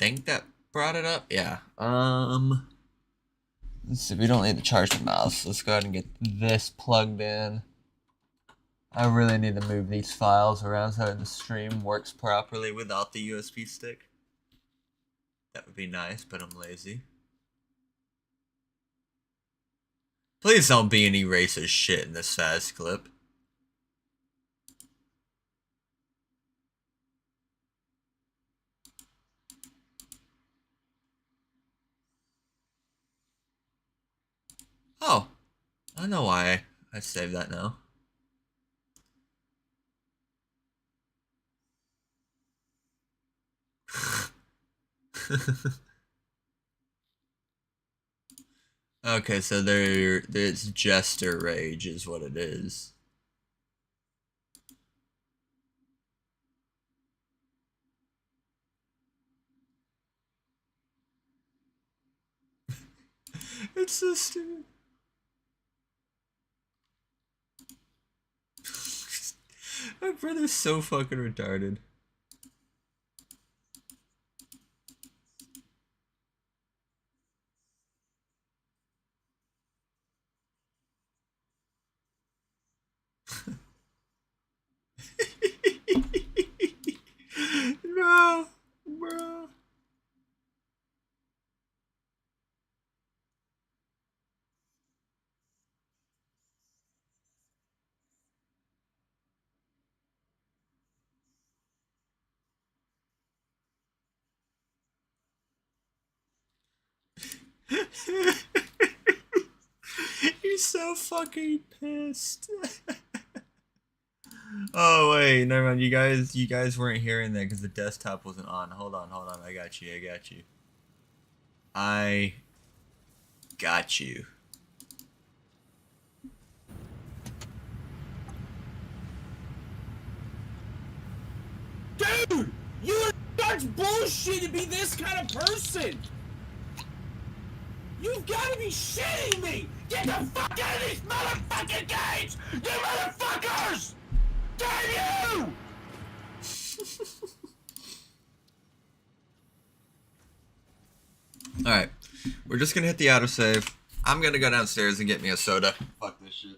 think that brought it up. Yeah. Let's see. We don't need to charge the mouse. Let's go ahead and get this plugged in. I really need to move these files around so the stream works properly without the USB stick. That would be nice, but I'm lazy. Please don't be any racist shit in this fast clip. Oh, I know why I saved that now. Okay, so it's Jester Rage is what it is. It's so stupid. My brother's so fucking retarded. No, bro. He's so fucking pissed. Oh wait, never mind. You guys weren't hearing that because the desktop wasn't on. Hold on. I got you. I got you. Dude, you're such bullshit to be this kind of person. You've got to be shitting me! Get the fuck out of these motherfucking games! You motherfuckers! Damn you! Alright. We're just gonna hit the autosave. I'm gonna go downstairs and get me a soda. Fuck this shit.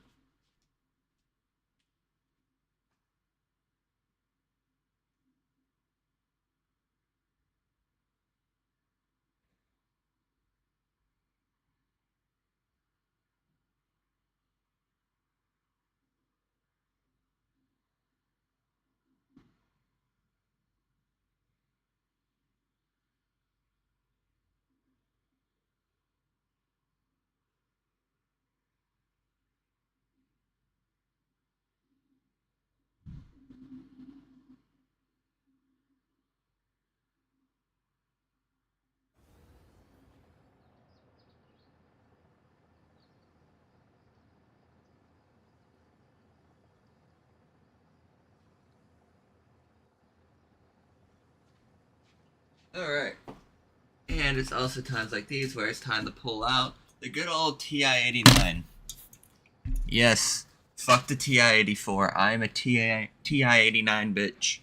Alright. And it's also times like these where it's time to pull out the good old TI-89. Yes, fuck the TI-84. I'm a TI-89 bitch.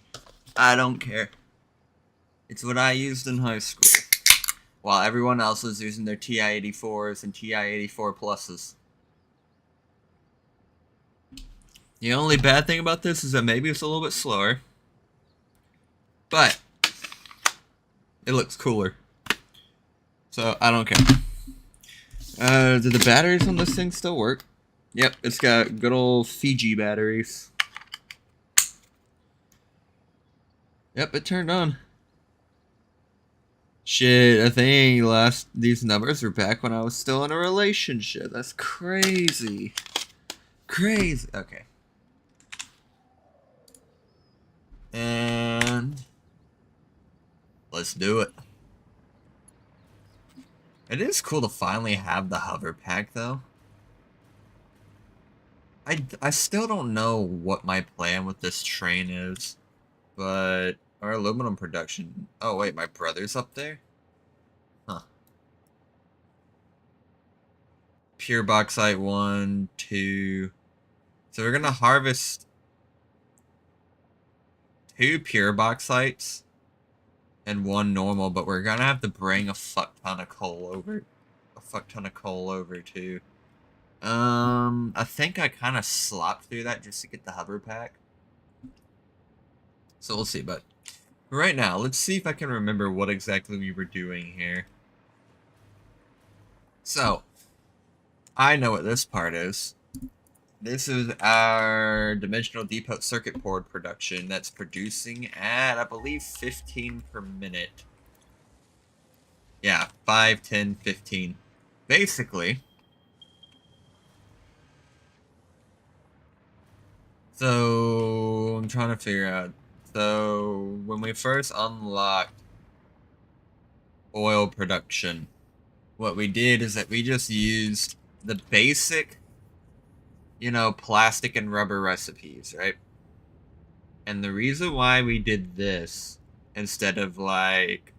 I don't care. It's what I used in high school. While everyone else was using their TI-84s and TI-84 pluses. The only bad thing about this is that maybe it's a little bit slower. But it looks cooler. So I don't care. Do the batteries on this thing still work? Yep, it's got good old Fiji batteries. Yep, it turned on. Shit, I think these numbers were back when I was still in a relationship. That's crazy. Crazy. Okay. And let's do it. It is cool to finally have the hover pack, though. I still don't know what my plan with this train is, but our aluminum production... Oh, wait, my brother's up there? Huh. Pure bauxite 1, 2... So we're gonna harvest 2 pure bauxites and one normal, but we're gonna have to bring a fuck ton of coal over. A fuck ton of coal over too. I think I kind of slopped through that just to get the hover pack. So we'll see, but right now, let's see if I can remember what exactly we were doing here. So, I know what this part is. This is our dimensional depot circuit board production that's producing at, I believe, 15 per minute. Yeah, 5, 10, 15. Basically. So, I'm trying to figure out. So, when we first unlocked oil production, what we did is that we just used the basic, you know, plastic and rubber recipes, right? And the reason why we did this instead of like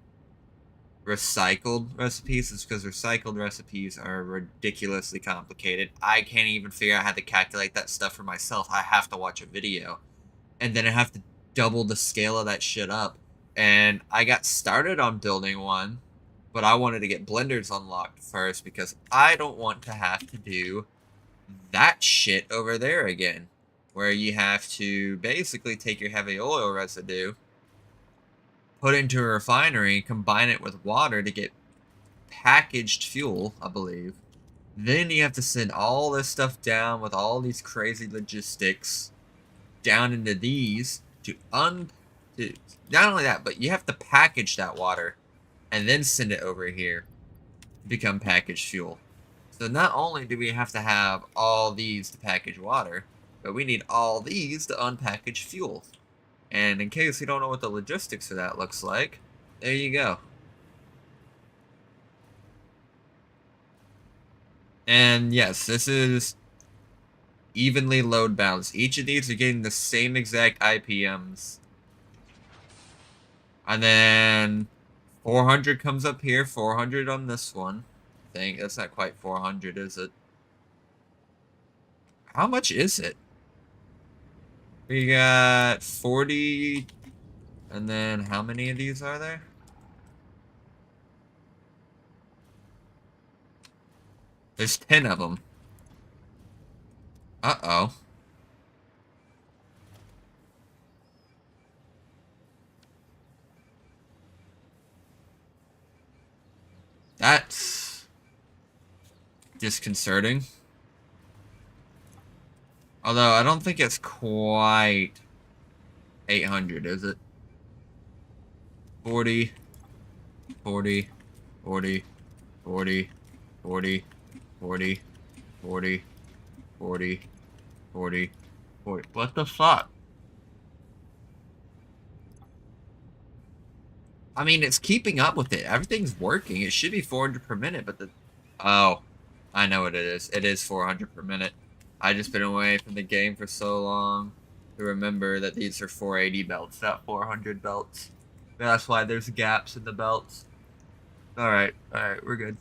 recycled recipes is because recycled recipes are ridiculously complicated. I can't even figure out how to calculate that stuff for myself. I have to watch a video. And then I have to double the scale of that shit up. And I got started on building one, but I wanted to get blenders unlocked first because I don't want to have to do that shit over there again. Where you have to basically take your heavy oil residue, put it into a refinery, combine it with water to get packaged fuel, I believe. Then you have to send all this stuff down with all these crazy logistics down into these to not only that, but you have to package that water and then send it over here to become packaged fuel. So not only do we have to have all these to package water, but we need all these to unpackage fuel. And in case you don't know what the logistics for that looks like, there you go. And yes, this is evenly load balanced. Each of these are getting the same exact IPMs. And then 400 comes up here, 400 on this one. I think that's not quite 400, is it? How much is it? We got 40, and then how many of these are there? There's 10 of them. Uh-oh. That's disconcerting. Although, I don't think it's quite 800, is it? 40, 40, 40, 40, 40, 40, 40, 40, 40, 40. What the fuck? I mean, it's keeping up with it. Everything's working. It should be 400 per minute, but the... Oh, I know what it is. It is 400 per minute. I just been away from the game for so long to remember that these are 480 belts, not 400 belts. That's why there's gaps in the belts. Alright, we're good.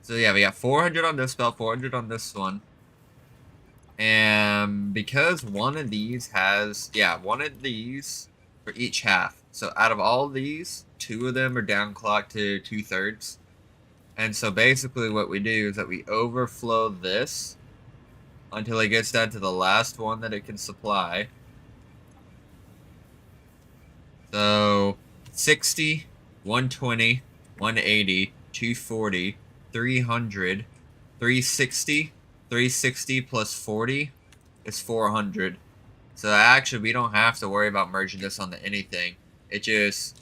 So yeah, we got 400 on this belt, 400 on this one. And because one of these has, one of these for each half. So out of all these, 2 of them are downclocked to 2/3. And so basically what we do is that we overflow this until it gets down to the last one that it can supply. So 60, 120, 180, 240, 300, 360, 360 plus 40 is 400. So actually we don't have to worry about merging this onto anything. It just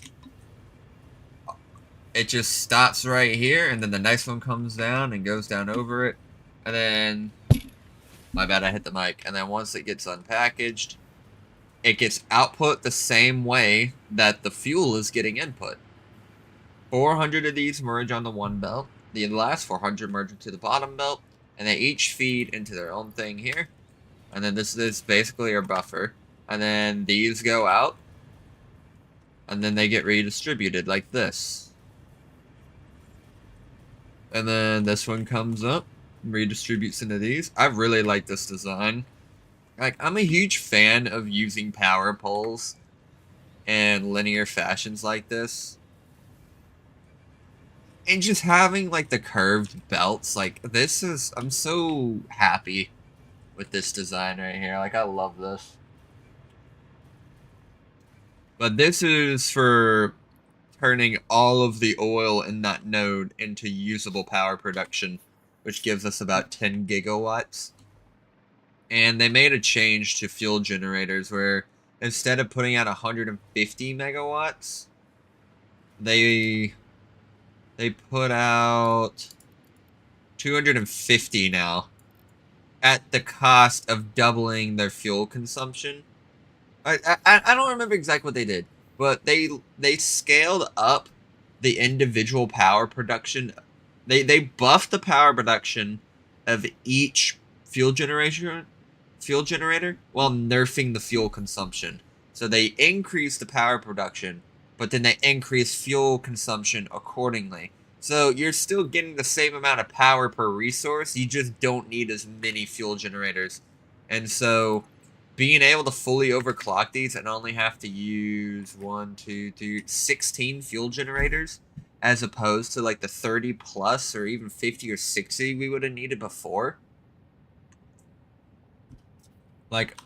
stops right here, and then the next one comes down and goes down over it. And then, my bad, I hit the mic. And then once it gets unpackaged, it gets output the same way that the fuel is getting input. 400 of these merge on the one belt. The last 400 merge into the bottom belt. And they each feed into their own thing here. And then this is basically our buffer. And then these go out. And then they get redistributed like this. And then this one comes up, redistributes into these. I really like this design. Like, I'm a huge fan of using power poles in linear fashions like this. And just having like the curved belts, like this is, I'm so happy with this design right here. Like I love this. But this is for turning all of the oil in that node into usable power production, which gives us about 10 gigawatts. And they made a change to fuel generators where instead of putting out 150 megawatts, they put out 250 now at the cost of doubling their fuel consumption. I don't remember exactly what they did, but they scaled up the individual power production. They buffed the power production of each fuel generator while nerfing the fuel consumption. So they increased the power production, but then they increased fuel consumption accordingly. So you're still getting the same amount of power per resource, you just don't need as many fuel generators. And so being able to fully overclock these and only have to use 16 fuel generators as opposed to like the 30 plus or even 50 or 60 we would have needed before. Like,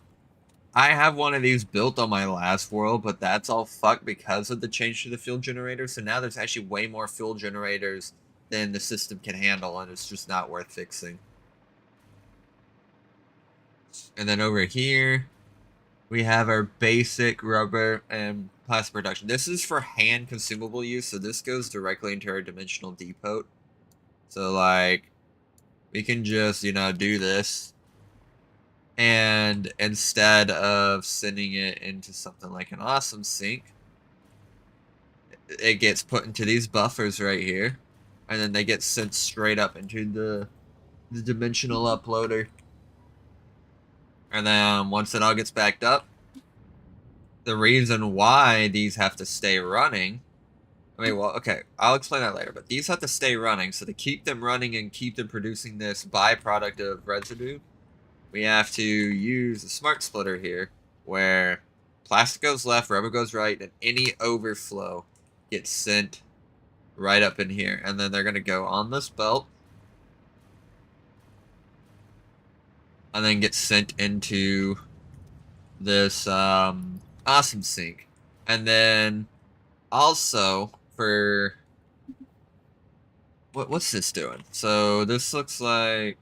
I have one of these built on my last world, but that's all fucked because of the change to the fuel generator. So now there's actually way more fuel generators than the system can handle, and it's just not worth fixing. And then over here, we have our basic rubber and plastic production. This is for hand consumable use, so this goes directly into our dimensional depot. So, like, we can just, you know, do this. And instead of sending it into something like an awesome sink, it gets put into these buffers right here. And then they get sent straight up into the dimensional uploader. And then once it all gets backed up, the reason why these have to stay running, I mean, well, okay, I'll explain that later, but these have to stay running. So to keep them running and keep them producing this byproduct of residue, we have to use a smart splitter here, where plastic goes left, rubber goes right, and any overflow gets sent right up in here. And then they're going to go on this belt, and then get sent into this awesome sink. And then also for what's this doing? So this looks like,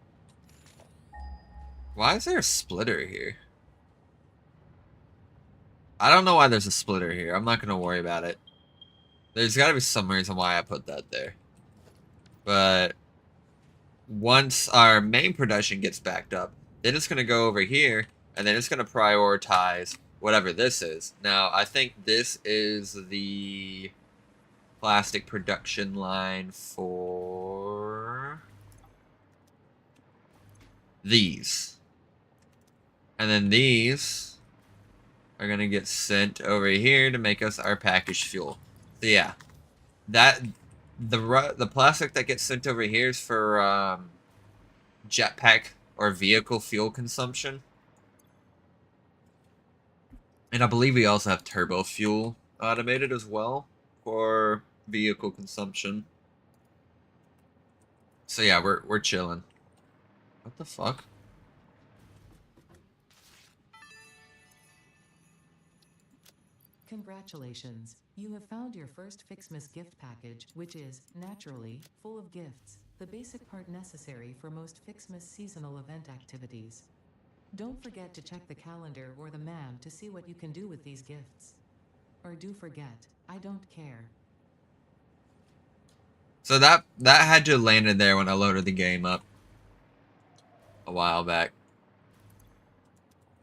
why is there a splitter here? I don't know why there's a splitter here. I'm not gonna worry about it. There's gotta be some reason why I put that there. But once our main production gets backed up, then it's gonna go over here, and then it's gonna prioritize whatever this is. Now, I think this is the plastic production line for these. And then these are going to get sent over here to make us our packaged fuel. So yeah, that the plastic that gets sent over here is for jetpack or vehicle fuel consumption. And I believe we also have turbo fuel automated as well for vehicle consumption. So yeah, we're chilling. What the fuck? Congratulations, you have found your first Fixmas gift package, which is, naturally, full of gifts, the basic part necessary for most Fixmas seasonal event activities. Don't forget to check the calendar or the map to see what you can do with these gifts. Or do forget, I don't care. So that had to have landed there when I loaded the game up a while back.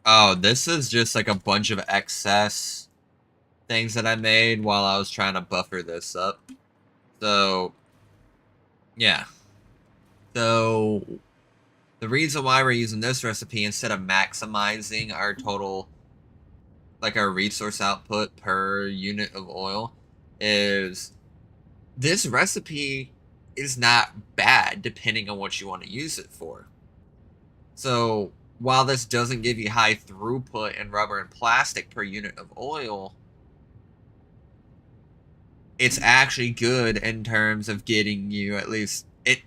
Oh, this is just like a bunch of excess things that I made while I was trying to buffer this up. So, yeah. So, the reason why we're using this recipe instead of maximizing our total, like our resource output per unit of oil, is this recipe is not bad depending on what you want to use it for. So, while this doesn't give you high throughput in rubber and plastic per unit of oil, it's actually good in terms of getting you at least it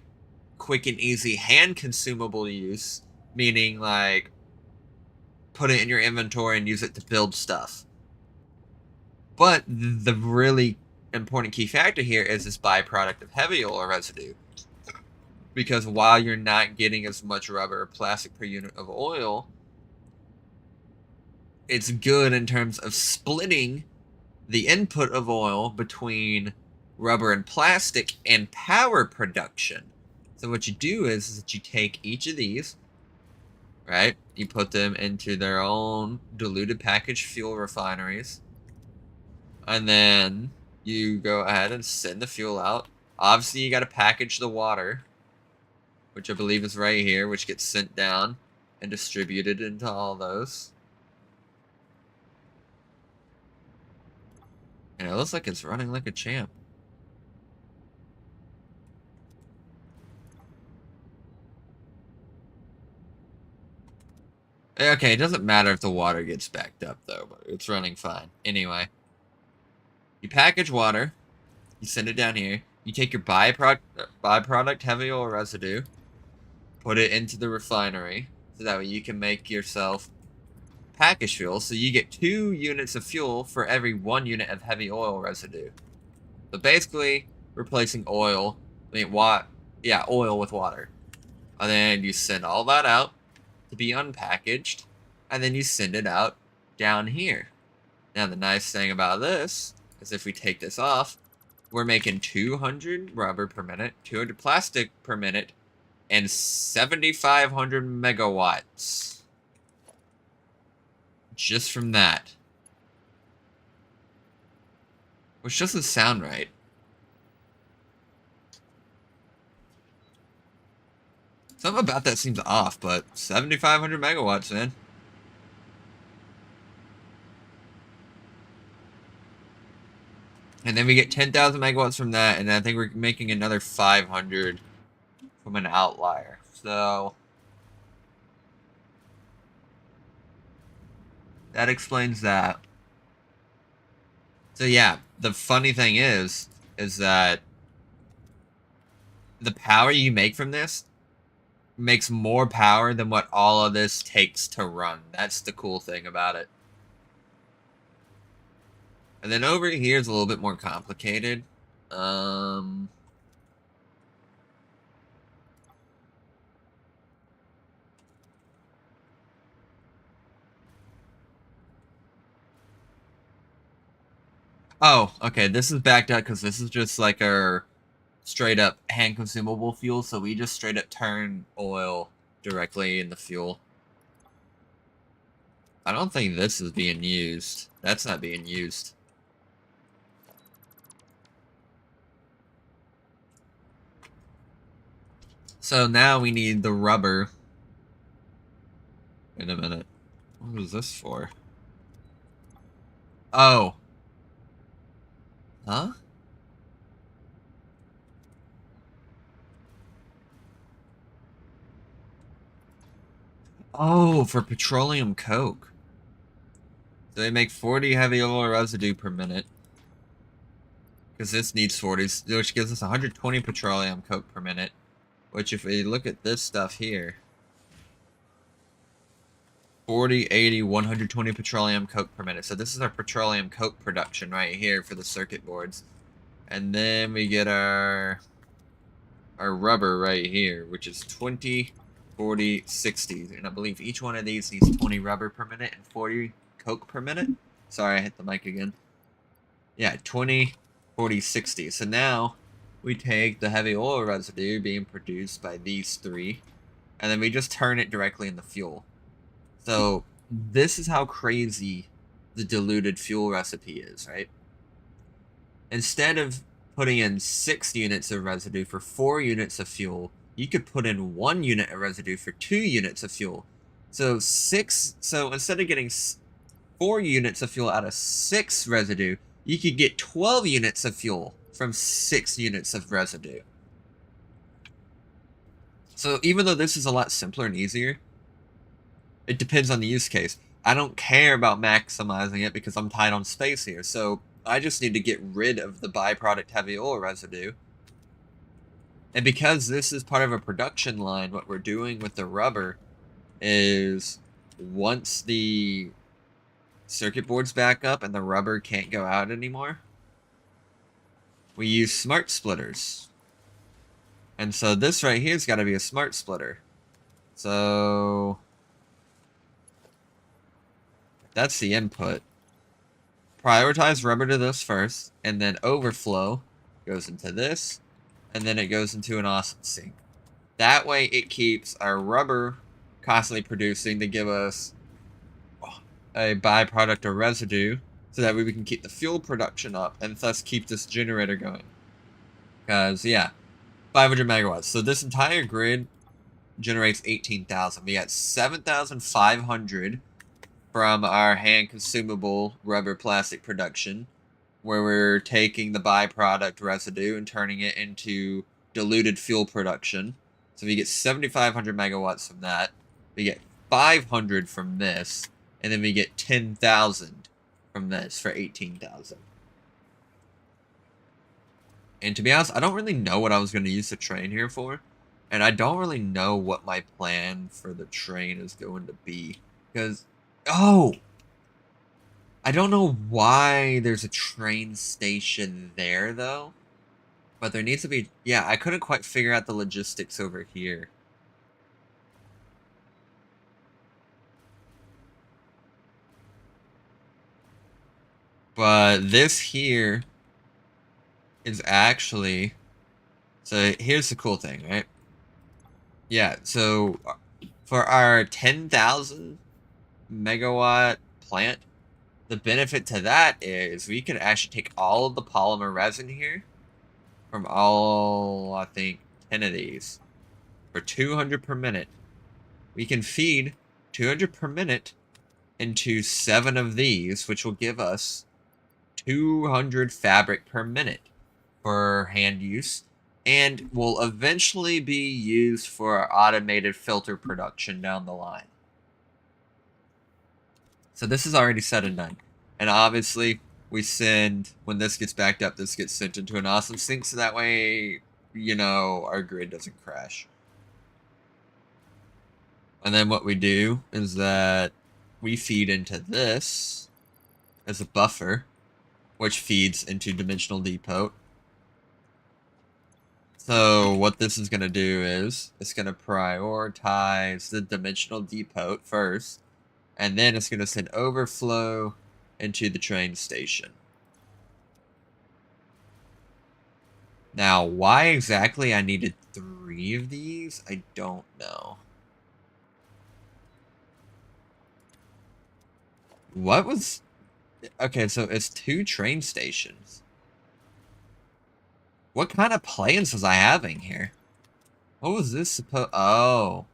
quick and easy hand consumable use, meaning like put it in your inventory and use it to build stuff. But the really important key factor here is this byproduct of heavy oil residue. Because while you're not getting as much rubber or plastic per unit of oil, it's good in terms of splitting the input of oil between rubber and plastic and power production. So what you do is that you take each of these, right? You put them into their own diluted packaged fuel refineries. And then you go ahead and send the fuel out. Obviously, you got to package the water, which I believe is right here, which gets sent down and distributed into all those. And it looks like it's running like a champ. Okay, it doesn't matter if the water gets backed up, though, but it's running fine. Anyway, you package water, you send it down here, you take your byproduct heavy oil residue, put it into the refinery, so that way you can make yourself packaged fuel, so you get 2 units of fuel for every 1 unit of heavy oil residue. So basically, replacing oil, oil with water. And then you send all that out to be unpackaged, and then you send it out down here. Now the nice thing about this is if we take this off, we're making 200 rubber per minute, 200 plastic per minute, and 7,500 megawatts. Just from that. Which doesn't sound right. Something about that seems off, but 7,500 megawatts, man. And then we get 10,000 megawatts from that, and I think we're making another 500 from an outlier. So that explains that. So yeah, the funny thing is that the power you make from this makes more power than what all of this takes to run. That's the cool thing about it. And then over here is a little bit more complicated. Oh, okay, this is backed up because this is just like our straight up hand consumable fuel, so we just straight up turn oil directly in the fuel. I don't think this is being used. That's not being used. So now we need the rubber. Wait a minute. What was this for? Oh. Huh? Oh, for petroleum coke. So they make 40 heavy oil residue per minute. Because this needs 40, which gives us 120 petroleum coke per minute. Which, if we look at this stuff here, 40, 80, 120 petroleum coke per minute. So this is our petroleum coke production right here for the circuit boards. And then we get our rubber right here, which is 20, 40, 60. And I believe each one of these needs 20 rubber per minute and 40 coke per minute. Sorry, I hit the mic again. Yeah, 20, 40, 60. So now we take the heavy oil residue being produced by these 3, and then we just turn it directly in the fuel. So this is how crazy the diluted fuel recipe is, right? Instead of putting in 6 units of residue for 4 units of fuel, you could put in 1 unit of residue for 2 units of fuel. So instead of getting 4 units of fuel out of 6 residue, you could get 12 units of fuel from 6 units of residue. So even though this is a lot simpler and easier, it depends on the use case. I don't care about maximizing it because I'm tight on space here. So I just need to get rid of the byproduct heavy oil residue. And because this is part of a production line, what we're doing with the rubber is once the circuit board's back up and the rubber can't go out anymore, we use smart splitters. And so this right here's got to be a smart splitter. So that's the input. Prioritize rubber to this first, and then overflow goes into this, and then it goes into an awesome sink. That way it keeps our rubber constantly producing to give us a byproduct or residue, so that way we can keep the fuel production up and thus keep this generator going. Because, yeah, 500 megawatts. So this entire grid generates 18,000. We got 7,500 from our hand consumable rubber plastic production, where we're taking the byproduct residue and turning it into diluted fuel production. So we get 7,500 megawatts from that. We get 500 from this, and then we get 10,000 from this for 18,000. And to be honest, I don't really know what I was going to use the train here for. And I don't really know what my plan for the train is going to be. Because, oh! I don't know why there's a train station there, though. But there needs to be... Yeah, I couldn't quite figure out the logistics over here. But this here is actually... So here's the cool thing, right? Yeah, so for our 10,000 megawatt plant, the benefit to that is we can actually take all of the polymer resin here from all, I think, 10 of these for 200 per minute. We can feed 200 per minute into 7 of these, which will give us 200 fabric per minute for hand use, and will eventually be used for our automated filter production down the line. So this is already said and done. And obviously, we send, when this gets backed up, this gets sent into an awesome sink, so that way, you know, our grid doesn't crash. And then what we do is that we feed into this as a buffer, which feeds into Dimensional Depot. So what this is going to do is it's going to prioritize the Dimensional Depot first, and then it's going to send overflow into the train station. Now, why exactly I needed 3 of these, I don't know. What was... Okay, so it's 2 train stations. What kind of plans was I having here? What was this supposed... Oh.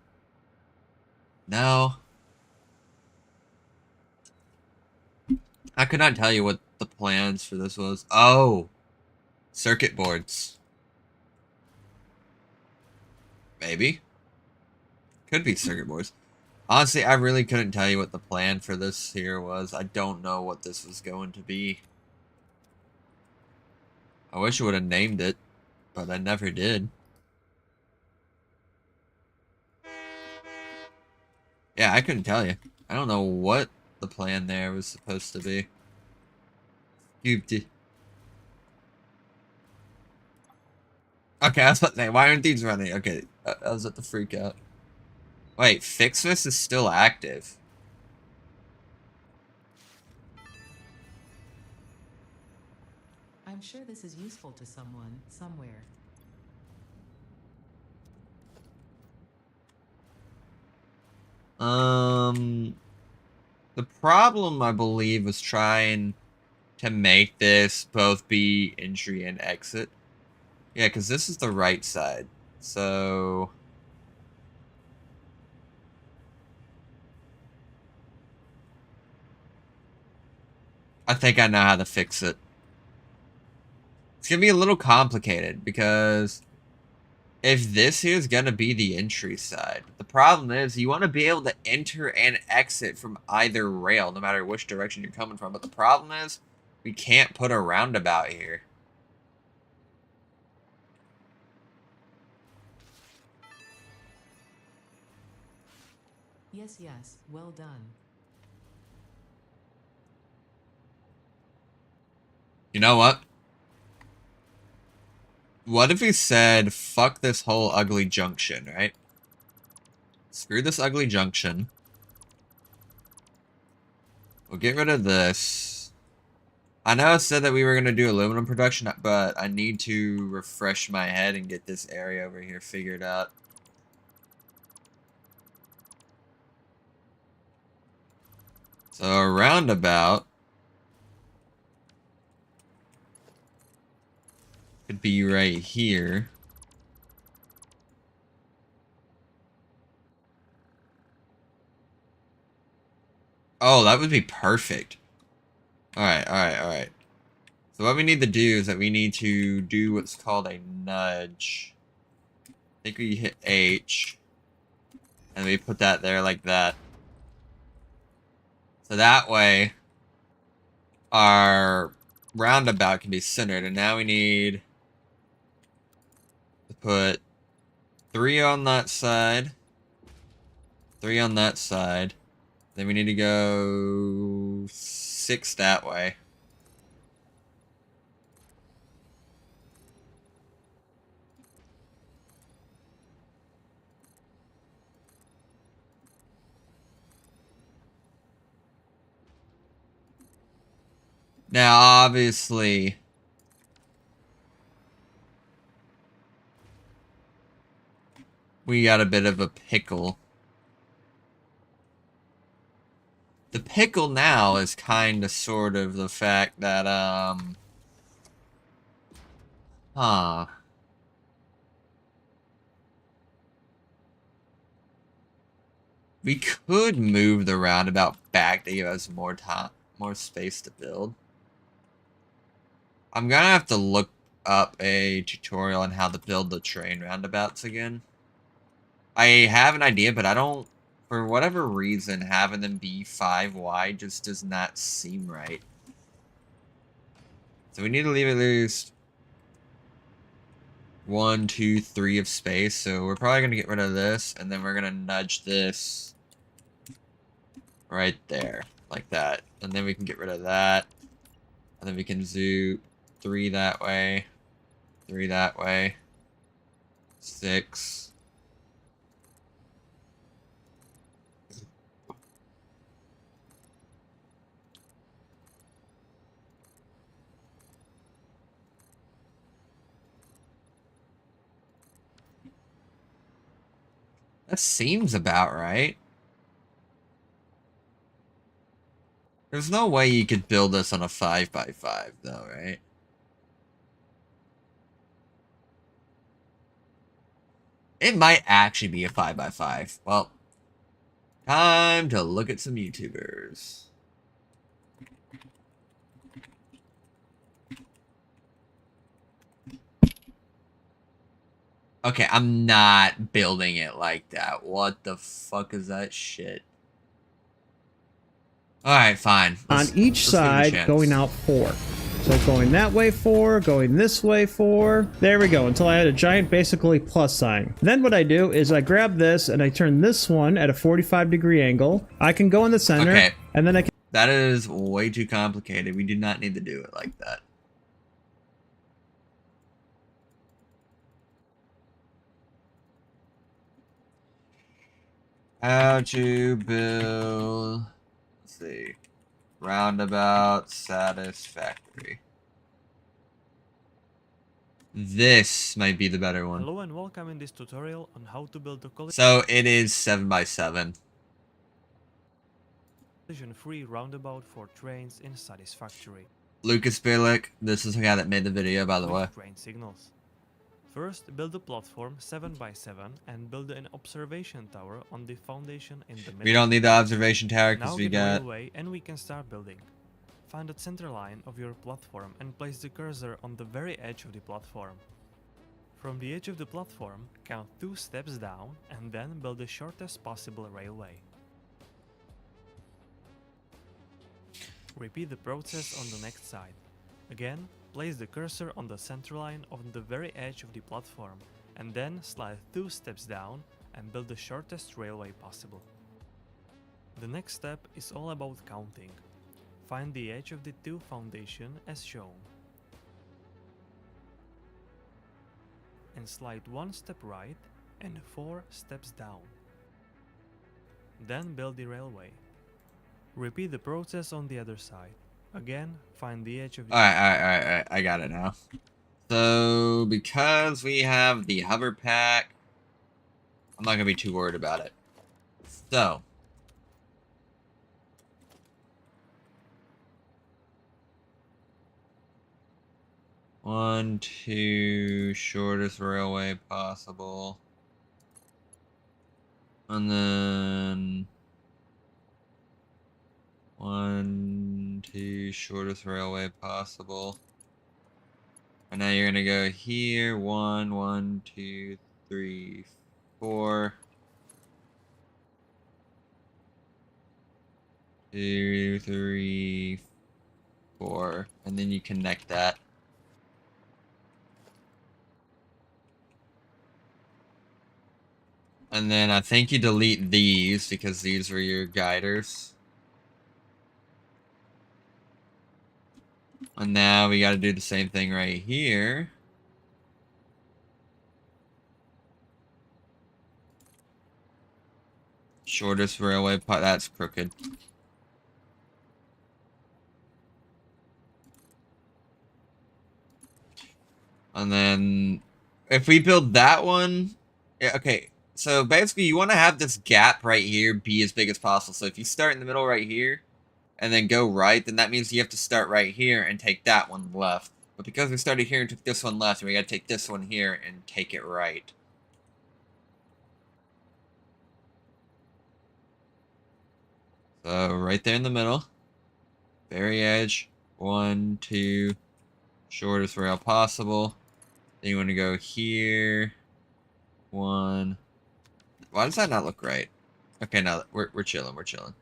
No. I could not tell you what the plans for this was. Oh. Circuit boards. Maybe. Could be circuit boards. Honestly, I really couldn't tell you what the plan for this here was. I don't know what this was going to be. I wish I would have named it, but I never did. Yeah, I couldn't tell you. I don't know what the plan there was supposed to be. Okay, I was about to say, why aren't these running? Okay, I was at the freak out. Wait, Fixmas is still active. I'm sure this is useful to someone, somewhere. The problem, I believe, was trying to make this both be entry and exit. Yeah, because this is the right side. So... I think I know how to fix it. It's going to be a little complicated because if this here is going to be the entry side, the problem is you want to be able to enter and exit from either rail, no matter which direction you're coming from. But the problem is We can't put a roundabout here. Yes, yes, well done. You know what? What if we said, fuck this whole ugly junction, right? Screw this ugly junction. We'll get rid of this. I know it said that we were going to do aluminum production, but I need to refresh my head and get this area over here figured out. So a roundabout could be right here. Oh, that would be perfect. Alright, alright, alright. So what we need to do is that we need to do what's called a nudge. I think we hit H. And we put that there like that. So that way, our roundabout can be centered. And now we need to put 3 on that side. 3 on that side. Then we need to go 6 that way. Now, obviously, we got a bit of a pickle. The pickle now is kind of sort of the fact that, we could move the roundabout back to give us more time, more space to build. I'm gonna have to look up a tutorial on how to build the train roundabouts again. I have an idea, but I don't, for whatever reason, having them be 5 wide just does not seem right. So we need to leave at least 1, 2, 3 of space. So we're probably gonna get rid of this, and then we're gonna nudge this right there, like that. And then we can get rid of that. And then we can zoom 3 that way, 3 that way, 6. That seems about right. There's no way you could build this on a 5x5 though, right? It might actually be a 5x5. Well, time to look at some YouTubers. Okay, I'm not building it like that. What the fuck is that shit? Alright, fine. On each side, going out 4. So going that way 4, going this way 4. There we go, until I had a giant, basically, plus sign. Then what I do is I grab this and I turn this one at a 45-degree angle. I can go in the center, okay. And then I can... That is way too complicated. We do not need to do it like that. How to build... Let's see. Roundabout Satisfactory. This might be the better one. Hello and welcome in this tutorial on how to build a So it is 7x7. collision-free roundabout for trains in Satisfactory. Lucas Bierlich, this is the guy that made the video, by the with way. train signals. First, build a platform 7x7 and build an observation tower on the foundation in the middle. We don't need the observation tower because Now we get got... railway and we can start building. Find the center line of your platform and place the cursor on the very edge of the platform. From the edge of the platform, count 2 steps down and then build the shortest possible railway. Repeat the process on the next side. Again, place the cursor on the center line on the very edge of the platform, and then slide 2 steps down and build the shortest railway possible. The next step is all about counting. Find the edge of the 2 foundation as shown. And slide 1 step right and 4 steps down. Then build the railway. Repeat the process on the other side. Again, find the edge of the... Alright, I got it now. So, because we have the hover pack, I'm not going to be too worried about it. So, one, 2, shortest railway possible. And then 1, 2, shortest railway possible. And now you're gonna go here. 1, 1, 2, 3, 4. 2, 3, 4. And then you connect that. And then I think you delete these because these were your guiders. And now we gotta do the same thing right here. Shortest railway pot, that's crooked. And then if we build that one, yeah, okay. So basically you want to have this gap right here be as big as possible. So if you start in the middle right here and then go right, then that means you have to start right here and take that one left. But because we started here and took this one left, we got to take this one here and take it right. So right there in the middle, very edge, 1, 2, shortest rail possible. Then you want to go here, 1. Why does that not look right? Okay, now we're chilling, we're chilling.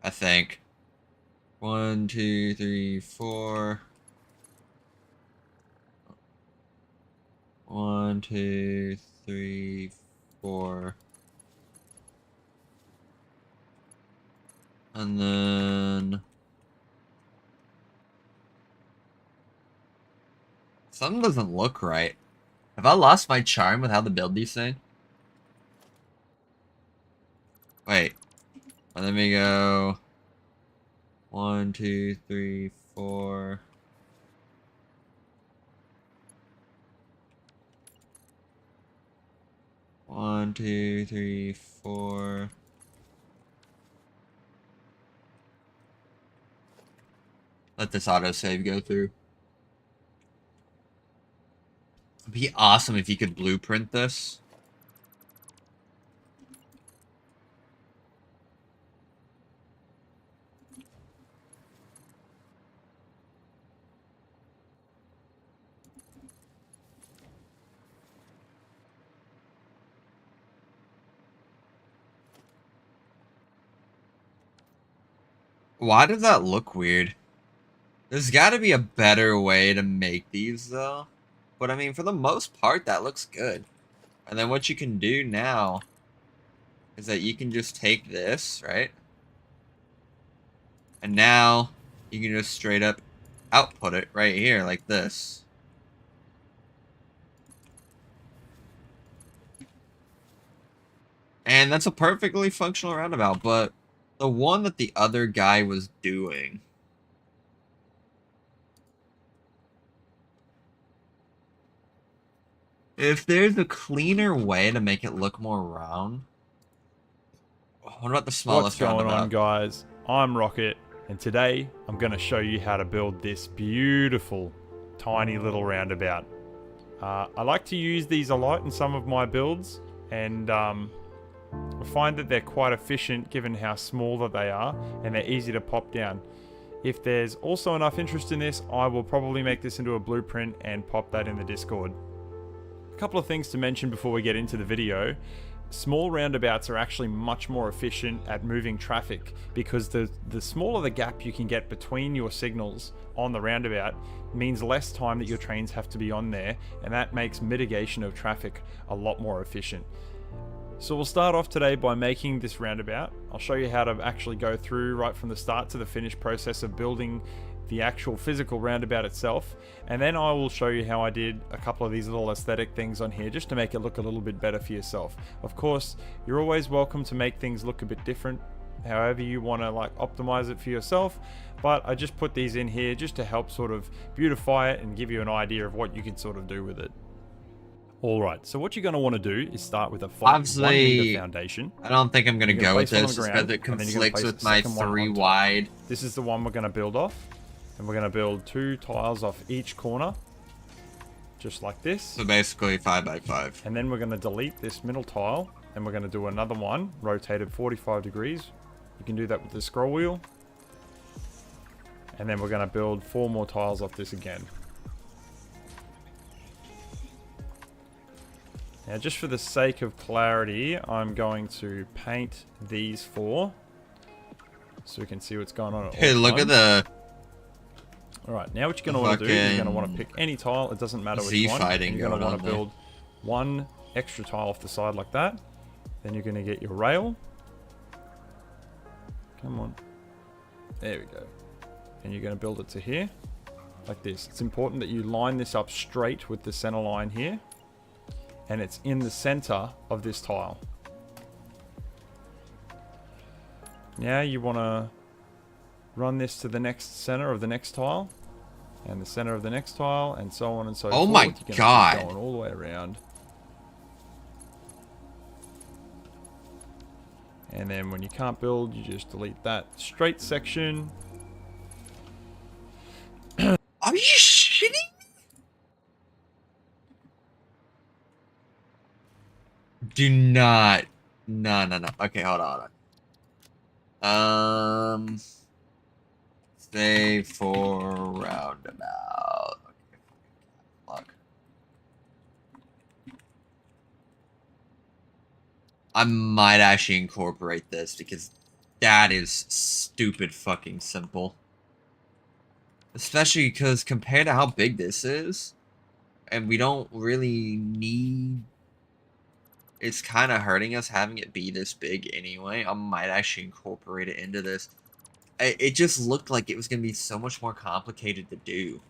I think. 1, 2, 3, 4. 1, 2, 3, 4. And then something doesn't look right. Have I lost my charm with how to build these things? Wait. Let me go 1, 2, 3, 4. One, 2, 3, 4. Let this autosave go through. It'd be awesome if you could blueprint this. Why does that look weird? There's got to be a better way to make these, though. But, I mean, for the most part, that looks good. And then what you can do now is that you can just take this, right? And now you can just straight up output it right here, like this. And that's a perfectly functional roundabout, but the one that the other guy was doing... If there's a cleaner way to make it look more round... What about the smallest roundabout? What's going on, guys? I'm Rocket, and today I'm going to show you how to build this beautiful, tiny little roundabout. I like to use these a lot in some of my builds, and I find that they're quite efficient given how small that they are, and they're easy to pop down. If there's also enough interest in this, I will probably make this into a blueprint and pop that in the Discord. A couple of things to mention before we get into the video. small roundabouts are actually much more efficient at moving traffic, because the smaller the gap you can get between your signals on the roundabout means less time that your trains have to be on there, and that makes mitigation of traffic a lot more efficient. So we'll start off today by making this roundabout. I'll show you how to actually go through right from the start to the finished process of building the actual physical roundabout itself, and then I will show you how I did a couple of these little aesthetic things on here just to make it look a little bit better for yourself. Of course, you're always welcome to make things look a bit different, however you want to like optimize it for yourself, but I just put these in here just to help sort of beautify it and give you an idea of what you can sort of do with it. Alright, so what you're going to want to do is start with a flat 1 meter foundation. I don't think I'm going to go with this because it and then you're gonna conflicts place with the my second one 3 on top. wide. This is the one we're going to build off, and we're going to build 2 tiles off each corner, just like this. So basically 5 by 5. And then we're going to delete this middle tile, and we're going to do another one, rotated 45 degrees. You can do that with the scroll wheel. And then we're going to build 4 more tiles off this again. Now, just for the sake of clarity, I'm going to paint these 4 so we can see what's going on at all Hey, look at the Alright, now what you're going to want to do is you're going to want to pick any tile, it doesn't matter which one. fighting You're going to going want to on build 1 extra tile off the side like that. Then you're going to get your rail. Come on. There we go. And you're going to build it to here, like this. It's important that you line this up straight with the center line here. And it's in the center of this tile. Now you want to run this to the next center of the next tile, and the center of the next tile, and so on and so forth. Oh my You're gonna keep God. going all the way around. And then when you can't build, you just delete that straight section. Are you shitting me? Do not. No. Okay, hold on. Stay for roundabout. Okay, fuck. I might actually incorporate this because that is stupid fucking simple. Especially because compared to how big this is, and we don't really need... It's kind of hurting us having it be this big anyway. I might actually incorporate it into this. It just looked like it was going to be so much more complicated to do.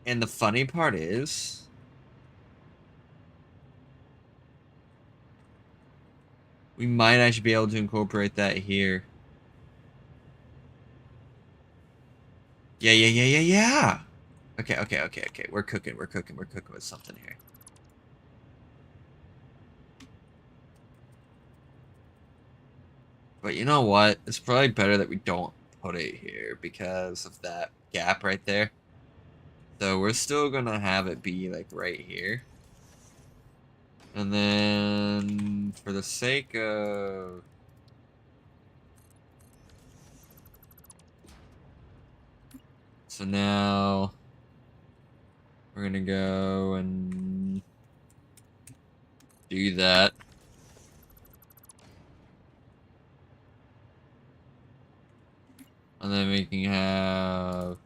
And the funny part is... we might actually be able to incorporate that here. Yeah. Okay. We're cooking with something here. But you know what? It's probably better that we don't put it here because of that gap right there. So we're still gonna have it be like right here. And then for the sake of... so now we're gonna go and do that. And then we can have...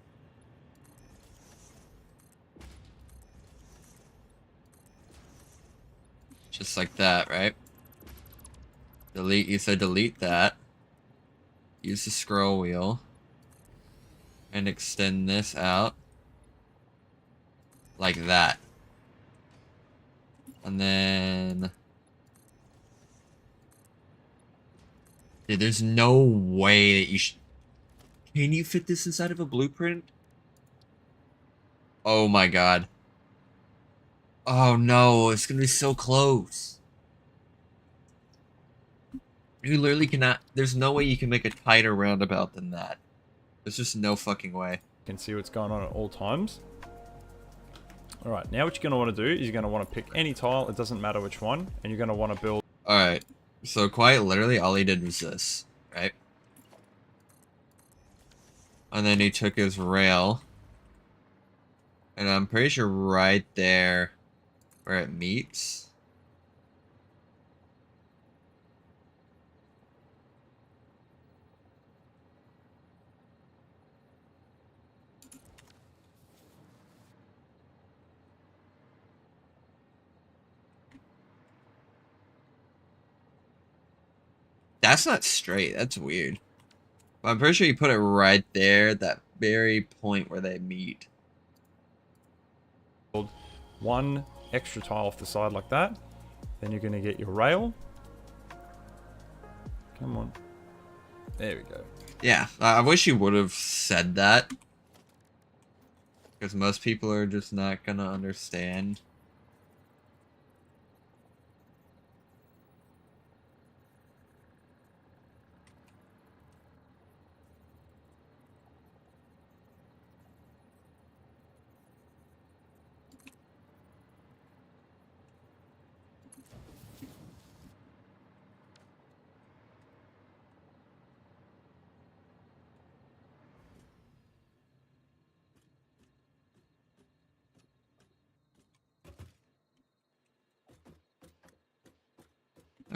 just like that, right? Delete, you said delete that. Use the scroll wheel. And extend this out. Like that. And then... dude, there's no way that you should... can you fit this inside of a blueprint? Oh my god. Oh no, it's gonna be so close. You literally cannot... there's no way you can make a tighter roundabout than that. There's just no fucking way. You can see what's going on at all times. Alright, now what you're going to want to do is you're going to want to pick any tile, it doesn't matter which one, and you're going to want to build... Alright, so quite literally all he did was this, right? And then he took his rail. And I'm pretty sure right there where it meets. That's not straight. That's weird. But I'm pretty sure you put it right there, at that very point where they meet. One extra tile off the side like that. Then you're going to get your rail. Come on. There we go. Yeah, I wish you would have said that. Because most people are just not gonna understand.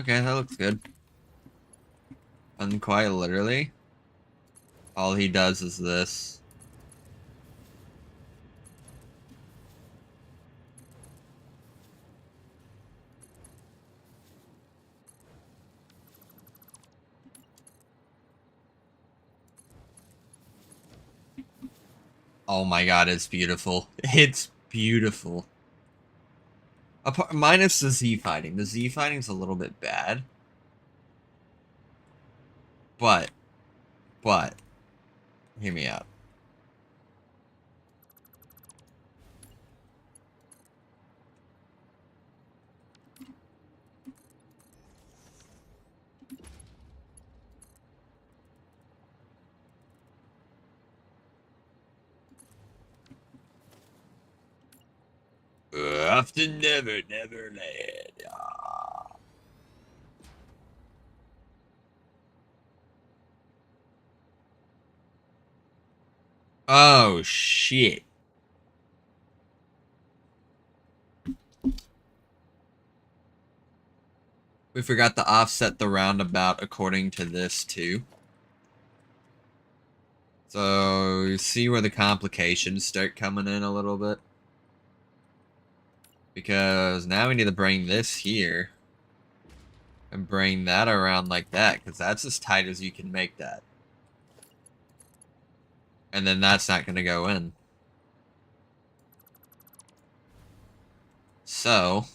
Okay, that looks good. And quite literally, all he does is this. Oh my god, it's beautiful. It's beautiful. Minus the Z fighting. The Z fighting's a little bit bad. But, hear me out. Off to Neverland. Oh, shit. We forgot to offset the roundabout according to this, too. So, you see where the complications start coming in a little bit? Because now we need to bring this here. And bring that around like that, because that's as tight as you can make that. And then that's not going to go in. So,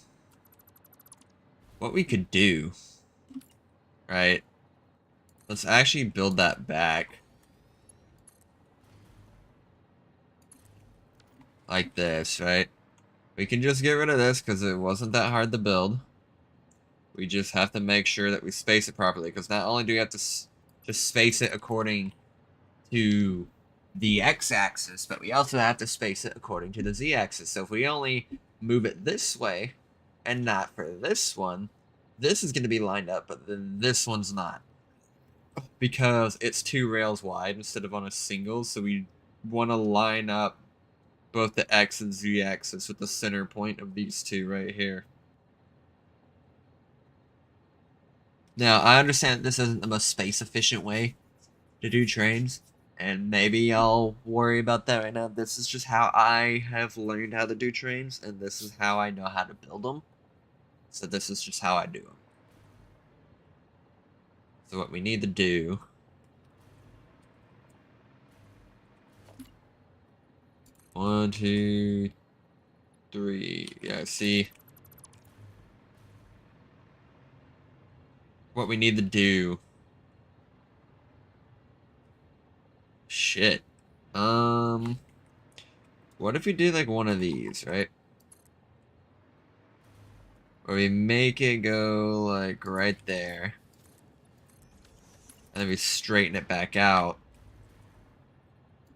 what we could do, right? Let's actually build that back. Like this, right? We can just get rid of this because it wasn't that hard to build. We just have to make sure that we space it properly, because not only do we have to just space it according to the x-axis, but we also have to space it according to the z-axis. So if we only move it this way and not for this one, this is going to be lined up, but then this one's not, because it's 2 rails wide instead of on a single. So we want to line up both the x and z-axis with the center point of these two right here. Now, I understand that this isn't the most space-efficient way to do trains, and maybe I'll worry about that right now. This is just how I have learned how to do trains, and this is how I know how to build them. So this is just how I do them. So what we need to do... One, two, three. Yeah, see... What we need to do... Shit. What if we do like one of these, right? Where we make it go like right there. And then we straighten it back out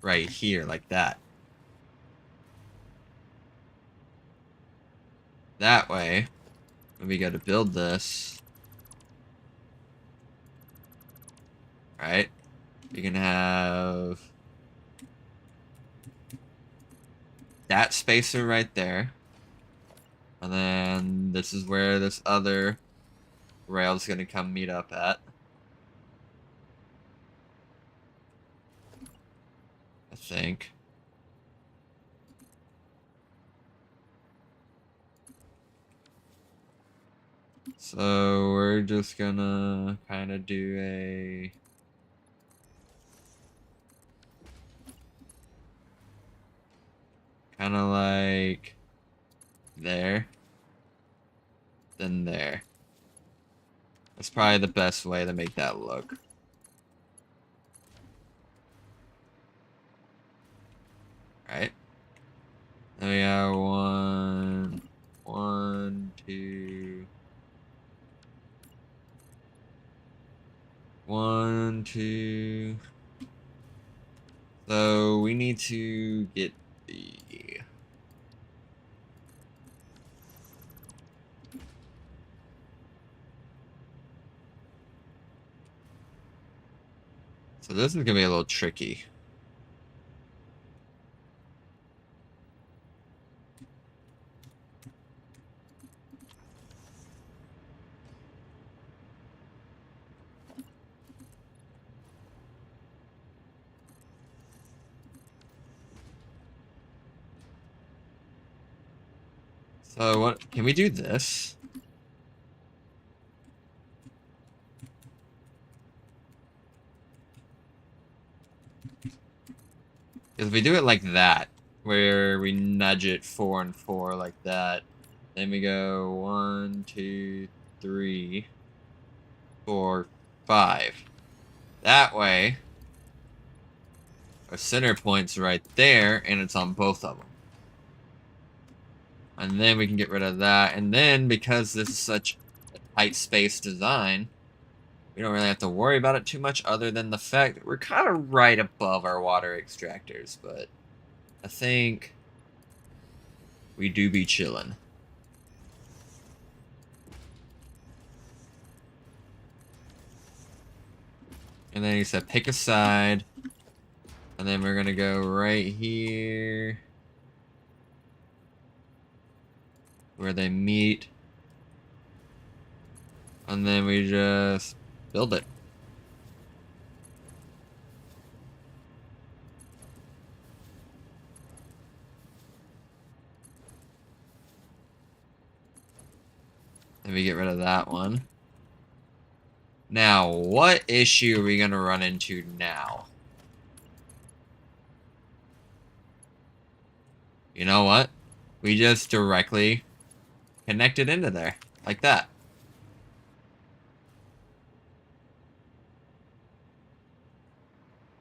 right here, like that. That way, when we go to build this, right, you can have that spacer right there. And then this is where this other rail is going to come meet up at. I think. So we're just gonna kind of do a... kind of like there, then there. That's probably the best way to make that look. Right? Then we got one, two, 1, 2. So we need to get the... So this is gonna be a little tricky. So what, can we do this? If we do it like that, where we nudge it 4 and 4 like that, then we go 1, 2, 3, 4, 5. That way, our center point's right there, and it's on both of them. And then we can get rid of that. And then, because this is such a tight space design, we don't really have to worry about it too much, other than the fact that we're kind of right above our water extractors. But I think we do be chilling. And then he said pick a side. And then we're going to go right here, where they meet, and then we just build it. And we get rid of that one. Now, what issue are we going to run into now? You know what? We just directly connect it into there, like that.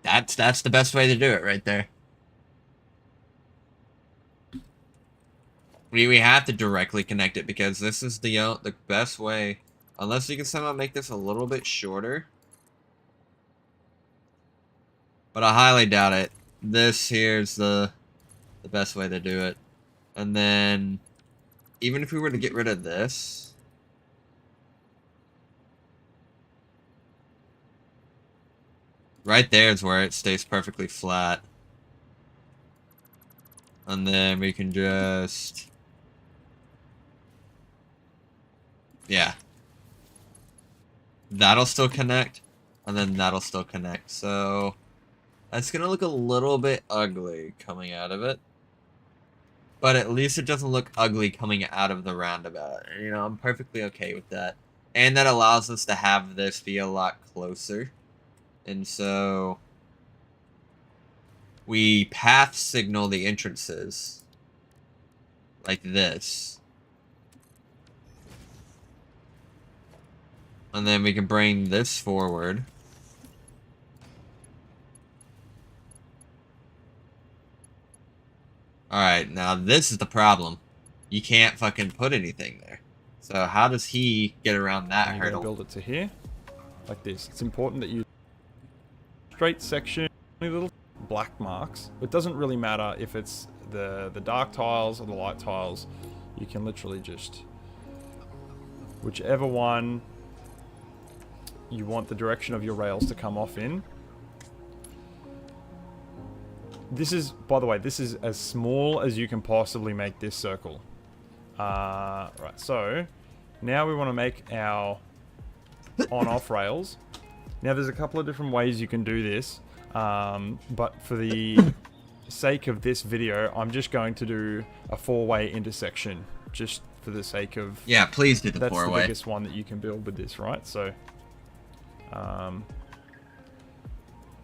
That's the best way to do it right there. We have to directly connect it because this is the best way, unless you can somehow make this a little bit shorter. But I highly doubt it. This here's the best way to do it. And then even if we were to get rid of this, right there is where it stays perfectly flat. And then we can just... yeah. That'll still connect, and then that'll still connect. So that's gonna look a little bit ugly coming out of it. But at least it doesn't look ugly coming out of the roundabout. You know, I'm perfectly okay with that. And that allows us to have this be a lot closer. And so we path signal the entrances like this. And then we can bring this forward. Alright, now this is the problem. You can't fucking put anything there. So how does he get around that And you're hurdle? gonna build it to here, like this. It's important that you straight section, little black marks. It doesn't really matter if it's the dark tiles or the light tiles. You can literally just, whichever one you want the direction of your rails to come off in. This is, by the way, this is as small as you can possibly make this circle. Right, so now we want to make our on-off rails. Now there's a couple of different ways you can do this, but for the sake of this video, I'm just going to do a 4-way intersection, just for the sake of... Yeah, please do the That's the four-way. biggest one that you can build with this, right? So...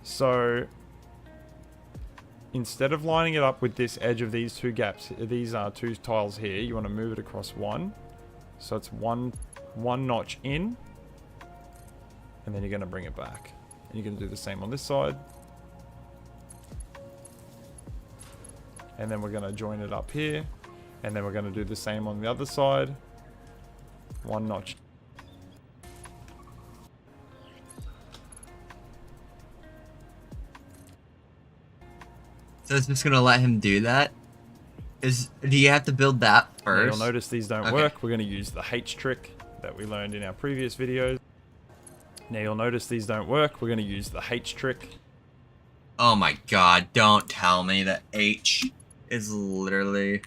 So... Instead of lining it up with this edge of these two gaps, these are two tiles here, you want to move it across one. So it's one notch in. And then you're going to bring it back. And you're going to do the same on this side. And then we're going to join it up here. And then we're going to do the same on the other side. One notch. So it's just gonna let him do that? Do you have to build that Now first? you'll notice these don't work. We're going to use the H trick that we learned in our previous videos. Now you'll notice these don't work. We're going to use the H trick. Oh my god, don't tell me that H is literally...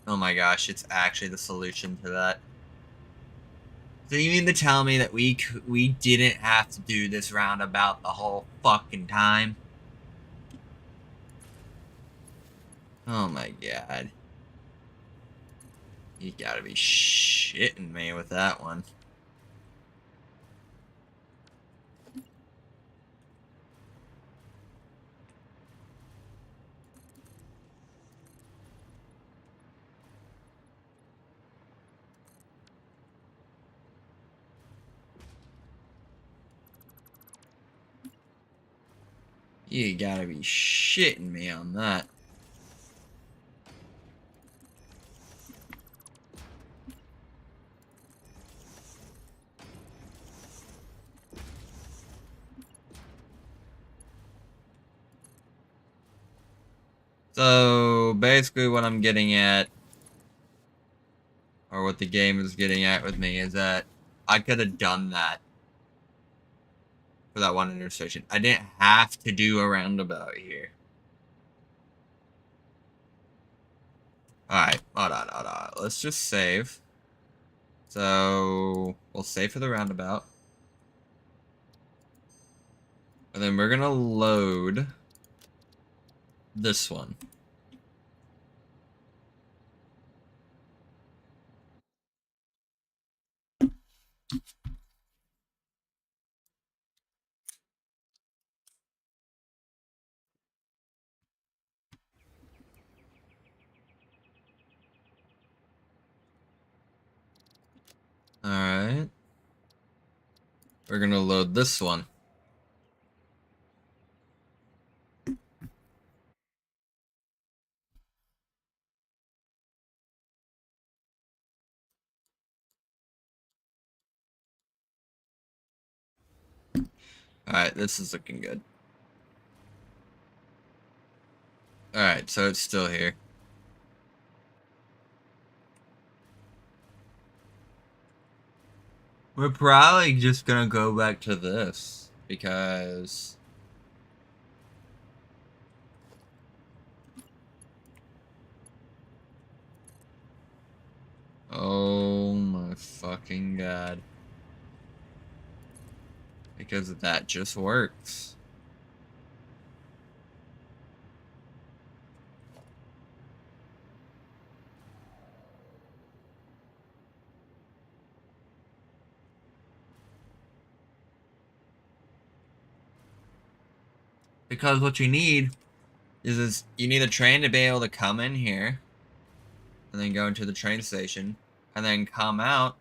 Oh my gosh, it's actually the solution to that. So you mean to tell me that we didn't have to do this roundabout the whole fucking time? Oh my god. You gotta be shitting me with that one. You gotta be shitting me on that. So, basically what I'm getting at, or what the game is getting at with me, is that I could have done that for that one intersection. I didn't have to do a roundabout here. Alright, hold on. Let's just save. So, we'll save for the roundabout. And then we're gonna load this one. Alright. We're gonna load this one. Alright, this is looking good. Alright, so it's still here. We're probably just gonna go back to this, because... Oh my fucking god. Because that just works. Because what you need is you need a train to be able to come in here, and then go into the train station, and then come out,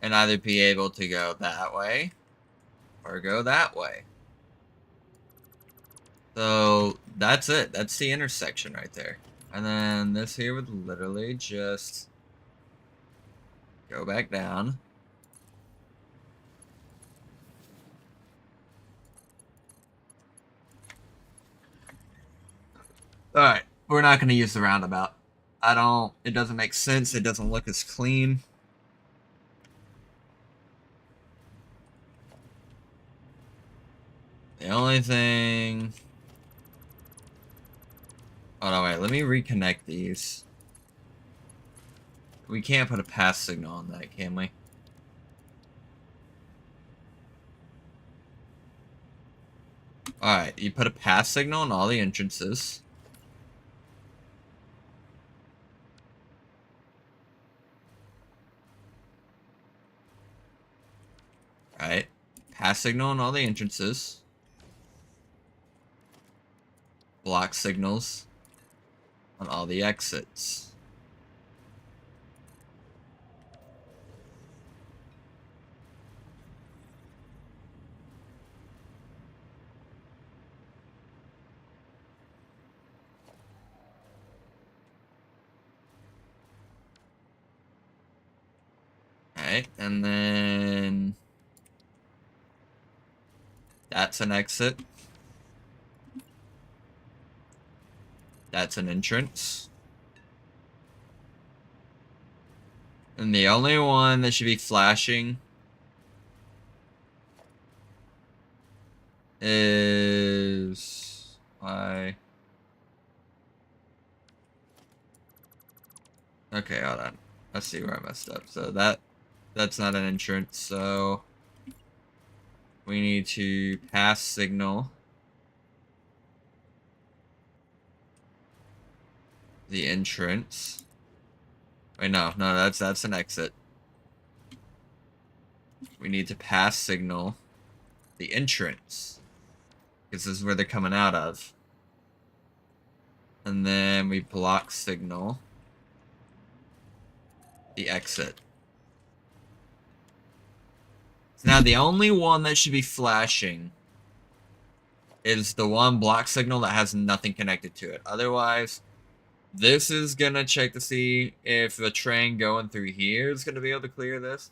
and either be able to go that way, or go that way. So, that's it. That's the intersection right there. And then this here would literally just go back down. Alright, we're not going to use the roundabout. It doesn't make sense. It doesn't look as clean. The only thing... Oh no, wait, let me reconnect these. We can't put a pass signal on that, can we? Alright, you put a pass signal on all the entrances. Pass signal on all the entrances. Block signals on all the exits. Alright, and then that's an exit. That's an entrance. And the only one that should be flashing is okay, hold on. I see where I messed up. So that's not an entrance, so we need to pass signal the entrance. Wait, no, that's an exit. We need to pass signal the entrance, because this is where they're coming out of. And then we block signal the exit. So now the only one that should be flashing is the one block signal that has nothing connected to it. Otherwise, this is gonna check to see if the train going through here is gonna be able to clear this.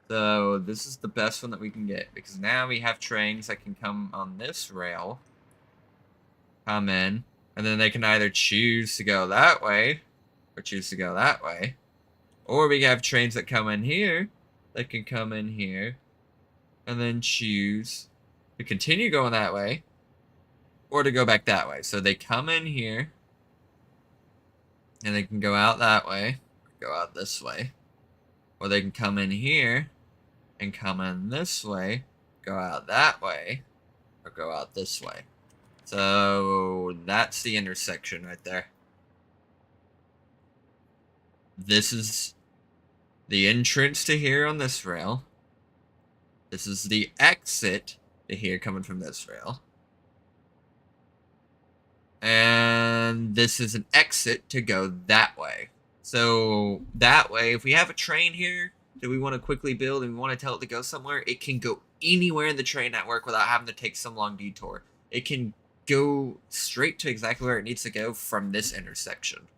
So this is the best one that we can get, because now we have trains that can come on this rail, come in, and then they can either choose to go that way or choose to go that way. Or we have trains that come in here that can come in here and then choose to continue going that way or to go back that way. So they come in here and they can go out that way, go out this way. Or they can come in here and come in this way, go out that way, or go out this way. So that's the intersection right there. This is the entrance to here on this rail. This is the exit to here coming from this rail. And this is an exit to go that way. So that way, if we have a train here that we want to quickly build and we want to tell it to go somewhere, it can go anywhere in the train network without having to take some long detour. It can go straight to exactly where it needs to go from this intersection.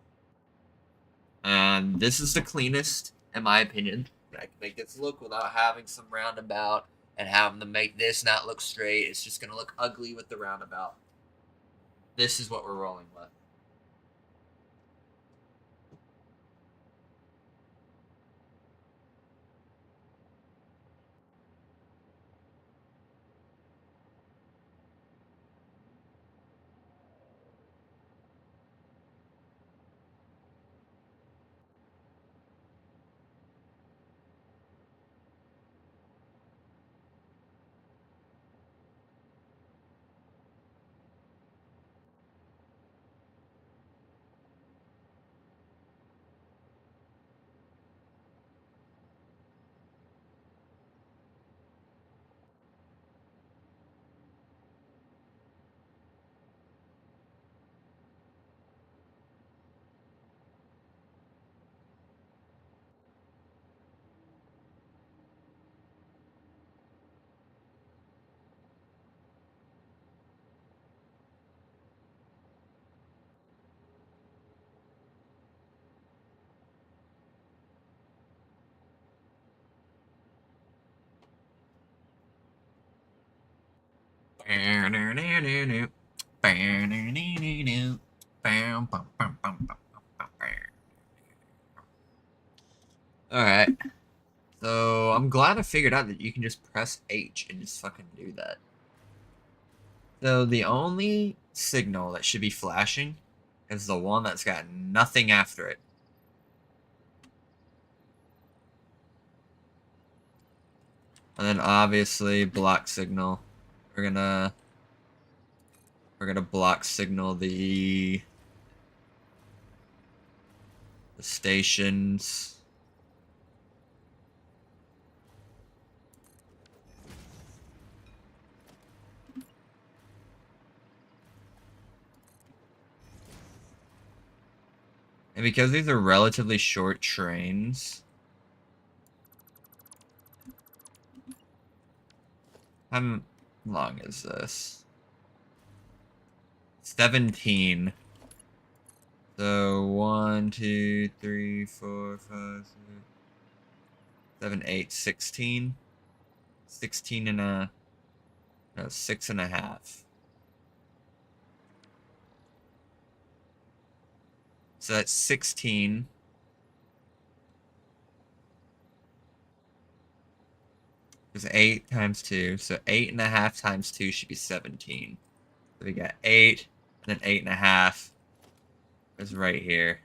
And this is the cleanest, in my opinion. I can make this look without having some roundabout and having to make this not look straight. It's just going to look ugly with the roundabout. This is what we're rolling with. Alright. So, I'm glad I figured out that you can just press H and just fucking do that. So, the only signal that should be flashing is the one that's got nothing after it. And then obviously block signal. We're gonna block signal the stations. And because these are relatively short trains, how long is this? 17. So 1, 2, 3, 4, 5, 6, 7, 8, 16. 16 and a, no, 6.5. So that's 16. Is 8 times 2. So 8.5 times 2 should be 17. So we got 8, and then 8.5 is right here.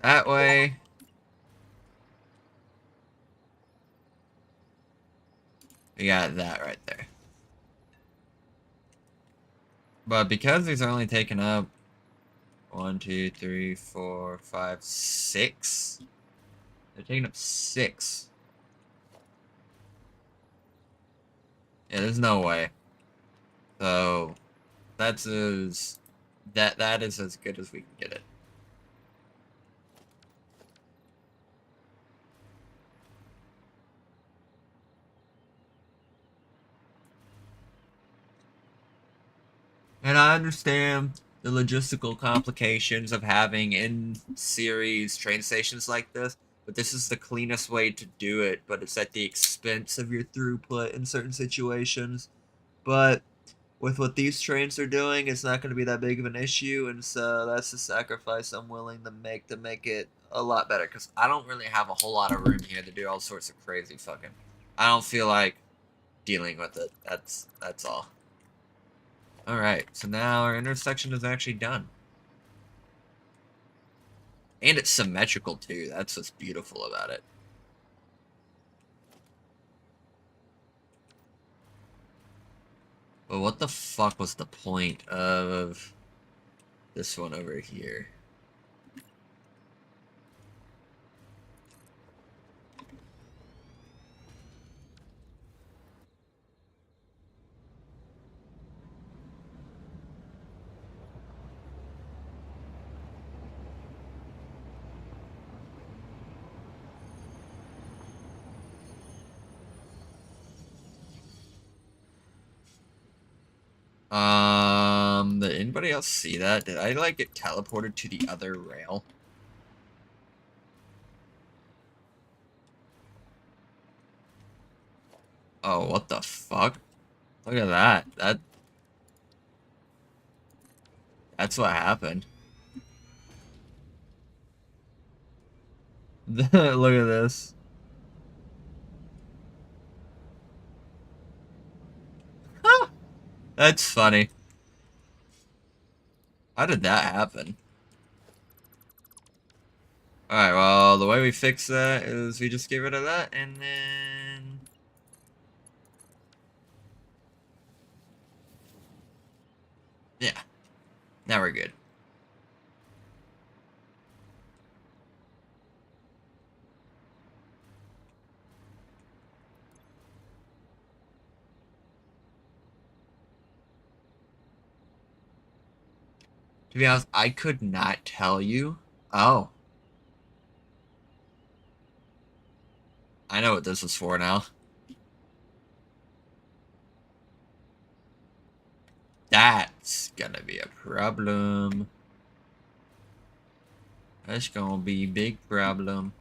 That way. We got that right there. But because these are only taking up 1, 2, 3, 4, 5, 6. They're taking up 6. Yeah, there's no way. So that is as good as we can get it. And I understand the logistical complications of having in-series train stations like this, but this is the cleanest way to do it, but it's at the expense of your throughput in certain situations. But with what these trains are doing, it's not going to be that big of an issue, and so that's the sacrifice I'm willing to make it a lot better, because I don't really have a whole lot of room here to do all sorts of crazy fucking... I don't feel like dealing with it. That's all. Alright, so now our intersection is actually done. And it's symmetrical too, that's what's beautiful about it. But what the fuck was the point of this one over here? Did anybody else see that? Did I, like, get teleported to the other rail? Oh, what the fuck? Look at that. That's what happened. Look at this. That's funny. How did that happen? Alright, well, the way we fix that is we just get rid of that, and then... yeah. Now we're good. To be honest, I could not tell you. Oh. I know what this is for now. That's gonna be a problem. That's gonna be a big problem.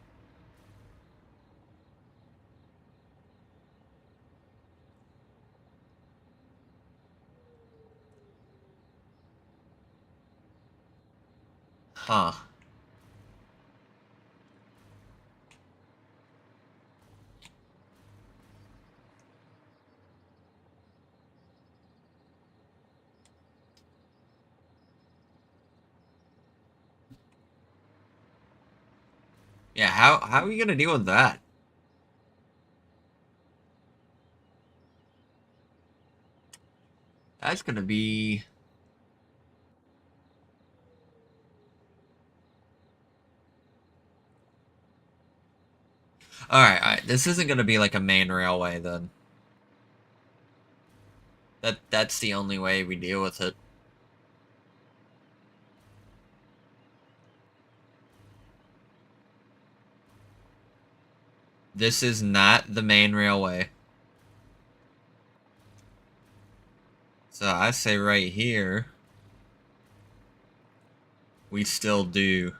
Huh. Yeah, how are we gonna deal with that? That's gonna be... alright, this isn't gonna be like a main railway then. That's the only way we deal with it. This is not the main railway. So I say right here, we still do.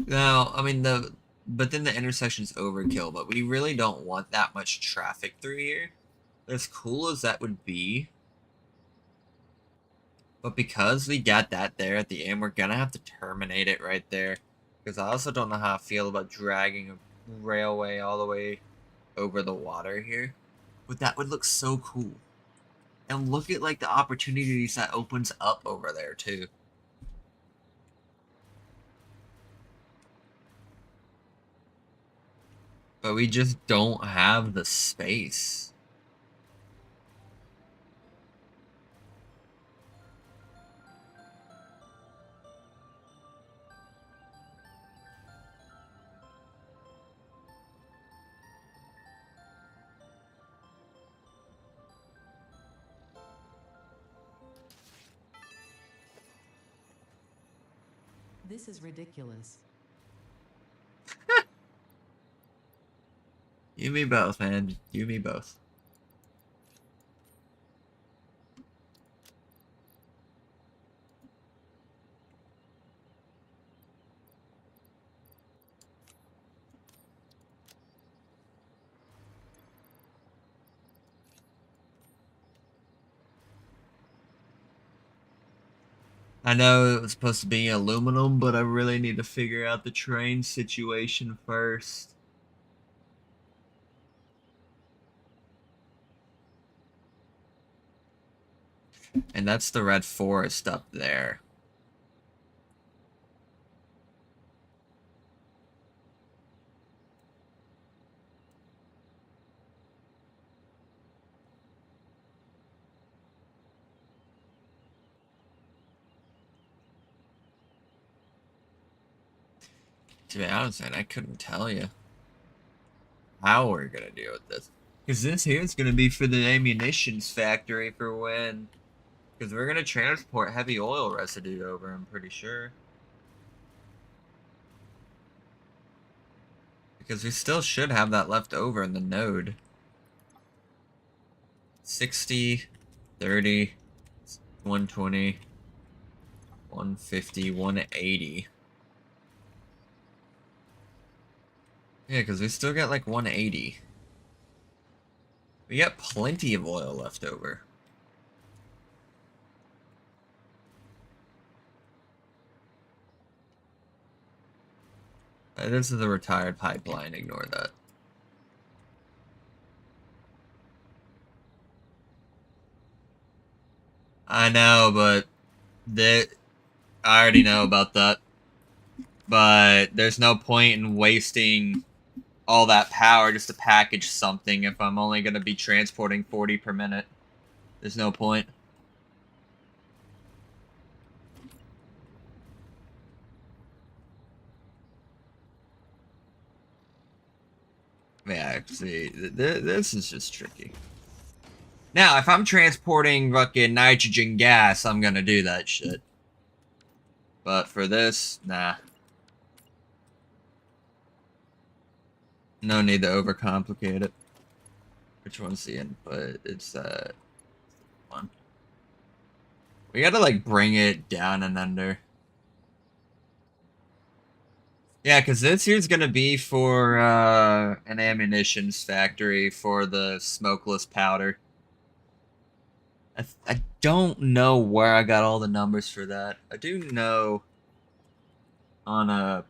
Now, I mean, but then the intersection's overkill, but we really don't want that much traffic through here. As cool as that would be, but because we got that there at the end, we're gonna have to terminate it right there. Because I also don't know how I feel about dragging a railway all the way over the water here. But that would look so cool. And look at, like, the opportunities that opens up over there, too. But we just don't have the space. This is ridiculous. You me both, man. You me both. I know it was supposed to be aluminum, but I really need to figure out the train situation first. And that's the red forest up there. To be honest, man, I couldn't tell you how we're gonna deal with this. Because this here is gonna be for the ammunitions factory for when. Because we're gonna transport heavy oil residue over, I'm pretty sure. Because we still should have that left over in the node. 60, 30, 120, 150, 180. Yeah, because we still got like 180. We got plenty of oil left over. This is a retired pipeline, ignore that. I know, but I already know about that. But there's no point in wasting all that power just to package something if I'm only going to be transporting 40 per minute. There's no point. Yeah, see, this is just tricky. Now, if I'm transporting fucking nitrogen gas, I'm gonna do that shit. But for this, nah. No need to overcomplicate it. Which one's the input? It's one. We gotta like bring it down and under. Yeah, because this here's gonna be for an ammunitions factory for the smokeless powder. I don't know where I got all the numbers for that. I do know on a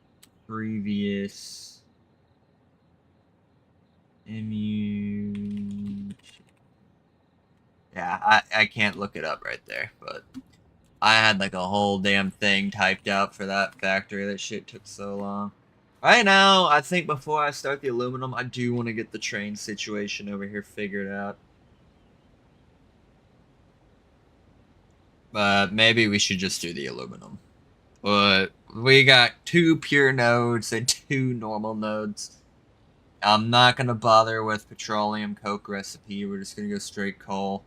previous yeah, I can't look it up right there, but I had like a whole damn thing typed out for that factory. That shit took so long. Right now, I think before I start the aluminum, I do want to get the train situation over here figured out. But maybe we should just do the aluminum. But we got 2 pure nodes and 2 normal nodes. I'm not going to bother with petroleum coke recipe. We're just going to go straight coal.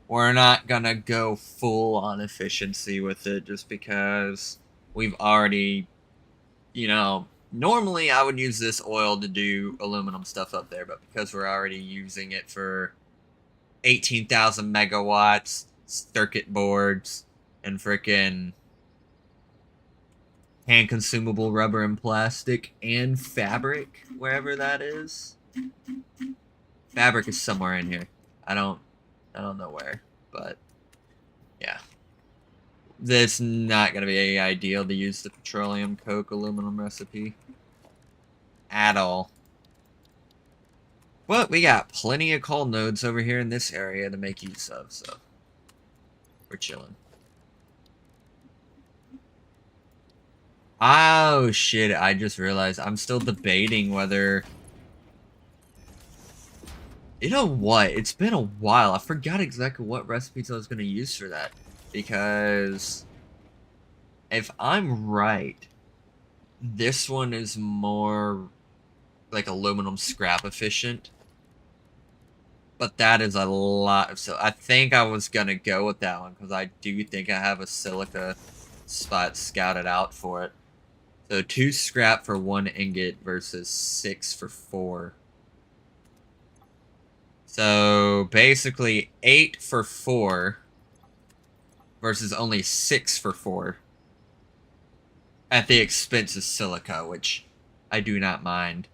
We're not going to go full on efficiency with it just because we've already, you know, normally I would use this oil to do aluminum stuff up there, but because we're already using it for 18,000 megawatts, circuit boards, and frickin' hand consumable rubber and plastic and fabric, wherever that is. Fabric is somewhere in here. I don't know where, but yeah. It's not gonna be ideal to use the petroleum coke aluminum recipe at all. But we got plenty of coal nodes over here in this area to make use of, so we're chilling. Oh shit, I just realized I'm still debating whether... You know what? It's been a while. I forgot exactly what recipes I was going to use for that. Because if I'm right, this one is more like aluminum scrap efficient. But that is a lot of... So I think I was going to go with that one because I do think I have a silica spot scouted out for it. So 2 scrap for 1 ingot versus 6 for 4. So basically 8 for 4 versus only 6 for 4. At the expense of silica, which I do not mind.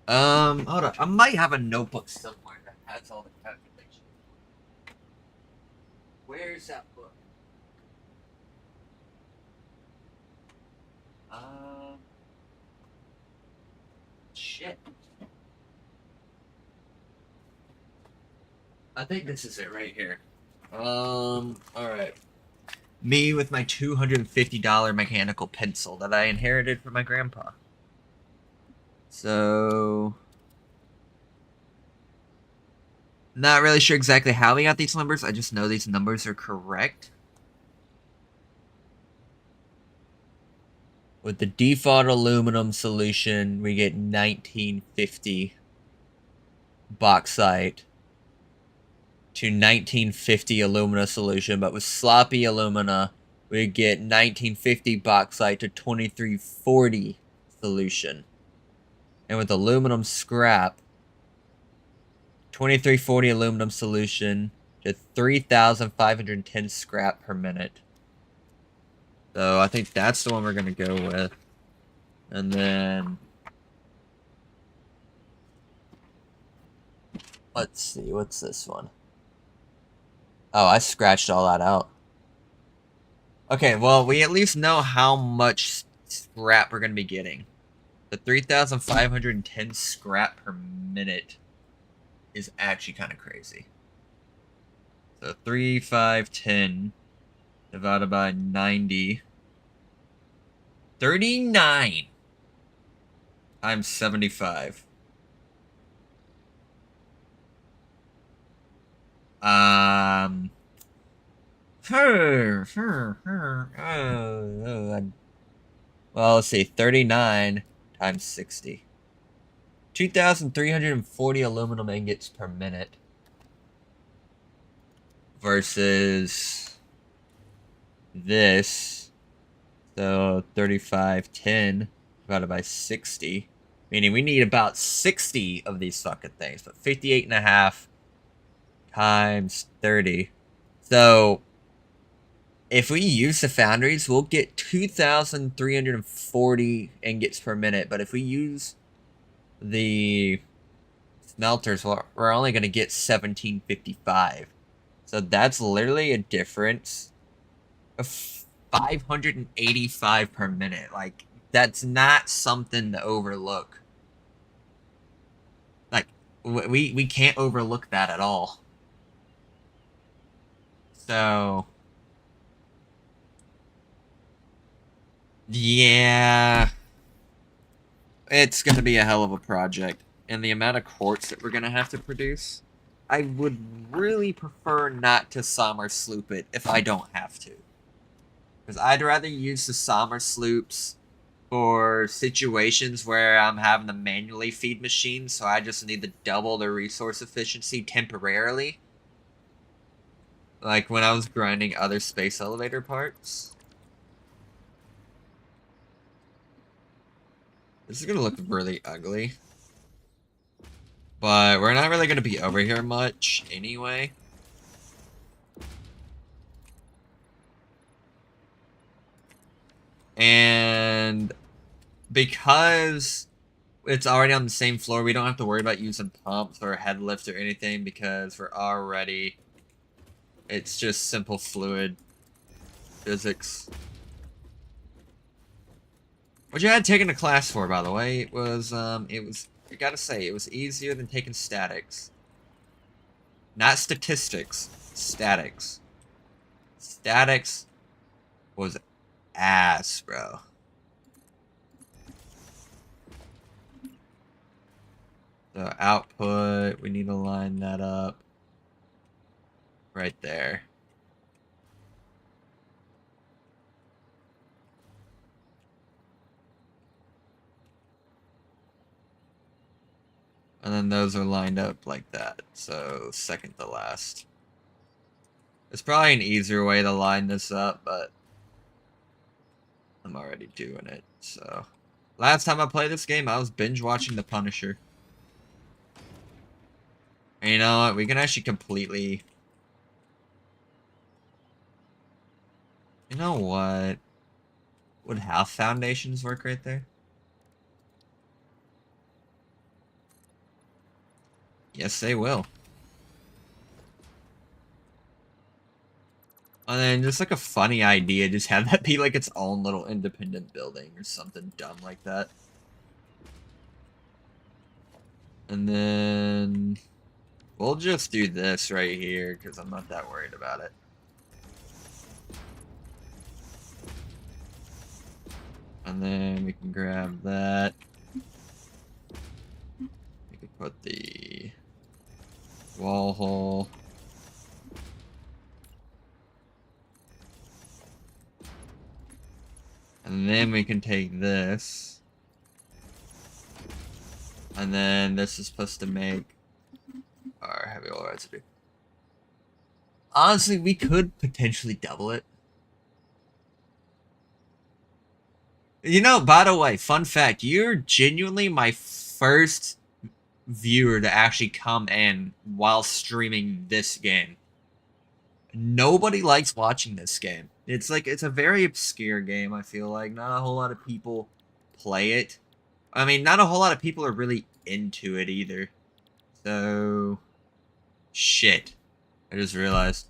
Hold on. I might have a notebook somewhere that has all the calculations. Where's that book? Shit. I think this is it right here. Alright. Me with my $250 mechanical pencil that I inherited from my grandpa. So... Not really sure exactly how we got these numbers, I just know these numbers are correct. With the default aluminum solution, we get 1950 bauxite to 1950 alumina solution, but with sloppy alumina, we get 1950 bauxite to 2340 solution. And with aluminum scrap, 2340 aluminum solution to 3,510 scrap per minute. So I think that's the one we're going to go with. And then... Let's see, what's this one? Oh, I scratched all that out. Okay, well, we at least know how much scrap we're going to be getting. The 3,510 scrap per minute is actually kind of crazy. So 3,510 divided by 90. 39 times 75. Well, let's see, 39 times 60. 2,340 aluminum ingots per minute. Versus this. So 3510 divided by 60. Meaning we need about 60 of these fucking things. But 58.5 times 30. So if we use the foundries, we'll get 2,340 ingots per minute. But if we use the smelters, we're only going to get 1,755. So that's literally a difference of 585 per minute. Like, that's not something to overlook. Like, we can't overlook that at all. So... yeah, it's going to be a hell of a project. And the amount of quartz that we're going to have to produce, I would really prefer not to summer sloop it if I don't have to. Because I'd rather use the summer sloops for situations where I'm having to manually feed machines, so I just need to double the resource efficiency temporarily. Like when I was grinding other space elevator parts. This is gonna look really ugly. But we're not really gonna be over here much anyway. And because it's already on the same floor, we don't have to worry about using pumps or head lift or anything because we're already... It's just simple fluid physics. What you had taken a class for, by the way, it was, I gotta say, it was easier than taking statics. Not statistics, statics. Statics was ass, bro. The output, we need to line that up. Right there. And then those are lined up like that. So second to last. It's probably an easier way to line this up, but I'm already doing it. So last time I played this game, I was binge watching The Punisher. And you know what? We can actually completely... You know what? Would half foundations work right there? Yes, they will. And then just like a funny idea, just have that be like its own little independent building or something dumb like that. And then we'll just do this right here because I'm not that worried about it. And then we can grab that. We can put the wall hole. And then we can take this. And then this is supposed to make our heavy oil residue. Honestly, we could potentially double it. You know, by the way, fun fact, you're genuinely my first viewer to actually come in while streaming this game. Nobody likes watching this game. It's like, it's a very obscure game, I feel like. Not a whole lot of people play it. I mean, not a whole lot of people are really into it either. So... Shit. I just realized.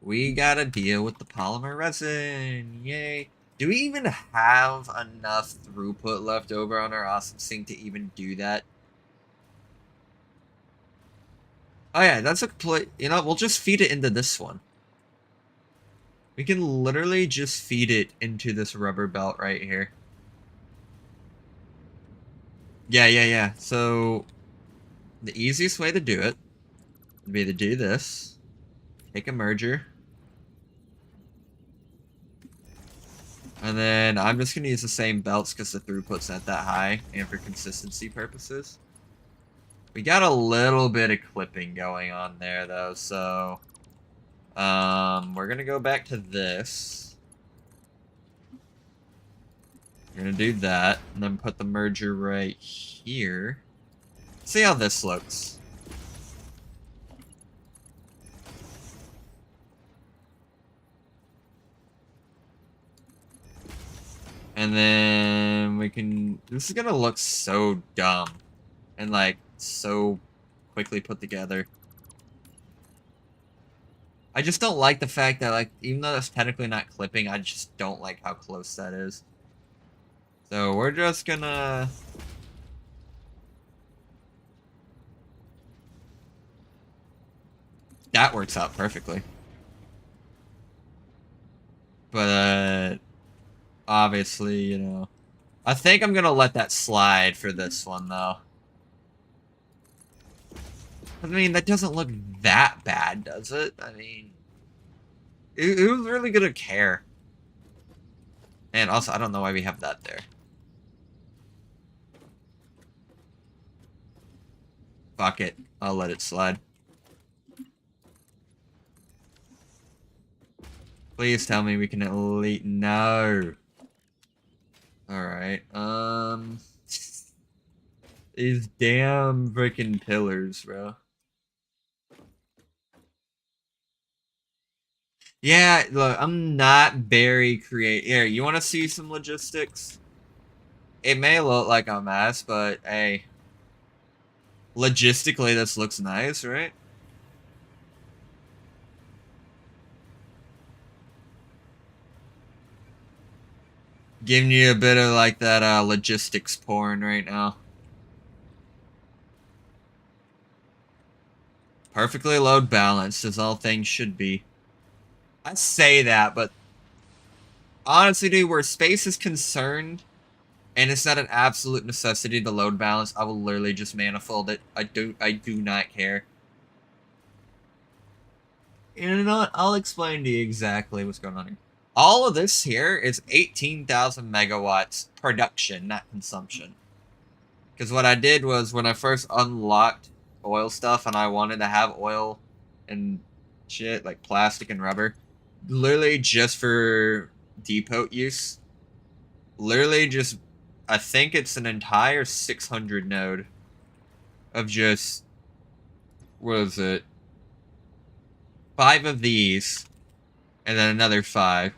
We gotta deal with the polymer resin. Yay. Do we even have enough throughput left over on our awesome sink to even do that? Oh yeah, that's a play. You know, we'll just feed it into this one. We can literally just feed it into this rubber belt right here. Yeah. So, the easiest way to do it would be to do this. Take a merger. And then I'm just going to use the same belts because the throughput's not that high and for consistency purposes. We got a little bit of clipping going on there though, so we're going to go back to this. We're going to do that and then put the merger right here. See how this looks. And then we can... This is gonna look so dumb. And, like, so quickly put together. I just don't like the fact that, like, even though that's technically not clipping, I just don't like how close that is. So, we're just gonna... That works out perfectly. But, obviously, you know. I think I'm gonna let that slide for this one, though. I mean, that doesn't look that bad, does it? I mean... Who's really gonna care? And also, I don't know why we have that there. Fuck it. I'll let it slide. Please tell me we can at least... No. Alright, These damn freaking pillars, bro. Yeah, look, I'm not very creative. Here, you want to see some logistics? It may look like a mess, but hey, logistically, this looks nice, right? Giving you a bit of like that logistics porn right now. Perfectly load balanced, as all things should be. I say that, but honestly, dude, where space is concerned, and it's not an absolute necessity to load balance, I will literally just manifold it. I do not care. You know what? I'll explain to you exactly what's going on here. All of this here is 18,000 megawatts production, not consumption. Because what I did was, when I first unlocked oil stuff and I wanted to have oil and shit, like plastic and rubber, literally just for depot use, literally just, I think it's an entire 600 node of just, what is it, 5 of these, and then another 5.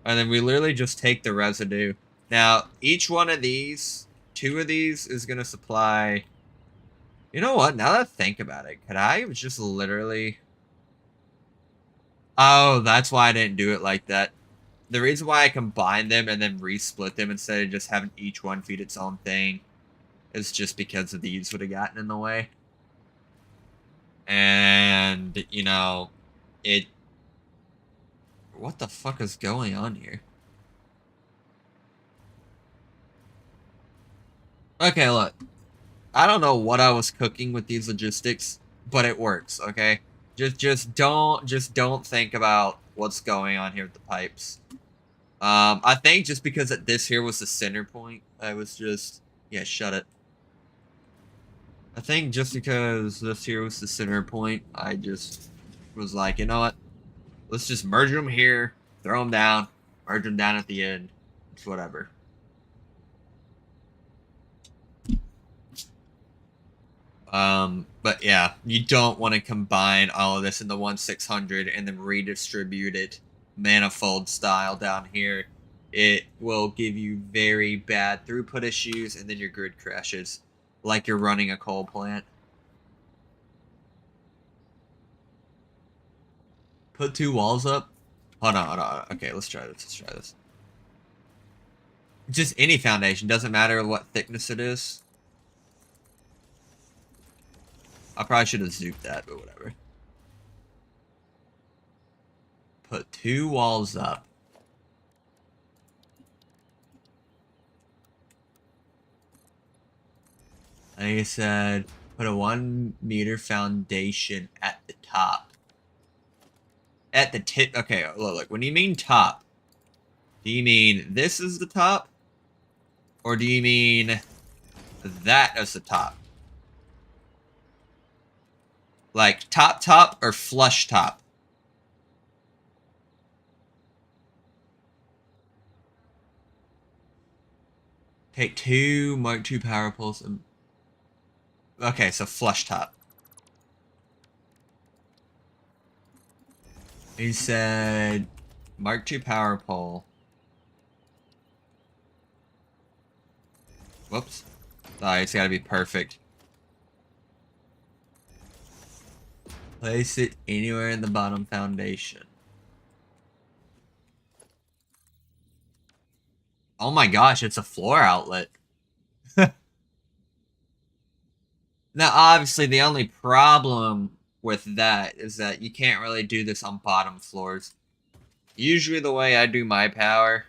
And then we literally just take the residue. Now, each one of these, 2 of these, is going to supply... You know what? Now that I think about it, could I just literally... Oh, that's why I didn't do it like that. The reason why I combined them and then resplit them instead of just having each one feed its own thing is just because of these would have gotten in the way. And, you know, it... What the fuck is going on here? Okay, look. I don't know what I was cooking with these logistics, but it works, okay? Just don't think about what's going on here with the pipes. I think just because this here was the center point, I was just... Yeah, shut it. I think just because this here was the center point, I just was like, you know what? Let's just merge them here, throw them down, merge them down at the end. It's whatever. But yeah, you don't want to combine all of this into 1/600 and then redistribute it manifold style down here. It will give you very bad throughput issues, and then your grid crashes like you're running a coal plant. Put 2 walls up? Hold on. Okay, let's try this. Just any foundation, doesn't matter what thickness it is. I probably should have zooped that, but whatever. Put 2 walls up. And he said, put a 1 meter foundation at the top. At the tip. Okay, look. When you mean top, do you mean this is the top? Or do you mean that as the top? Like top or flush top? Take 2 Mark II power poles and... Okay, so flush top. He said Mark II power pole. Whoops. Sorry, it's gotta be perfect. Place it anywhere in the bottom foundation. Oh my gosh, it's a floor outlet. Now, obviously, the only problem with that is that you can't really do this on bottom floors. Usually the way I do my power,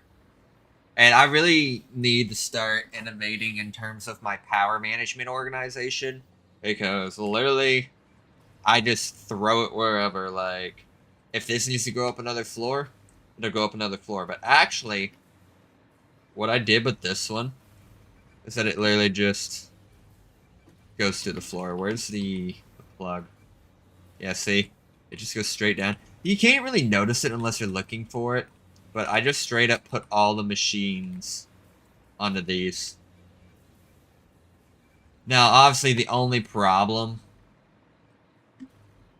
and I really need to start innovating in terms of my power management organization, because literally, I just throw it wherever. Like, if this needs to go up another floor, it'll go up another floor. But actually, what I did with this one is that it literally just goes to the floor. Where's the plug? Yeah, see? It just goes straight down. You can't really notice it unless you're looking for it, but I just straight up put all the machines onto these. Now, obviously, the only problem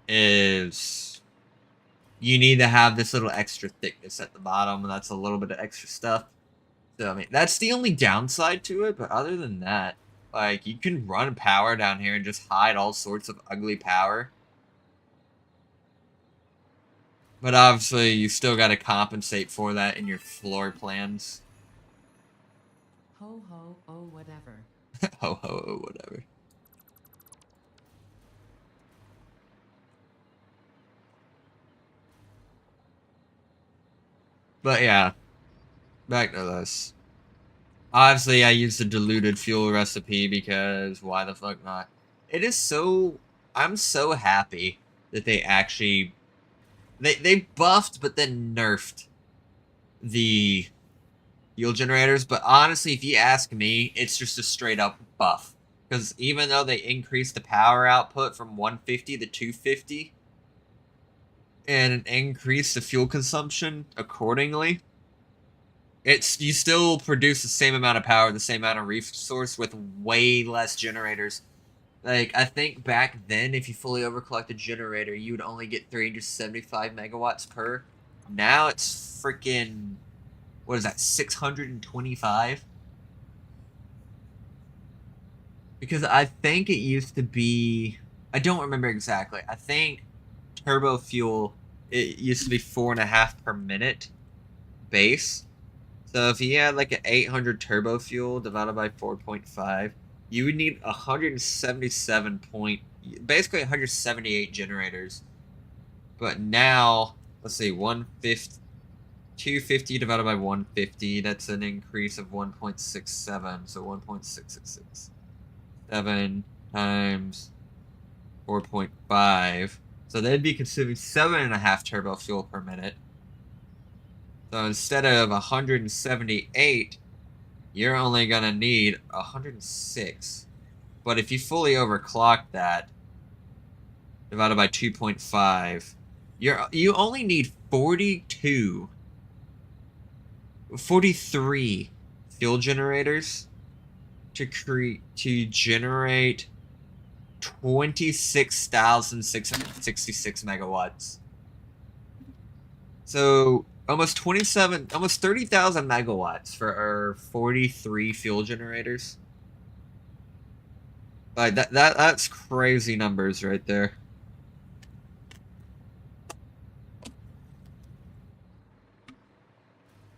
is you need to have this little extra thickness at the bottom, and that's a little bit of extra stuff. So, I mean, that's the only downside to it, but other than that, like, you can run power down here and just hide all sorts of ugly power. But obviously, you still got to compensate for that in your floor plans. Ho ho oh whatever. Ho ho oh whatever. But yeah, back to this. Obviously, I used a diluted fuel recipe because why the fuck not? It is so... I'm so happy that they actually... They buffed but then nerfed the fuel generators. But honestly, if you ask me, it's just a straight up buff. Because even though they increased the power output from 150 to 250... and increased the fuel consumption accordingly, you still produce the same amount of power, the same amount of resource with way less generators. Like, I think back then, if you fully overclocked a generator, you would only get 375 megawatts per. Now it's freaking, what is that, 625? Because I think it used to be, I don't remember exactly. I think turbo fuel, it used to be 4.5 per minute base. So if you had like an 800 turbo fuel divided by 4.5, you would need 177 basically 178 generators. But now, let's see, 250 divided by 150, that's an increase of 1.67, so 1.666. 7 times 4.5. So they'd be consuming 7.5 turbo fuel per minute. So instead of 178, you're only gonna need 106. But if you fully overclock that, divided by 2.5, you only need 43 fuel generators to generate 26,666 megawatts. So almost 30,000 megawatts for our 43 fuel generators. Like that's crazy numbers right there.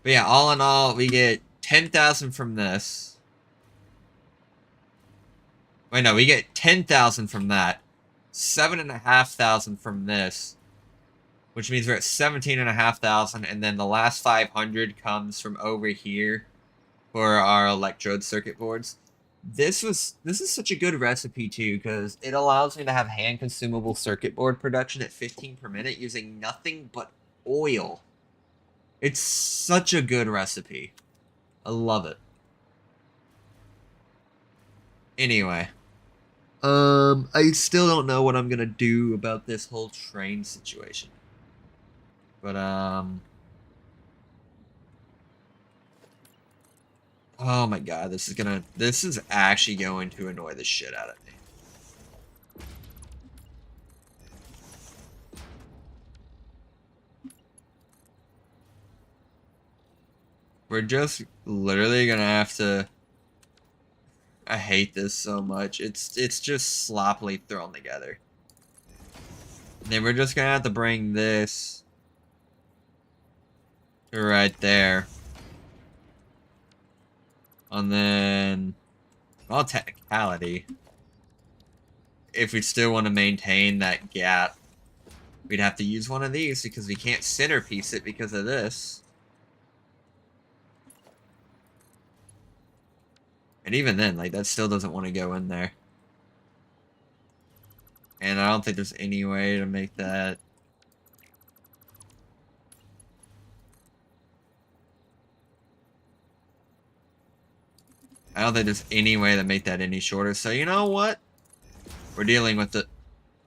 But yeah, all in all, we get 10,000 from this. Wait, no, we get 10,000 from that. 7,500 from this. Which means we're at 17,500, and then the last 500 comes from over here for our electrode circuit boards. This is such a good recipe too, because it allows me to have hand consumable circuit board production at 15 per minute using nothing but oil. It's such a good recipe. I love it. Anyway. I still don't know what I'm gonna do about this whole train situation. But, oh my god, this is actually going to annoy the shit out of me. We're just literally gonna have to... I hate this so much. It's just sloppily thrown together. And then we're just gonna have to bring this to right there. And then, well, technicality, if we still want to maintain that gap, we'd have to use one of these because we can't centerpiece it because of this. And even then, like, that still doesn't want to go in there. And I don't think there's any way to make that I don't think there's any way to make that any shorter. So you know what? We're dealing with it.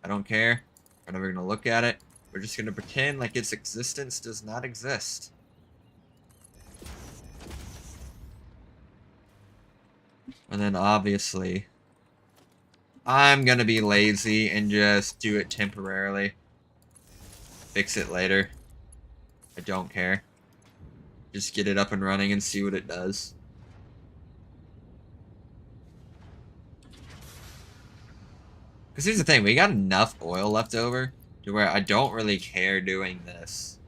I don't care. We're never gonna look at it. We're just gonna pretend like its existence does not exist. And then obviously, I'm gonna be lazy and just do it temporarily. Fix it later. I don't care. Just get it up and running and see what it does. Because here's the thing, we got enough oil left over to where I don't really care doing this.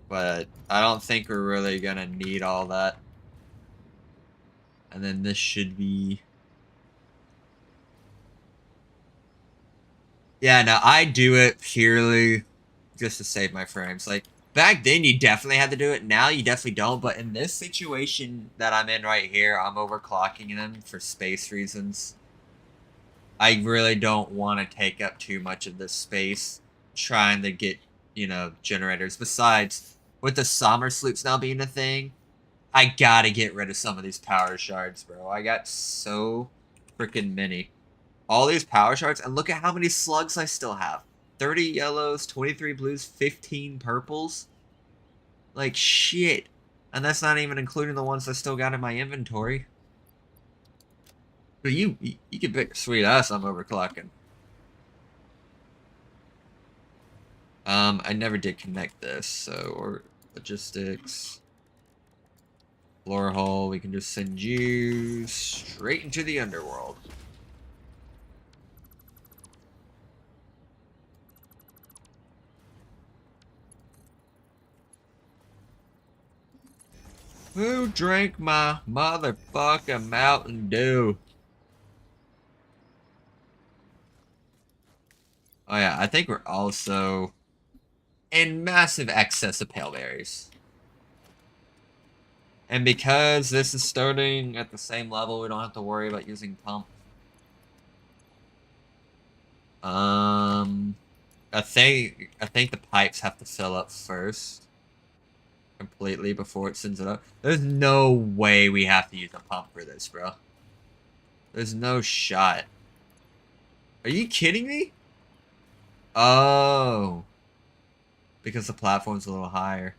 But I don't think we're really gonna need all that. And then this should be... Yeah, no, I do it purely just to save my frames. Like, back then you definitely had to do it, now you definitely don't, but in this situation that I'm in right here, I'm overclocking them for space reasons. I really don't want to take up too much of this space trying to get, you know, generators. Besides, with the Sommer sloops now being a thing, I gotta get rid of some of these power shards, bro. I got so freaking many. All these power shards, and look at how many slugs I still have. 30 yellows, 23 blues, 15 purples. Like, shit. And that's not even including the ones I still got in my inventory. But you can pick sweet ass I'm overclocking. I never did connect this, so, or logistics. Floor hole, we can just send you straight into the underworld. Who drank my motherfucking Mountain Dew? Oh yeah, I think we're also in massive excess of pale berries. And because this is starting at the same level, we don't have to worry about using pump. I think the pipes have to fill up first. Completely before it sends it up. There's no way we have to use a pump for this, bro. There's no shot. Are you kidding me? Oh. Because the platform's a little higher.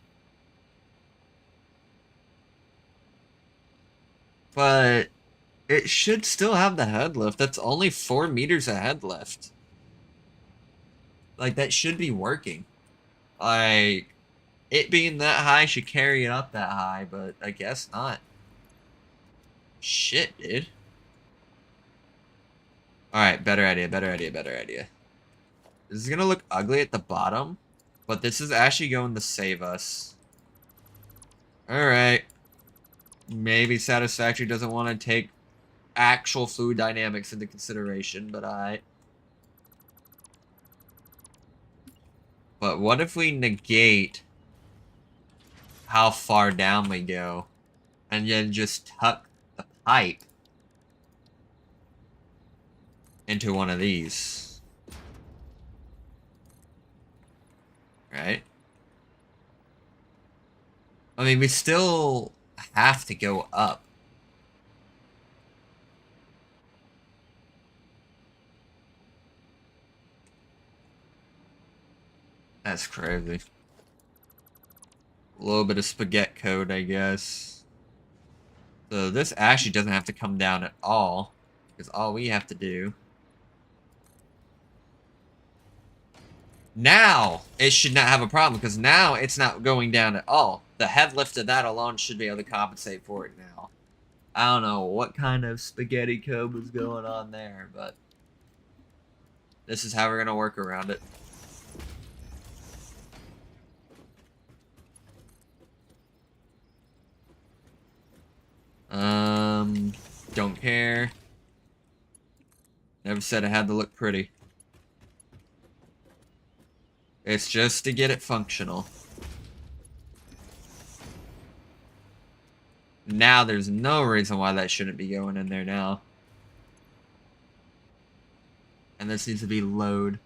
But it should still have the head lift. That's only 4 meters of head lift. Like, that should be working. Like, it being that high should carry it up that high, but I guess not. Shit, dude. Alright, better idea, better idea, better idea. This is gonna look ugly at the bottom, but this is actually going to save us. Alright. Maybe Satisfactory doesn't want to take actual fluid dynamics into consideration, but But what if we negate how far down we go, and then just tuck the pipe into one of these? Right? I mean, we still have to go up. That's crazy. A little bit of spaghetti code, I guess. So this actually doesn't have to come down at all, because all we have to do... Now, it should not have a problem, because now it's not going down at all. The head lift of that alone should be able to compensate for it now. I don't know what kind of spaghetti code was going on there, but... This is how we're going to work around it. Don't care. Never said it had to look pretty. It's just to get it functional. Now there's no reason why that shouldn't be going in there now. And this needs to be load.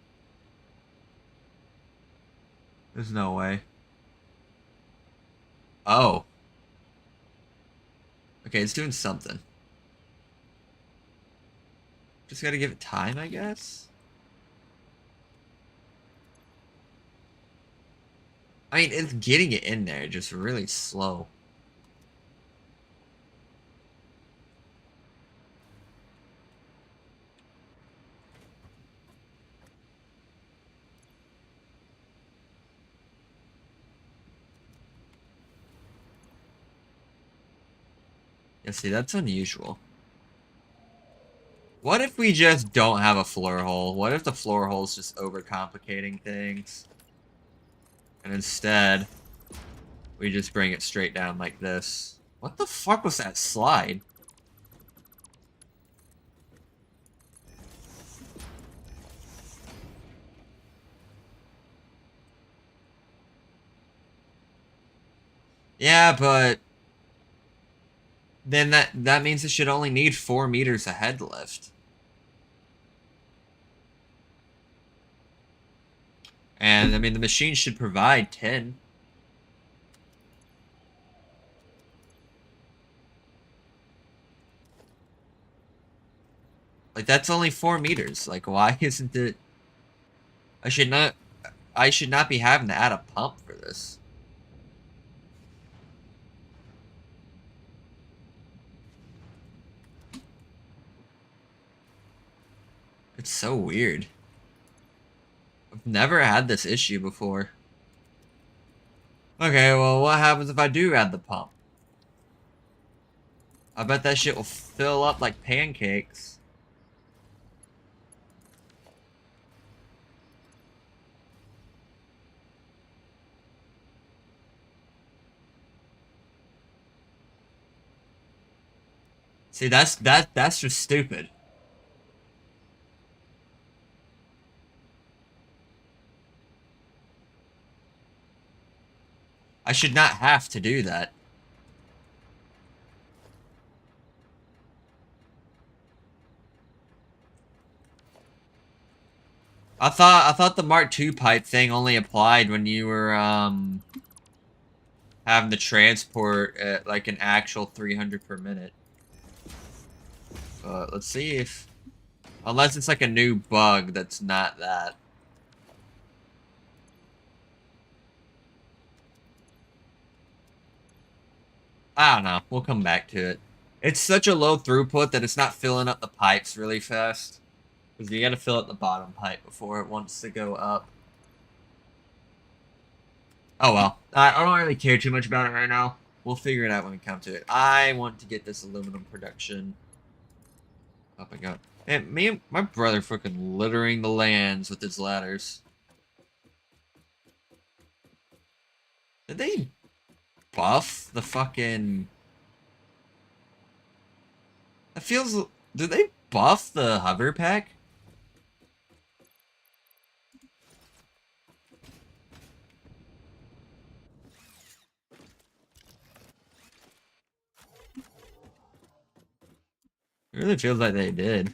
There's no way. Oh. Okay, it's doing something. Just gotta give it time, I guess. I mean, it's getting it in there, just really slow. Yeah, see, that's unusual. What if we just don't have a floor hole? What if the floor hole is just overcomplicating things? And instead, we just bring it straight down like this. What the fuck was that slide? Yeah, but then that means it should only need 4 meters of head lift. And I mean the machine should provide 10. Like that's only 4 meters. Like why isn't it I should not be having to add a pump for this. It's so weird. I've never had this issue before. Okay, well, what happens if I do add the pump? I bet that shit will fill up like pancakes. See, that's just stupid. I should not have to do that. I thought the Mark II pipe thing only applied when you were having to transport at like an actual 300 per minute. But let's see if unless it's like a new bug that's not that. I don't know. We'll come back to it. It's such a low throughput that it's not filling up the pipes really fast. Because you gotta fill up the bottom pipe before it wants to go up. Oh well. I don't really care too much about it right now. We'll figure it out when we come to it. I want to get this aluminum production up and go. And me and my brother freaking littering the lands with his ladders. Did they buff the fucking... It feels... Did they buff the hover pack? It really feels like they did.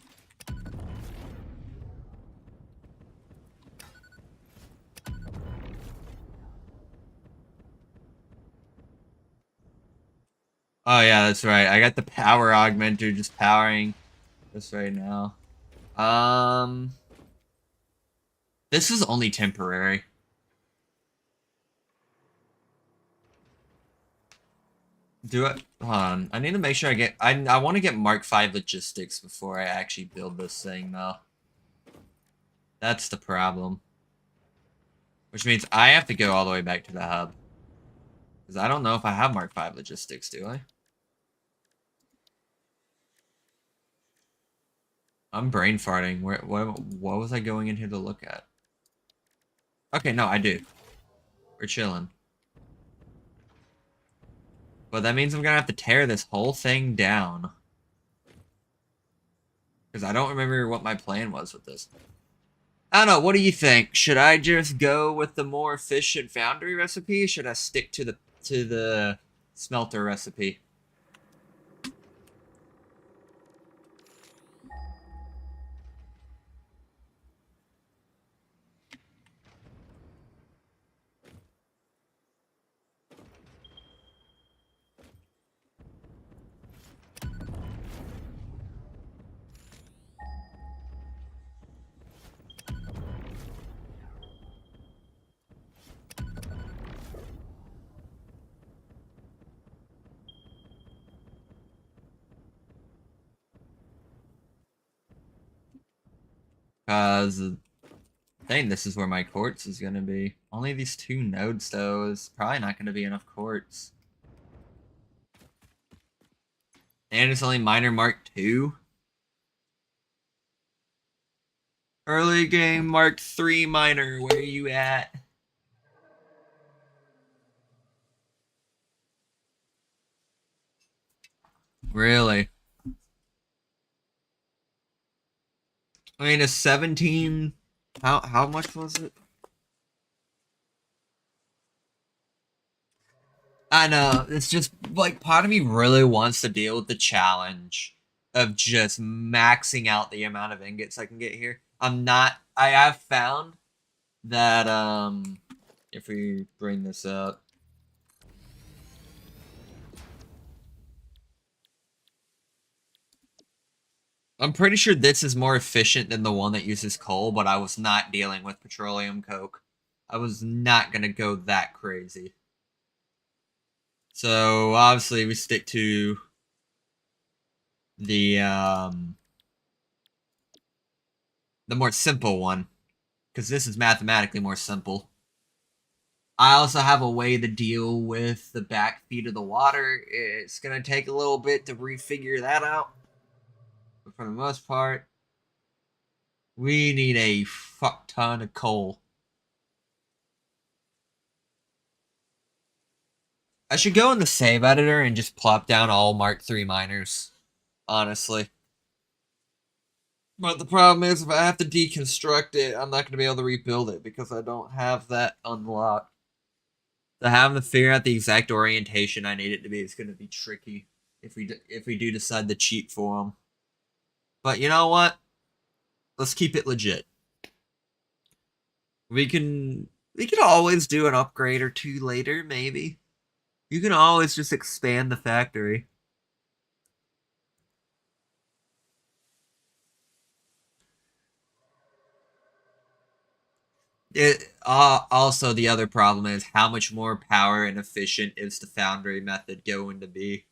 Oh yeah, that's right. I got the power augmenter just powering this right now. This is only temporary. Do it. Hold on. I need to make sure I get... I want to get Mark V logistics before I actually build this thing, though. That's the problem. Which means I have to go all the way back to the hub. Because I don't know if I have Mark V logistics, do I? I'm brain farting. What was I going in here to look at? Okay, no, I do. We're chilling. But that means I'm gonna have to tear this whole thing down. Because I don't remember what my plan was with this. I don't know, what do you think? Should I just go with the more efficient foundry recipe? Or should I stick to the smelter recipe? Cause I think this is where my quartz is gonna be. Only these 2 nodes though is probably not gonna be enough quartz. And it's only miner mark 2. Early game mark 3 miner, where you at? Really? I mean, a 17. How much was it? I know. It's just like part of me really wants to deal with the challenge of just maxing out the amount of ingots I can get here. I'm not. I have found that if we bring this up. I'm pretty sure this is more efficient than the one that uses coal, but I was not dealing with petroleum coke. I was not going to go that crazy. So, obviously, we stick to the more simple one, because this is mathematically more simple. I also have a way to deal with the backfeed of the water. It's going to take a little bit to refigure that out. But for the most part, we need a fuck ton of coal. I should go in the save editor and just plop down all Mark III miners, honestly. But the problem is, if I have to deconstruct it, I'm not going to be able to rebuild it because I don't have that unlocked. So having to figure out the exact orientation I need it to be is going to be tricky if we do decide to cheat for them. But you know what? Let's keep it legit. We can always do an upgrade or 2 later, maybe. You can always just expand the factory. Also, the other problem is how much more power and efficient is the foundry method going to be?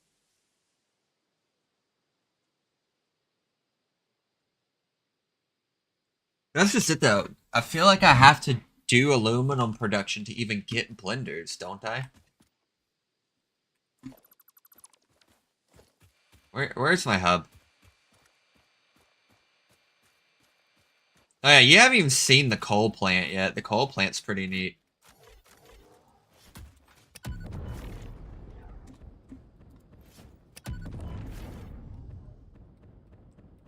That's just it, though. I feel like I have to do aluminum production to even get blenders, don't I? Where's my hub? Oh yeah, you haven't even seen the coal plant yet. The coal plant's pretty neat.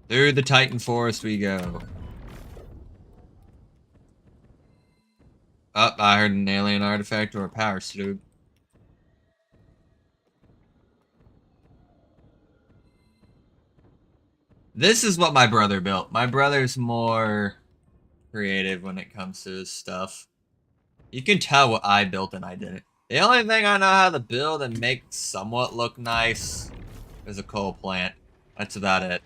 Through the Titan Forest we go. Oh, I heard an alien artifact or a power slug. This is what my brother built. My brother's more creative when it comes to his stuff. You can tell what I built and I didn't. The only thing I know how to build and make somewhat look nice is a coal plant. That's about it.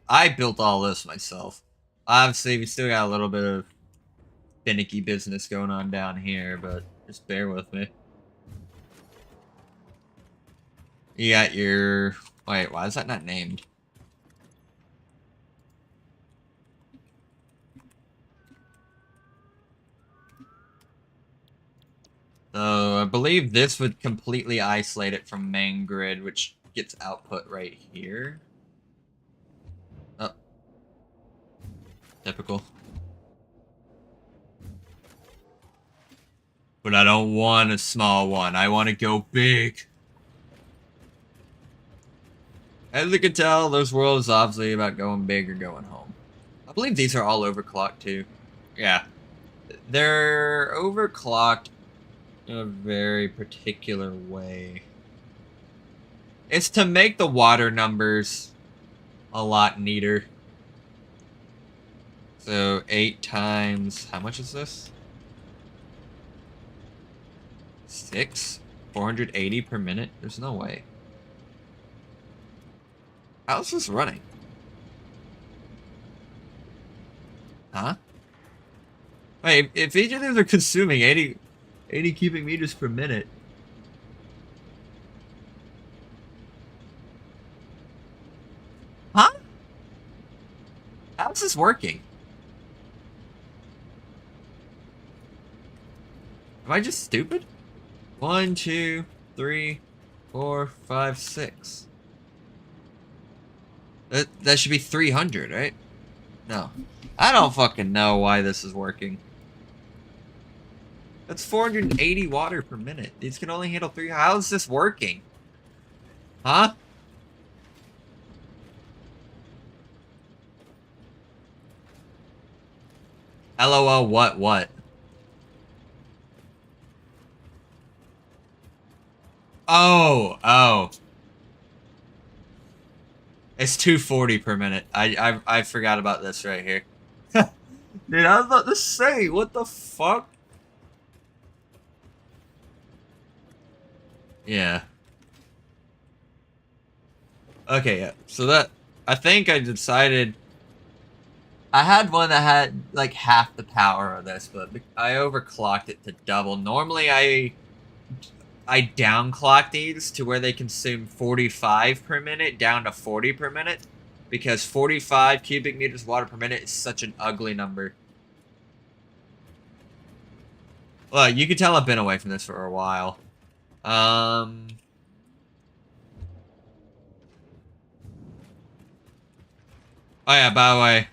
I built all this myself. Obviously, we still got a little bit of finicky business going on down here, but just bear with me. You got your... Wait, why is that not named? So, I believe this would completely isolate it from main grid, which gets output right here. Oh. Typical. But I don't want a small one. I want to go big. As you can tell, this world is obviously about going big or going home. I believe these are all overclocked too. Yeah. They're overclocked in a very particular way. It's to make the water numbers a lot neater. So 8 times, how much is this? 6? 480 per minute? There's no way. How's this running? Huh? Wait, if each of these are consuming 80 cubic meters per minute. Huh? is this working? Am I just stupid? 1, 2, 3, 4, 5, 6. That should be 300, right? No. I don't fucking know why this is working. That's 480 water per minute. These can only handle 3. How is this working? Huh? LOL, what? Oh. It's 240 per minute. I forgot about this right here. Dude, I was about to say, what the fuck? Yeah. Okay, yeah. So that, I think I decided, I had one that had like half the power of this, but I overclocked it to double. Normally I downclock these to where they consume 45 per minute down to 40 per minute, because 45 cubic meters of water per minute is such an ugly number. Well, you can tell I've been away from this for a while. Oh yeah, by the way,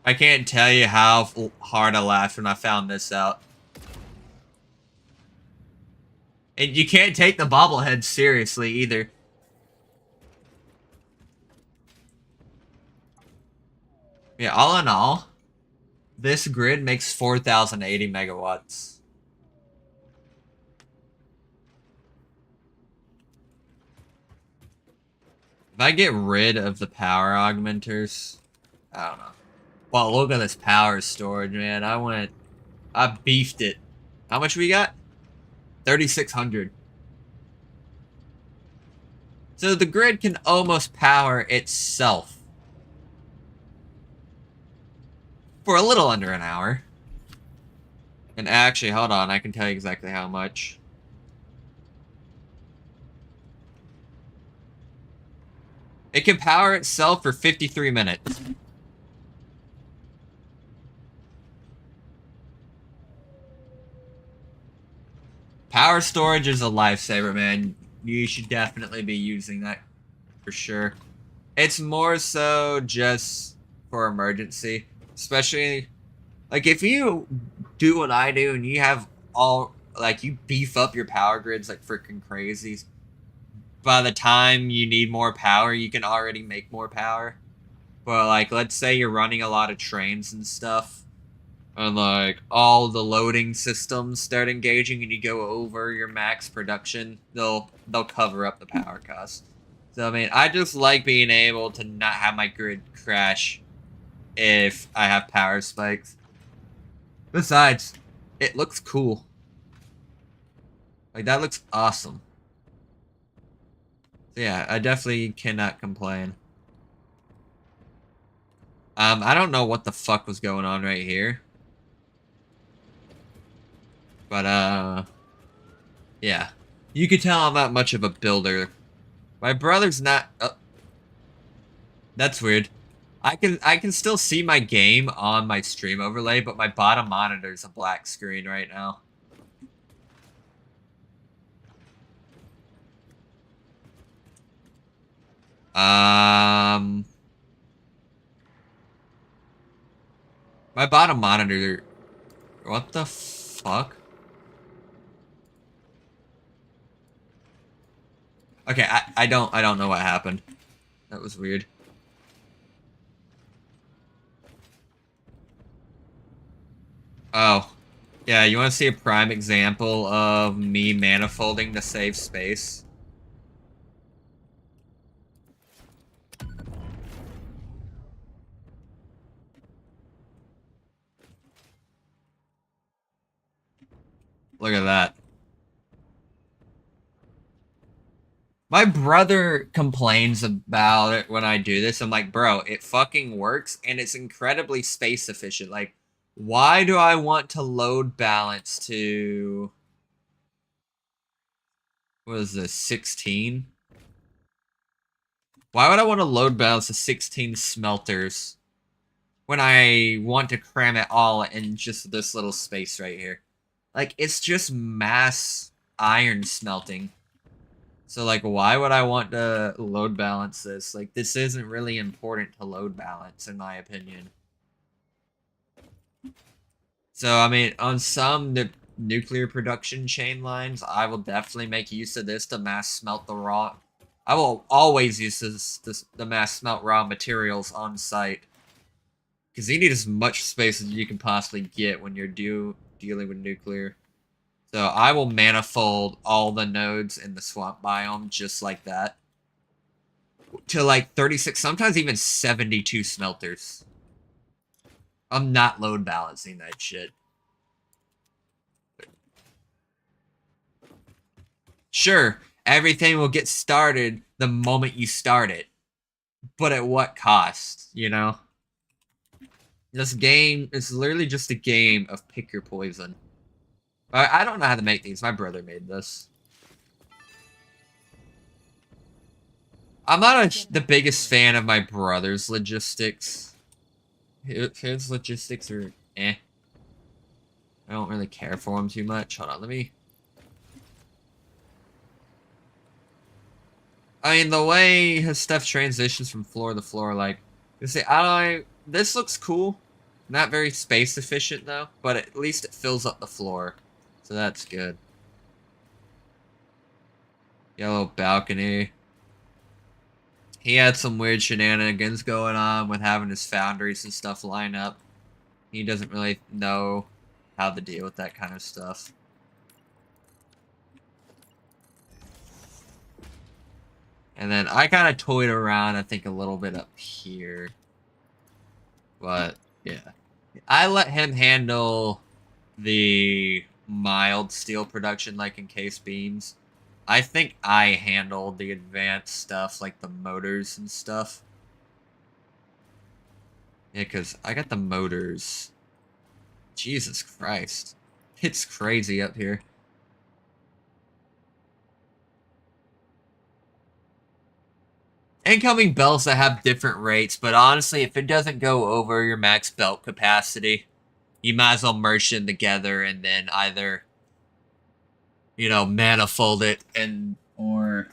I can't tell you how hard I laughed when I found this out. And you can't take the bobblehead seriously either. Yeah, all in all, this grid makes 4,080 megawatts. If I get rid of the power augmenters, I don't know. Well, look at this power storage, man. I beefed it. How much we got? 3,600. So the grid can almost power itself for a little under an hour. And actually, hold on, I can tell you exactly how much. It can power itself for 53 minutes. Power storage is a lifesaver, man. You should definitely be using that for sure. It's more so just for emergency. Especially, like, if you do what I do and you have all, like, you beef up your power grids like freaking crazy. By the time you need more power, you can already make more power. But, like, let's say you're running a lot of trains and stuff, and, like, all the loading systems start engaging and you go over your max production, they'll cover up the power costs. So, I mean, I just like being able to not have my grid crash if I have power spikes. Besides, it looks cool. Like, that looks awesome. So yeah, I definitely cannot complain. I don't know what the fuck was going on right here. But, yeah. You can tell I'm not much of a builder. My brother's not... that's weird. I can still see my game on my stream overlay, but my bottom monitor is a black screen right now. My bottom monitor... What the fuck? Okay, I don't know what happened. That was weird. Oh. Yeah, you want to see a prime example of me manifolding to save space? Look at that. My brother complains about it when I do this. I'm like, bro, it fucking works, and it's incredibly space efficient. Like, why do I want to load balance to... What is this, 16? Why would I want to load balance to 16 smelters when I want to cram it all in just this little space right here. Like, it's just mass iron smelting. So, like, why would I want to load balance this? Like, this isn't really important to load balance, in my opinion. So, I mean, on some nuclear production chain lines, I will definitely make use of this to mass smelt the raw. I will always use the mass smelt raw materials on site. Because you need as much space as you can possibly get when you're dealing with nuclear. So I will manifold all the nodes in the swamp biome just like that. To like 36, sometimes even 72 smelters. I'm not load balancing that shit. Sure, everything will get started the moment you start it. But at what cost, you know? This game is literally just a game of pick your poison. I don't know how to make these. My brother made this. I'm not the biggest fan of my brother's logistics. His logistics are eh. I don't really care for him too much. Hold on, let me... I mean, the way his stuff transitions from floor to floor, like... You see, this looks cool. Not very space efficient, though. But at least it fills up the floor. So that's good. Yellow balcony. He had some weird shenanigans going on with having his foundries and stuff line up. He doesn't really know how to deal with that kind of stuff. And then I kind of toyed around, I think, a little bit up here. But, yeah. I let him handle the mild steel production, like encased beams. I think I handled the advanced stuff, like the motors and stuff. Yeah, because I got the motors. Jesus Christ. It's crazy up here. Incoming belts that have different rates, but honestly, if it doesn't go over your max belt capacity, you might as well merge them together and then either, you know, manifold it or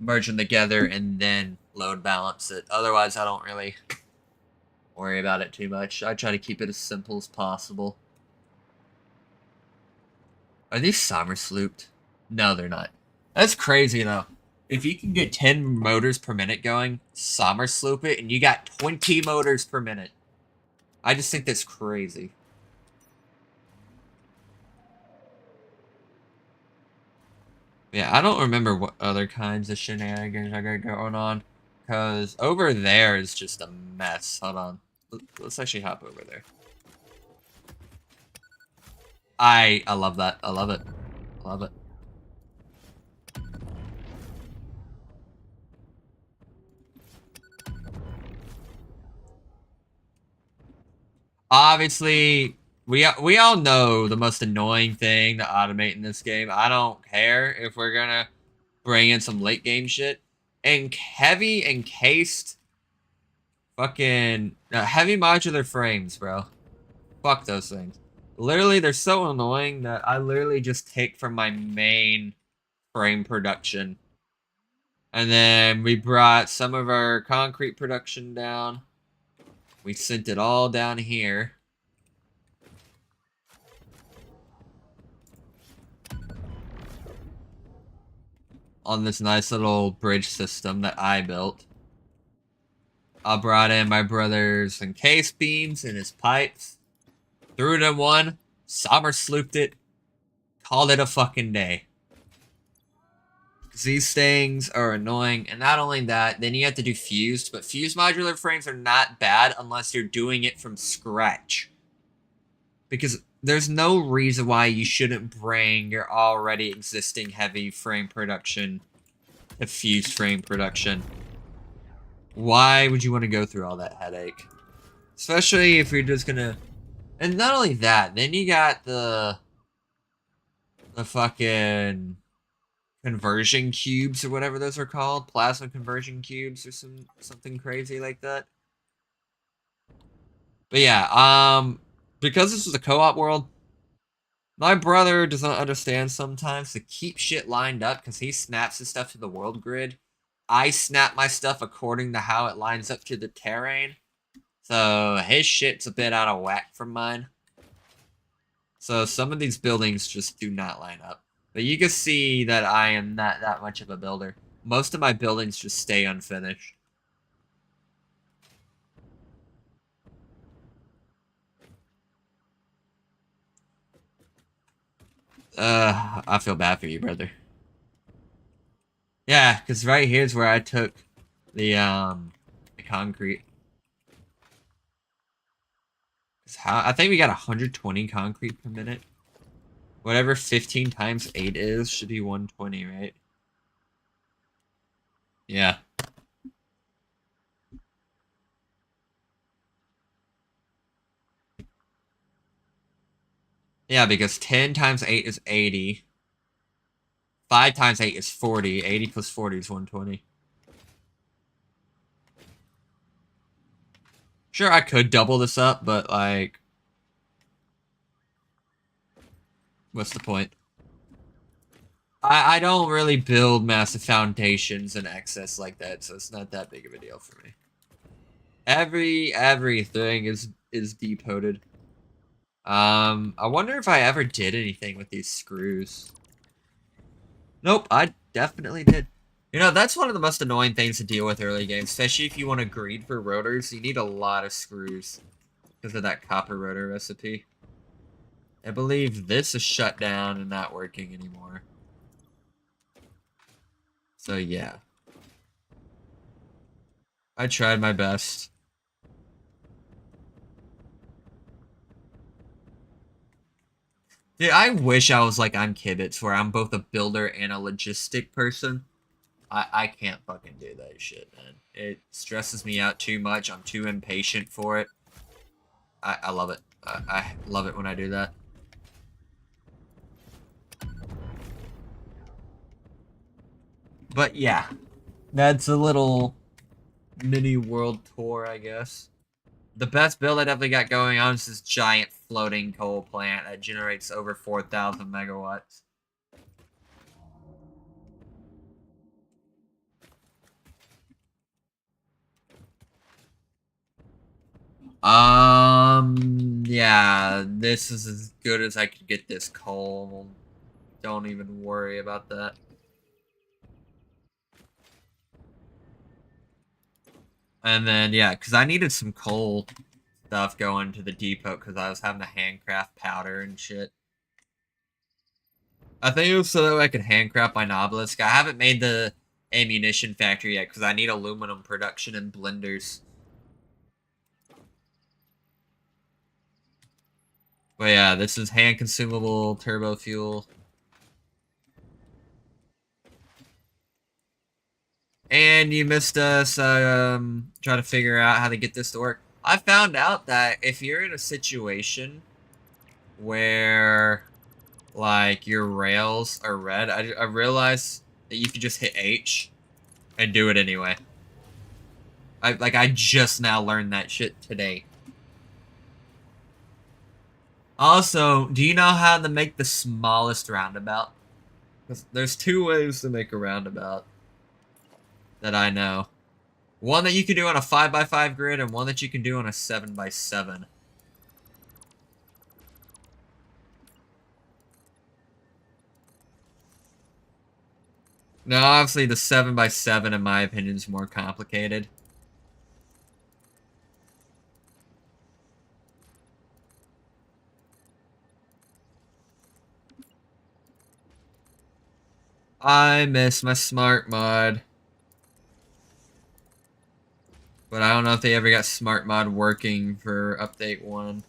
merge them together and then load balance it. Otherwise, I don't really worry about it too much. I try to keep it as simple as possible. Are these Sommer slooped? No, they're not. That's crazy, though. If you can get 10 motors per minute going, Sommer sloop it, and you got 20 motors per minute. I just think that's crazy. Yeah, I don't remember what other kinds of shenanigans I got going on. Because over there is just a mess. Hold on. Let's actually hop over there. I love that. I love it. I love it. Obviously, we all know the most annoying thing to automate in this game. I don't care if we're gonna bring in some late game shit. And heavy encased fucking heavy modular frames, bro. Fuck those things. Literally, they're so annoying that I literally just take from my main frame production. And then we brought some of our concrete production down. We sent it all down here. On this nice little bridge system that I built. I brought in my brother's encased beams and his pipes. Threw it in one. Sommer slooped it. Called it a fucking day. These things are annoying, and not only that, then you have to do fused, but fused modular frames are not bad unless you're doing it from scratch. Because there's no reason why you shouldn't bring your already existing heavy frame production to fused frame production. Why would you want to go through all that headache? Especially if you're just gonna... And not only that, then you got the fucking conversion cubes or whatever those are called, plasma conversion cubes or something crazy like that. But yeah, because this is a co-op world, my brother does not understand sometimes to keep shit lined up because he snaps his stuff to the world grid. I snap my stuff according to how it lines up to the terrain. So his shit's a bit out of whack from mine. So some of these buildings just do not line up. But you can see that I am not that much of a builder. Most of my buildings just stay unfinished. I feel bad for you, brother. Yeah, because right here's where I took the concrete. I think we got 120 concrete per minute. Whatever 15 times 8 is should be 120, right? Yeah. Yeah, because 10 times 8 is 80. 5 times 8 is 40. 80 plus 40 is 120. Sure, I could double this up, but, like... What's the point? I don't really build massive foundations in excess like that, so it's not that big of a deal for me. Everything is decoded. I wonder if I ever did anything with these screws. Nope, I definitely did. You know, that's one of the most annoying things to deal with early games, especially if you want to greed for rotors. You need a lot of screws because of that copper rotor recipe. I believe this is shut down and not working anymore. So yeah. I tried my best. Dude, I wish I was like I'm Kibitz, where I'm both a builder and a logistic person. I can't fucking do that shit, man. It stresses me out too much. I'm too impatient for it. I love it. I love it when I do that. But yeah, that's a little mini world tour, I guess. The best build I definitely got going on is this giant floating coal plant that generates over 4,000 megawatts. Yeah, this is as good as I could get this coal. Don't even worry about that. And then, yeah, because I needed some coal stuff going to the depot because I was having to handcraft powder and shit. I think it was so that I could handcraft my obelisk. I haven't made the ammunition factory yet because I need aluminum production and blenders. But yeah, this is hand consumable turbo fuel. And you missed us trying to figure out how to get this to work. I found out that if you're in a situation where like your rails are red, I realized that you could just hit H and do it anyway. I just now learned that shit today. Also, do you know how to make the smallest roundabout? 'Cause there's two ways to make a roundabout that I know. One that you can do on a 5x5 grid and one that you can do on a 7x7. Now, obviously, the 7x7, in my opinion, is more complicated. I miss my smart mod. But I don't know if they ever got smart mod working for update 1.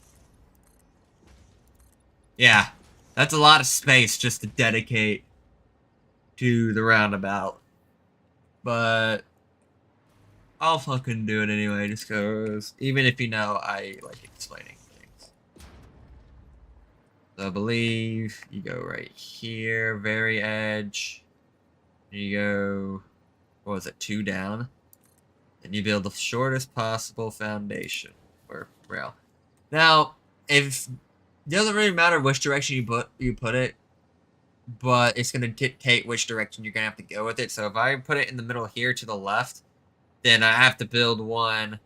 Yeah, that's a lot of space just to dedicate to the roundabout. But I'll fucking do it anyway, just cause, even if you know, I like explaining things. So I believe you go right here, very edge. You go, what was it, 2 down? And you build the shortest possible foundation, or rail. Now, if it doesn't really matter which direction you put it, but it's gonna dictate which direction you're gonna have to go with it. So if I put it in the middle here to the left, then I have to build one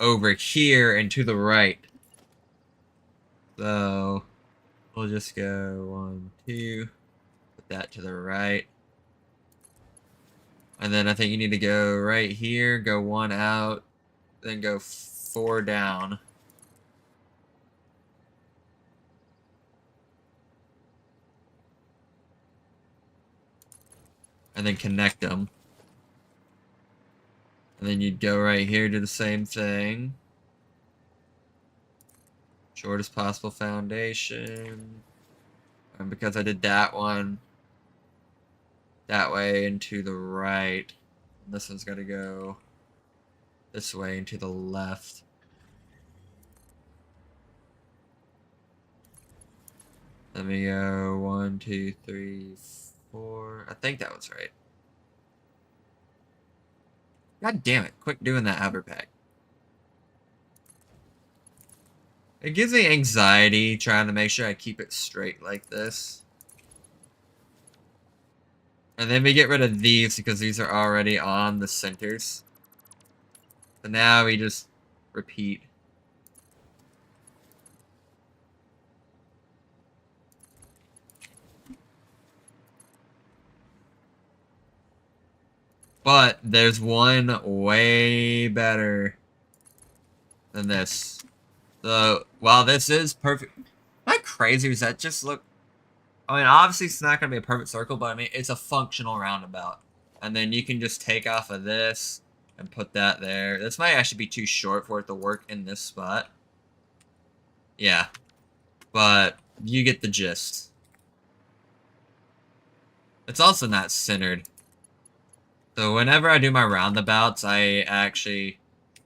over here and to the right. So we'll just go 1, 2, put that to the right. And then I think you need to go right here, go 1 out, then go 4 down. And then connect them. And then you'd go right here, do the same thing. Shortest possible foundation. And because I did that one that way and to the right, this one's gonna go this way and to the left. Let me go 1, 2, 3, 4. I think that was right. God damn it. Quit doing that hover pack. It gives me anxiety trying to make sure I keep it straight like this. And then we get rid of these because these are already on the centers. So now we just repeat. But there's one way better than this. So, while this is perfect... Am I crazy? Does that just look... I mean, obviously it's not going to be a perfect circle, but I mean, it's a functional roundabout. And then you can just take off of this and put that there. This might actually be too short for it to work in this spot. Yeah. But you get the gist. It's also not centered. So whenever I do my roundabouts, I actually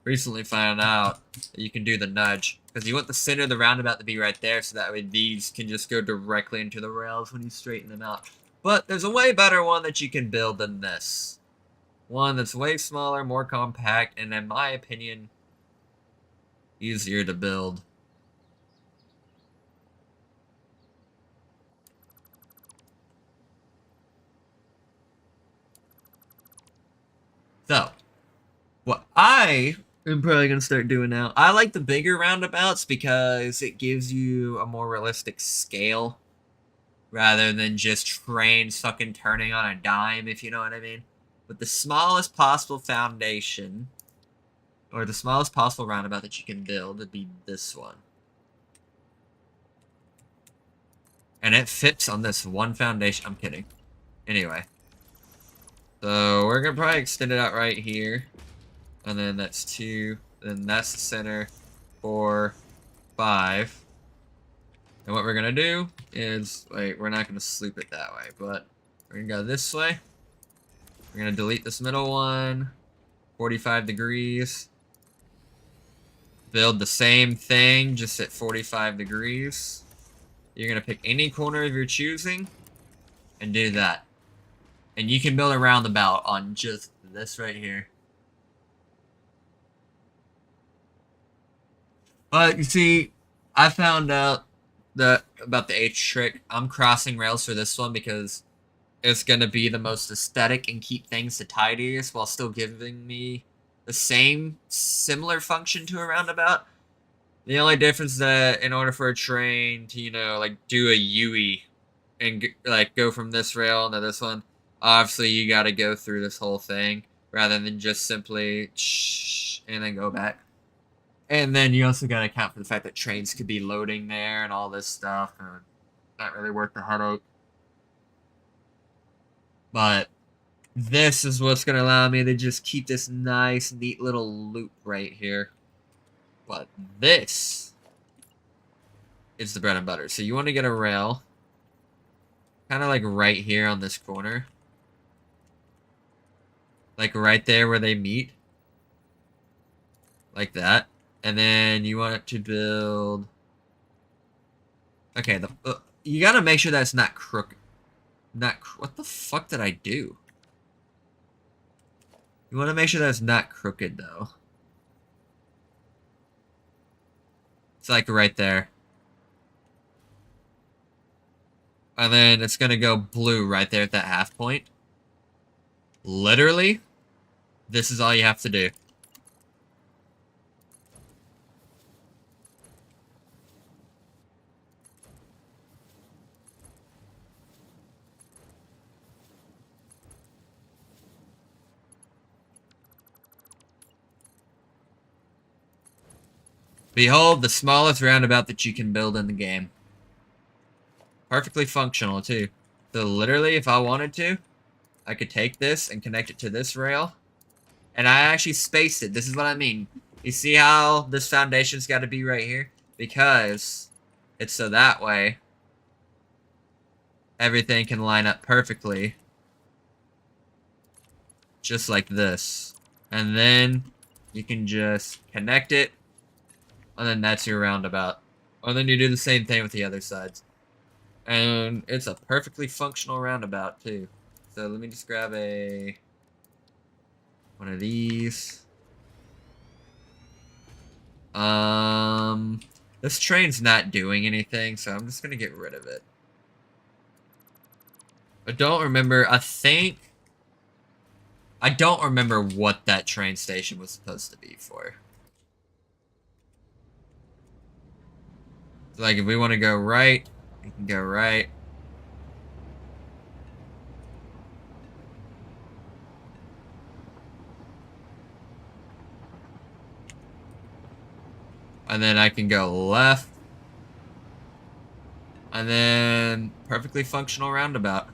recently found out that you can do the nudge. Because you want the center of the roundabout to be right there, so that way these can just go directly into the rails when you straighten them out. But there's a way better one that you can build than this. One that's way smaller, more compact, and in my opinion, easier to build. So, what I am probably going to start doing now, I like the bigger roundabouts because it gives you a more realistic scale rather than just trains fucking turning on a dime, if you know what I mean. But the smallest possible foundation, or the smallest possible roundabout that you can build, would be this one. And it fits on this one foundation. I'm kidding. Anyway. So we're going to probably extend it out right here. And then that's 2. Then that's the center. 4, 5. And what we're going to do is, wait, we're not going to sloop it that way, but we're going to go this way. We're going to delete this middle one. 45 degrees. Build the same thing, just at 45 degrees. You're going to pick any corner of your choosing and do that. And you can build a roundabout on just this right here. But you see, I found out about the H trick. I'm crossing rails for this one because it's going to be the most aesthetic and keep things the tidiest while still giving me the same similar function to a roundabout. The only difference is that in order for a train to, you know, like do a UE and like go from this rail to this one, obviously you got to go through this whole thing rather than just simply shh and then go back. And then you also got to account for the fact that trains could be loading there and all this stuff. And not really worth the headache. But this is what's going to allow me to just keep this nice, neat little loop right here. But this is the bread and butter. So you want to get a rail. Kind of like right here on this corner. Like right there where they meet. Like that. And then you want it to build... Okay, you gotta make sure that's not crooked. What the fuck did I do? You want to make sure that's not crooked, though. It's like right there. And then it's gonna go blue right there at that half point. Literally, this is all you have to do. Behold, the smallest roundabout that you can build in the game. Perfectly functional, too. So literally, if I wanted to, I could take this and connect it to this rail. And I actually spaced it. This is what I mean. You see how this foundation's got to be right here? Because it's so that way everything can line up perfectly. Just like this. And then you can just connect it. And then that's your roundabout. And then you do the same thing with the other sides. And it's a perfectly functional roundabout, too. So let me just grab one of these. This train's not doing anything, so I'm just gonna get rid of it. I don't remember, I don't remember what that train station was supposed to be for. So like, if we want to go right, we can go right. And then I can go left. And then perfectly functional roundabout.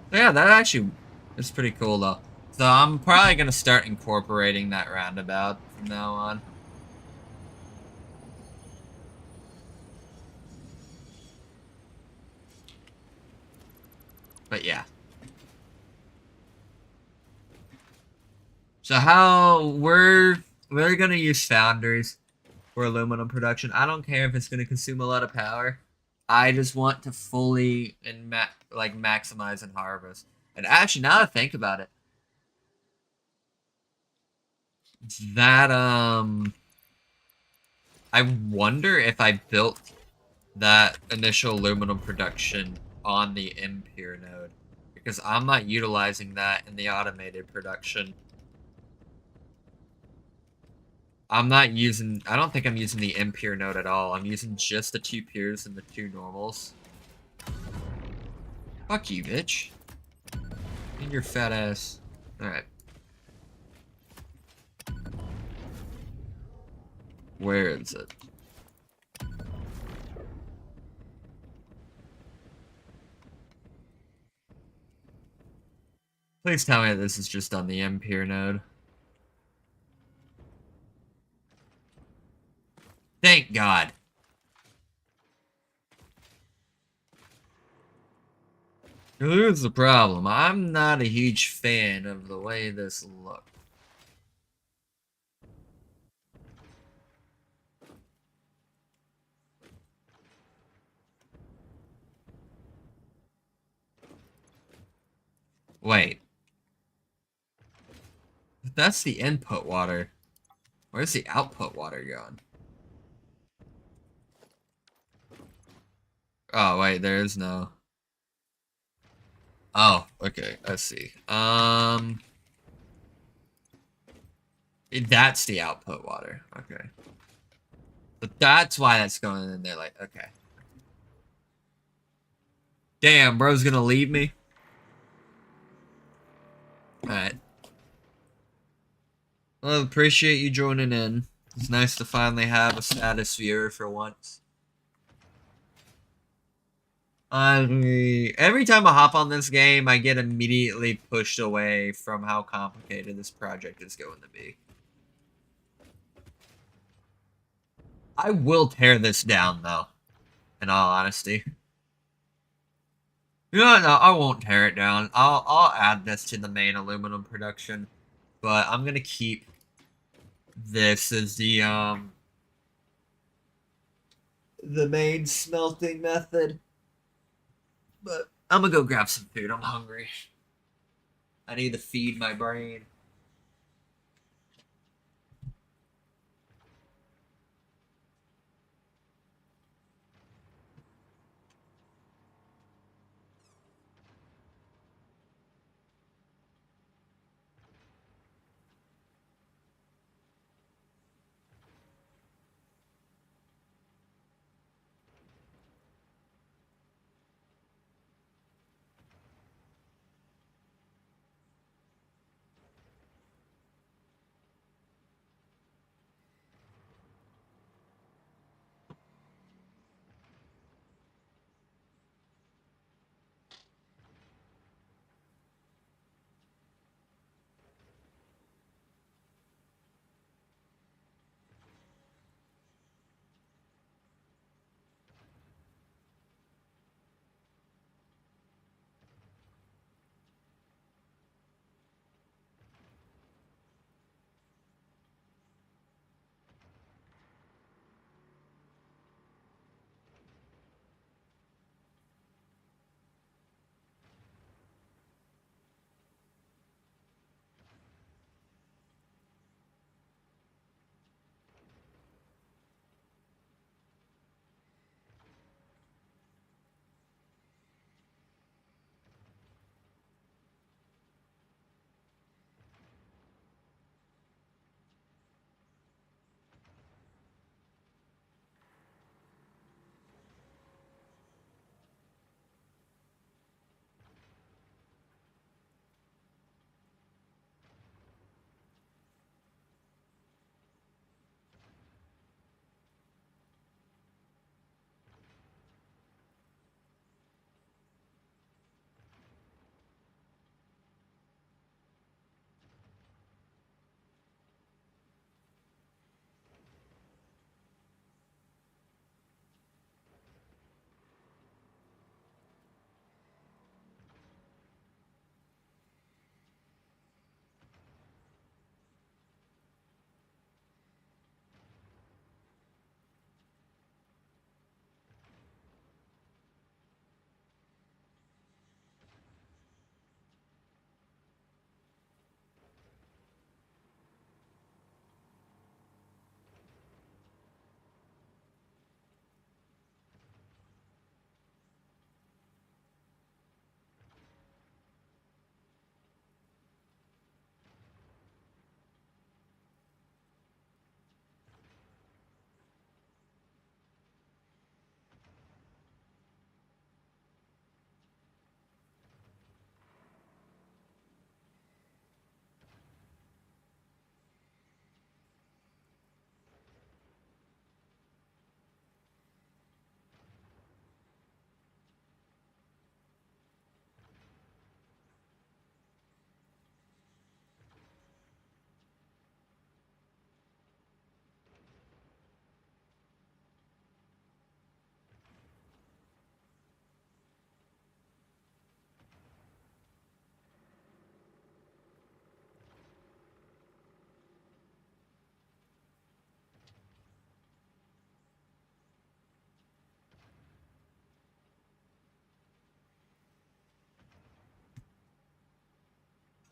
Yeah, that actually is pretty cool though. So I'm probably gonna start incorporating that roundabout from now on. But yeah. So how we're gonna use foundries for aluminum production. I don't care if it's gonna consume a lot of power. I just want to fully and maximize and harvest. And actually, now that I think about it, that I wonder if I built that initial aluminum production on the Impure node, because I'm not utilizing that in the automated production. I don't think I'm using the Impure node at all. I'm using just the 2 pures and the 2 normals. Fuck you, bitch. And your fat ass. Alright. Where is it? Please tell me that this is just on the Impure node. Thank God. Here's the problem. I'm not a huge fan of the way this looks. Wait. That's the input water. Where's the output water going? Oh, wait, there is no... Oh, okay, I see. That's the output water. Okay. But that's why that's going in there, like, okay. Damn, bro's gonna leave me? Alright. Well, appreciate you joining in. It's nice to finally have a status viewer for once. Every time I hop on this game, I get immediately pushed away from how complicated this project is going to be. I will tear this down, though, in all honesty. You know what? No, I won't tear it down. I'll add this to the main aluminum production. But I'm gonna keep this as the main smelting method. But I'm gonna go grab some food. I'm hungry. I need to feed my brain.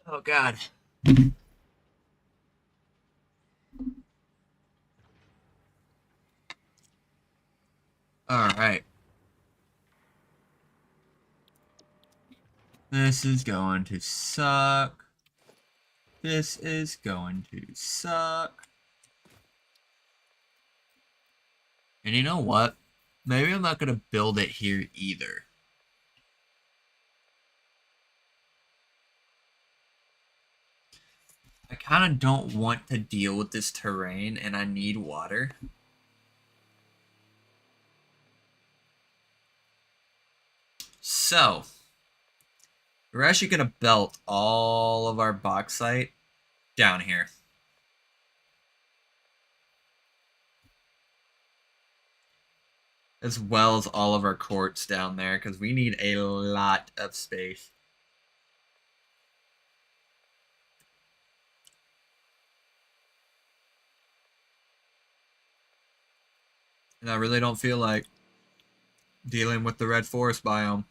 Oh God. All right. This is going to suck. This is going to suck. And you know what? Maybe I'm not gonna build it here either. I kind of don't want to deal with this terrain, and I need water. So, we're actually going to belt all of our bauxite down here. As well as all of our quartz down there, because we need a lot of space. And I really don't feel like dealing with the red forest biome.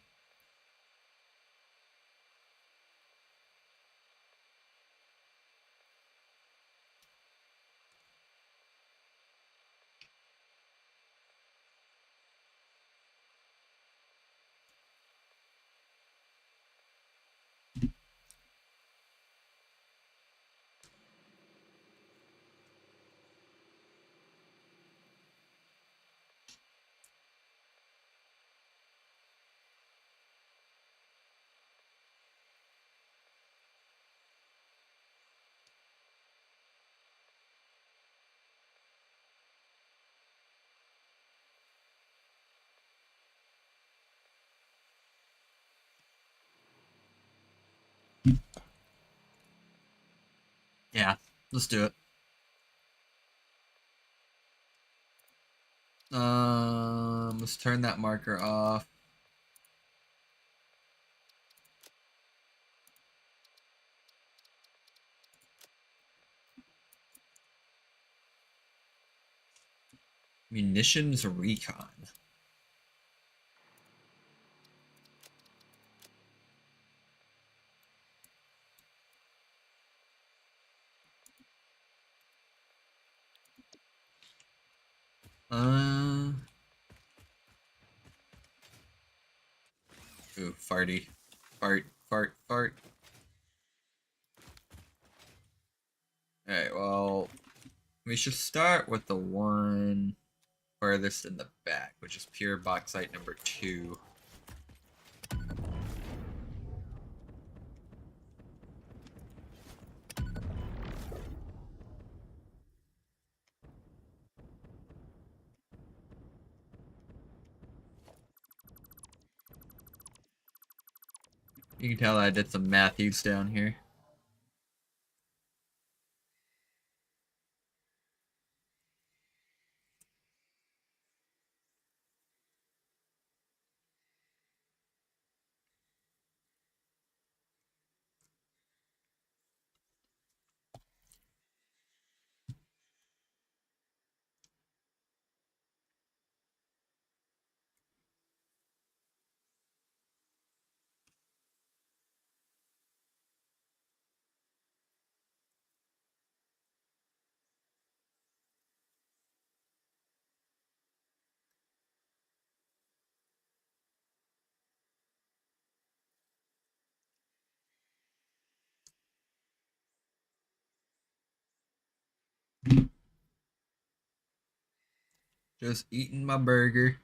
Yeah, let's do it. Let's turn that marker off. Munitions recon. Ooh, farty. Fart, fart, fart. Alright, well, we should start with the one furthest in the back, which is pure bauxite number 2. You can tell I did some Matthews down here. Just eating my burger.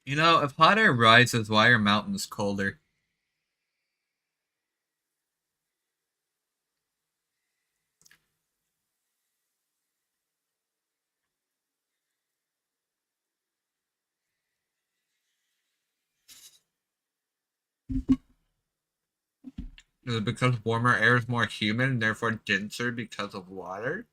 You know, if hot air rises, why are mountains colder? Is it because warmer air is more humid and therefore denser because of water?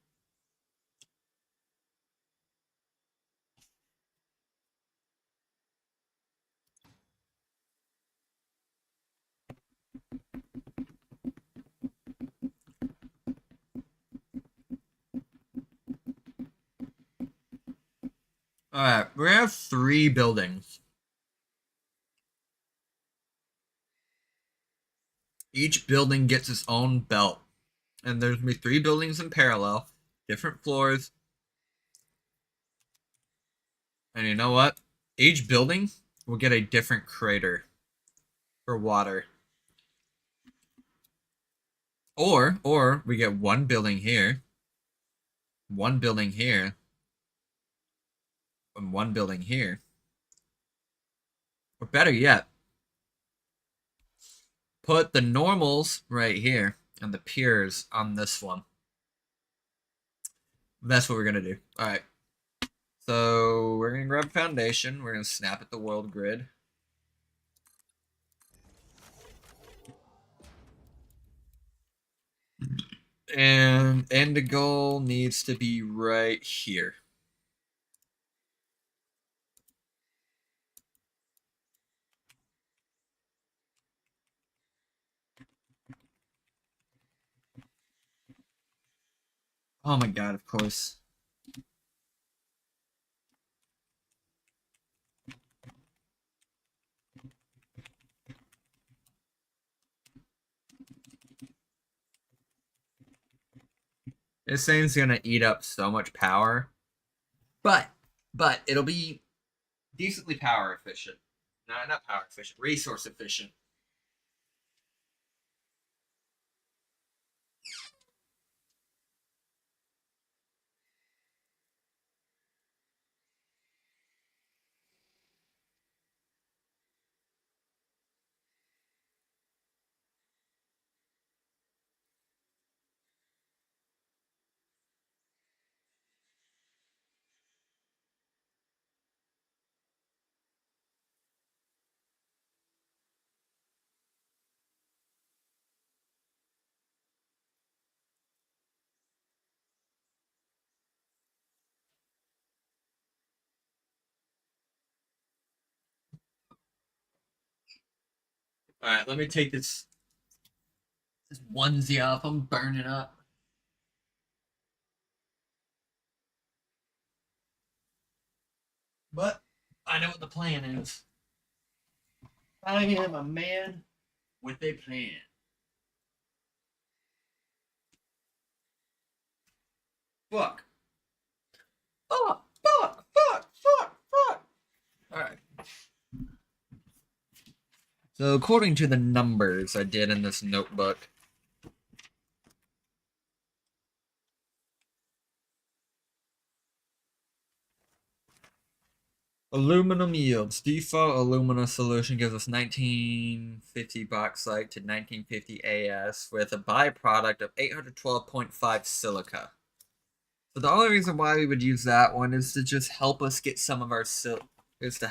Alright, we have 3 buildings. Each building gets its own belt. And there's gonna be 3 buildings in parallel, different floors. And you know what? Each building will get a different crater for water. Or we get one building here, one building here, and one building here. Or better yet, put the normals right here and the pures on this one. That's what we're gonna do. Alright. So we're gonna grab foundation, we're gonna snap at the world grid. And end goal needs to be right here. Oh my god, of course. This thing's gonna eat up so much power. But it'll be decently power efficient. No, not power efficient, resource efficient. Alright, let me take this onesie off. I'm burning up. But I know what the plan is. I am a man with a plan. Fuck. Fuck. Alright. So according to the numbers I did in this notebook, aluminum yields. Default alumina solution gives us 1950 bauxite to 1950 AS with a byproduct of 812.5 silica. So the only reason why we would use that one is to just help us get some of our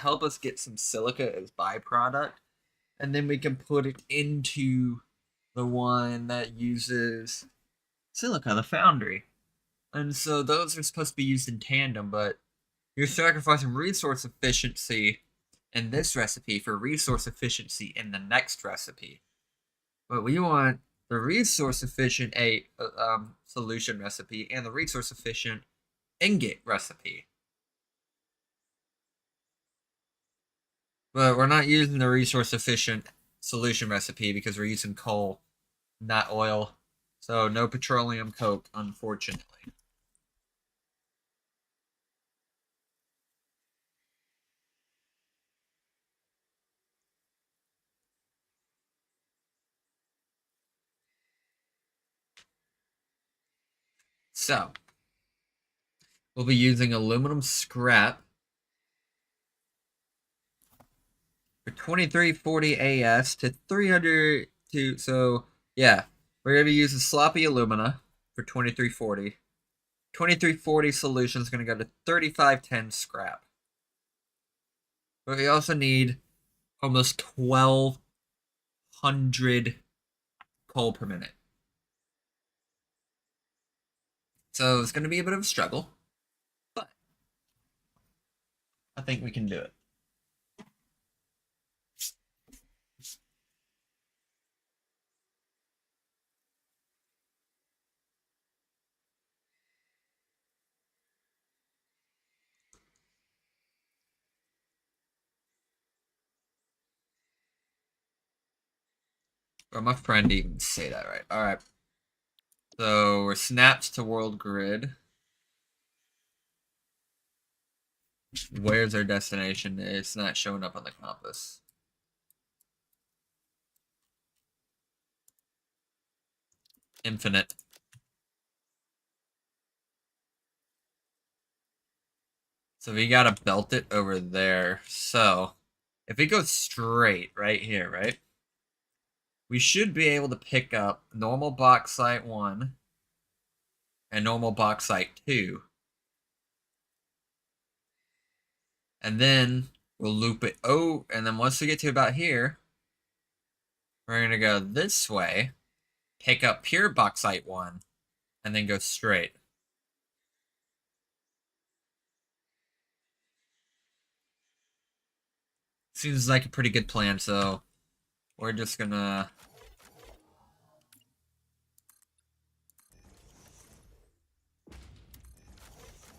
help us get some silica as byproduct, and then we can put it into the one that uses silica, the foundry. And so those are supposed to be used in tandem, but you're sacrificing resource efficiency in this recipe for resource efficiency in the next recipe. But we want the resource efficient solution recipe and the resource efficient ingot recipe. But we're not using the resource efficient solution recipe because we're using coal, not oil. So no petroleum coke, unfortunately. So, we'll be using aluminum scrap for 2340 AS to 300 to, so yeah, we're going to be using sloppy alumina for 2340. 2340 solution is going to go to 3510 scrap. But we also need almost 1200 coal per minute. So it's going to be a bit of a struggle, but I think we can do it. Or my friend even say that right. Alright. So we're snapped to world grid. Where's our destination? It's not showing up on the compass. Infinite. So we gotta belt it over there. So if we go straight right here, right? We should be able to pick up normal bauxite 1 and normal bauxite 2. And then we'll loop it. Oh, and then once we get to about here, we're going to go this way, pick up pure bauxite 1, and then go straight. Seems like a pretty good plan, so we're just gonna...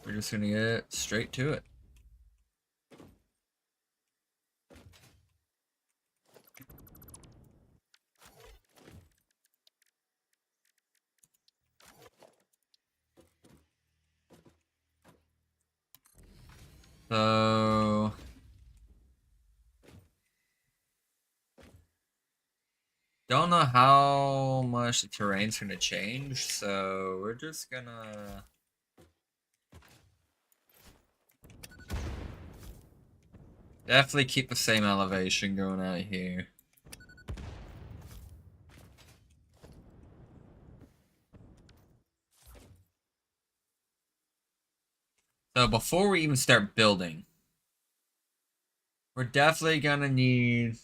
We're just gonna get straight to it. So... Don't know how much the terrain's gonna change, so we're just gonna... Definitely keep the same elevation going out here. So before we even start building, we're definitely gonna need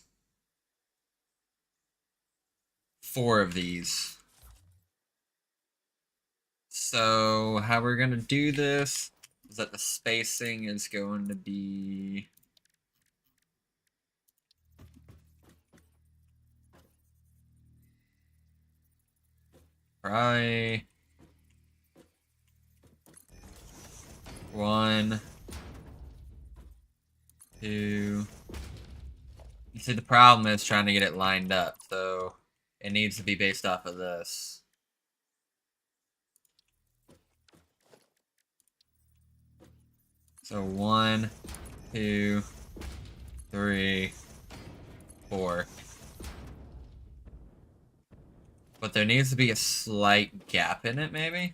4 of these. So how we're gonna do this is that the spacing is going to be... Probably 1, 2. You see, the problem is trying to get it lined up, so it needs to be based off of this. So 1, 2, 3, 4. But there needs to be a slight gap in it, maybe?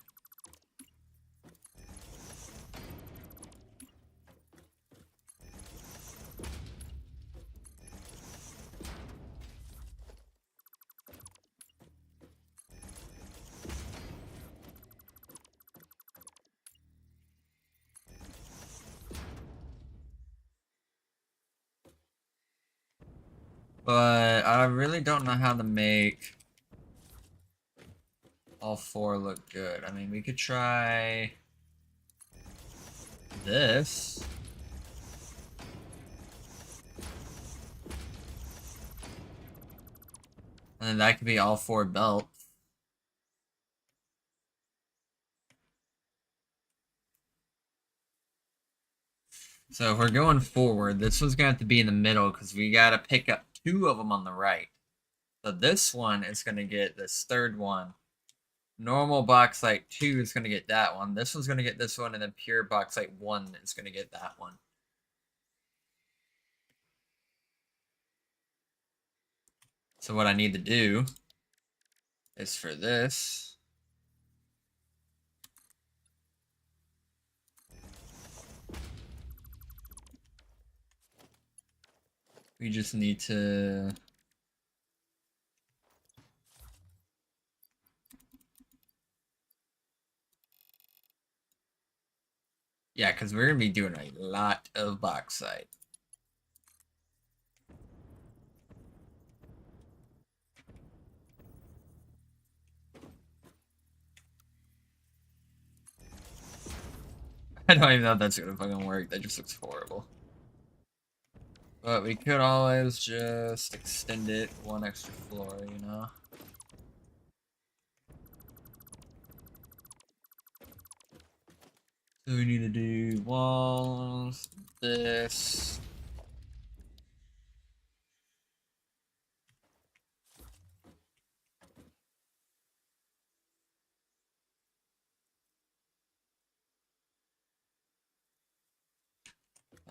But I really don't know how to make all 4 look good. I mean, we could try this. And then that could be all 4 belts. So if we're going forward, this one's going to have to be in the middle because we got to pick up 2 of them on the right. So this one is going to get this third one. Normal bauxite 2 is going to get that one. This one's going to get this one, and then pure bauxite 1 is going to get that one. So what I need to do is for this, we just need to... Yeah, because we're going to be doing a lot of bauxite. I don't even know if that's going to fucking work. That just looks horrible. But we could always just extend it 1 extra floor, you know? So we need to do walls, this.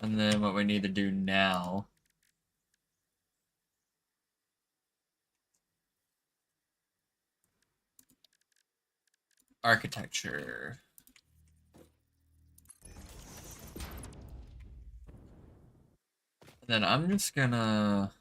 And then what we need to do now architecture. Then I'm just gonna...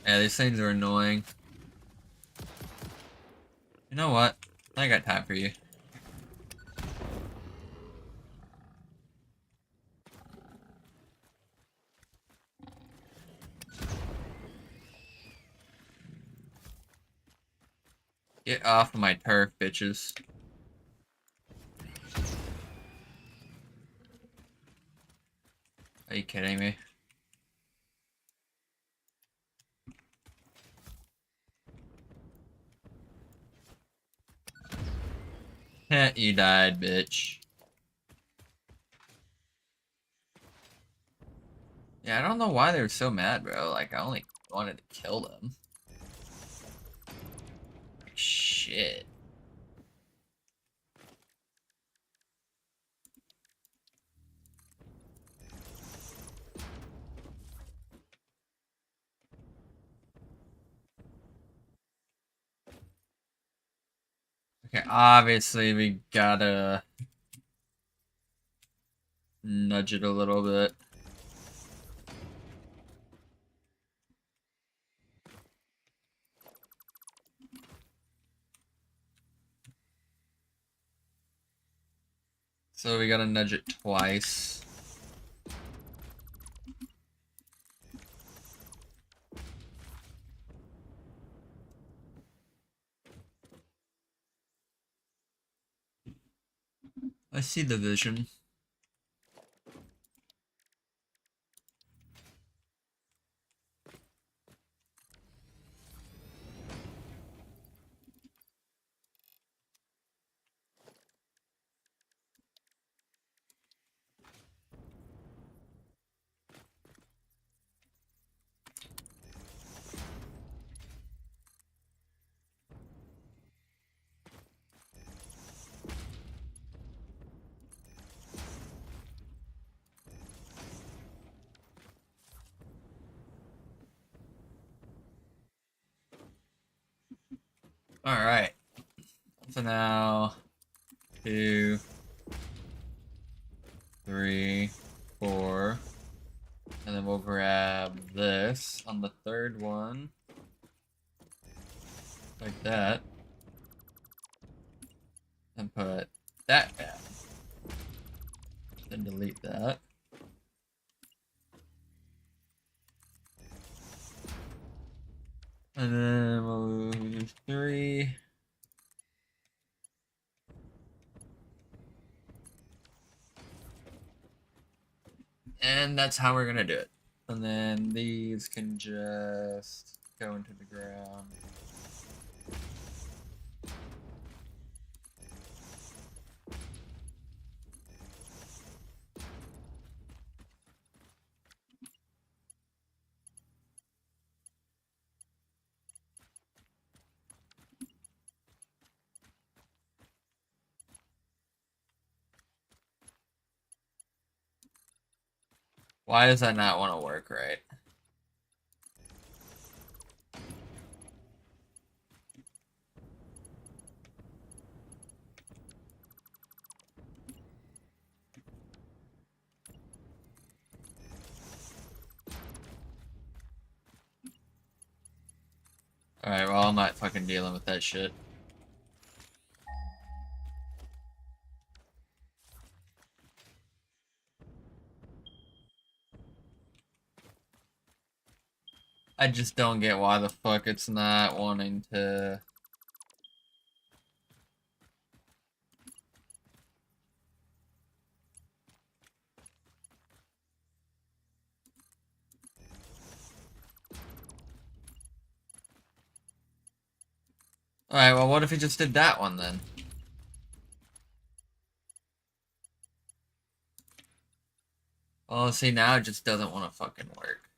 Yeah, these things are annoying. You know what? I got time for you. Get off of my turf, bitches. Are you kidding me? Heh, you died, bitch. Yeah, I don't know why they were so mad, bro. Like, I only wanted to kill them. Like, shit. Okay, obviously we gotta nudge it a little bit. So we gotta nudge it twice. I see the vision. Alright. So now, 2, 3, 4. And then we'll grab this on the third one. Like that. And put that down. Then delete that. And then we'll do 3. And that's how we're gonna do it. And then these can just go into the ground. Why does that not want to work right? Alright, well, I'm not fucking dealing with that shit. I just don't get why the fuck it's not wanting to... Alright, well, what if he just did that one then? Well, see, now it just doesn't want to fucking work.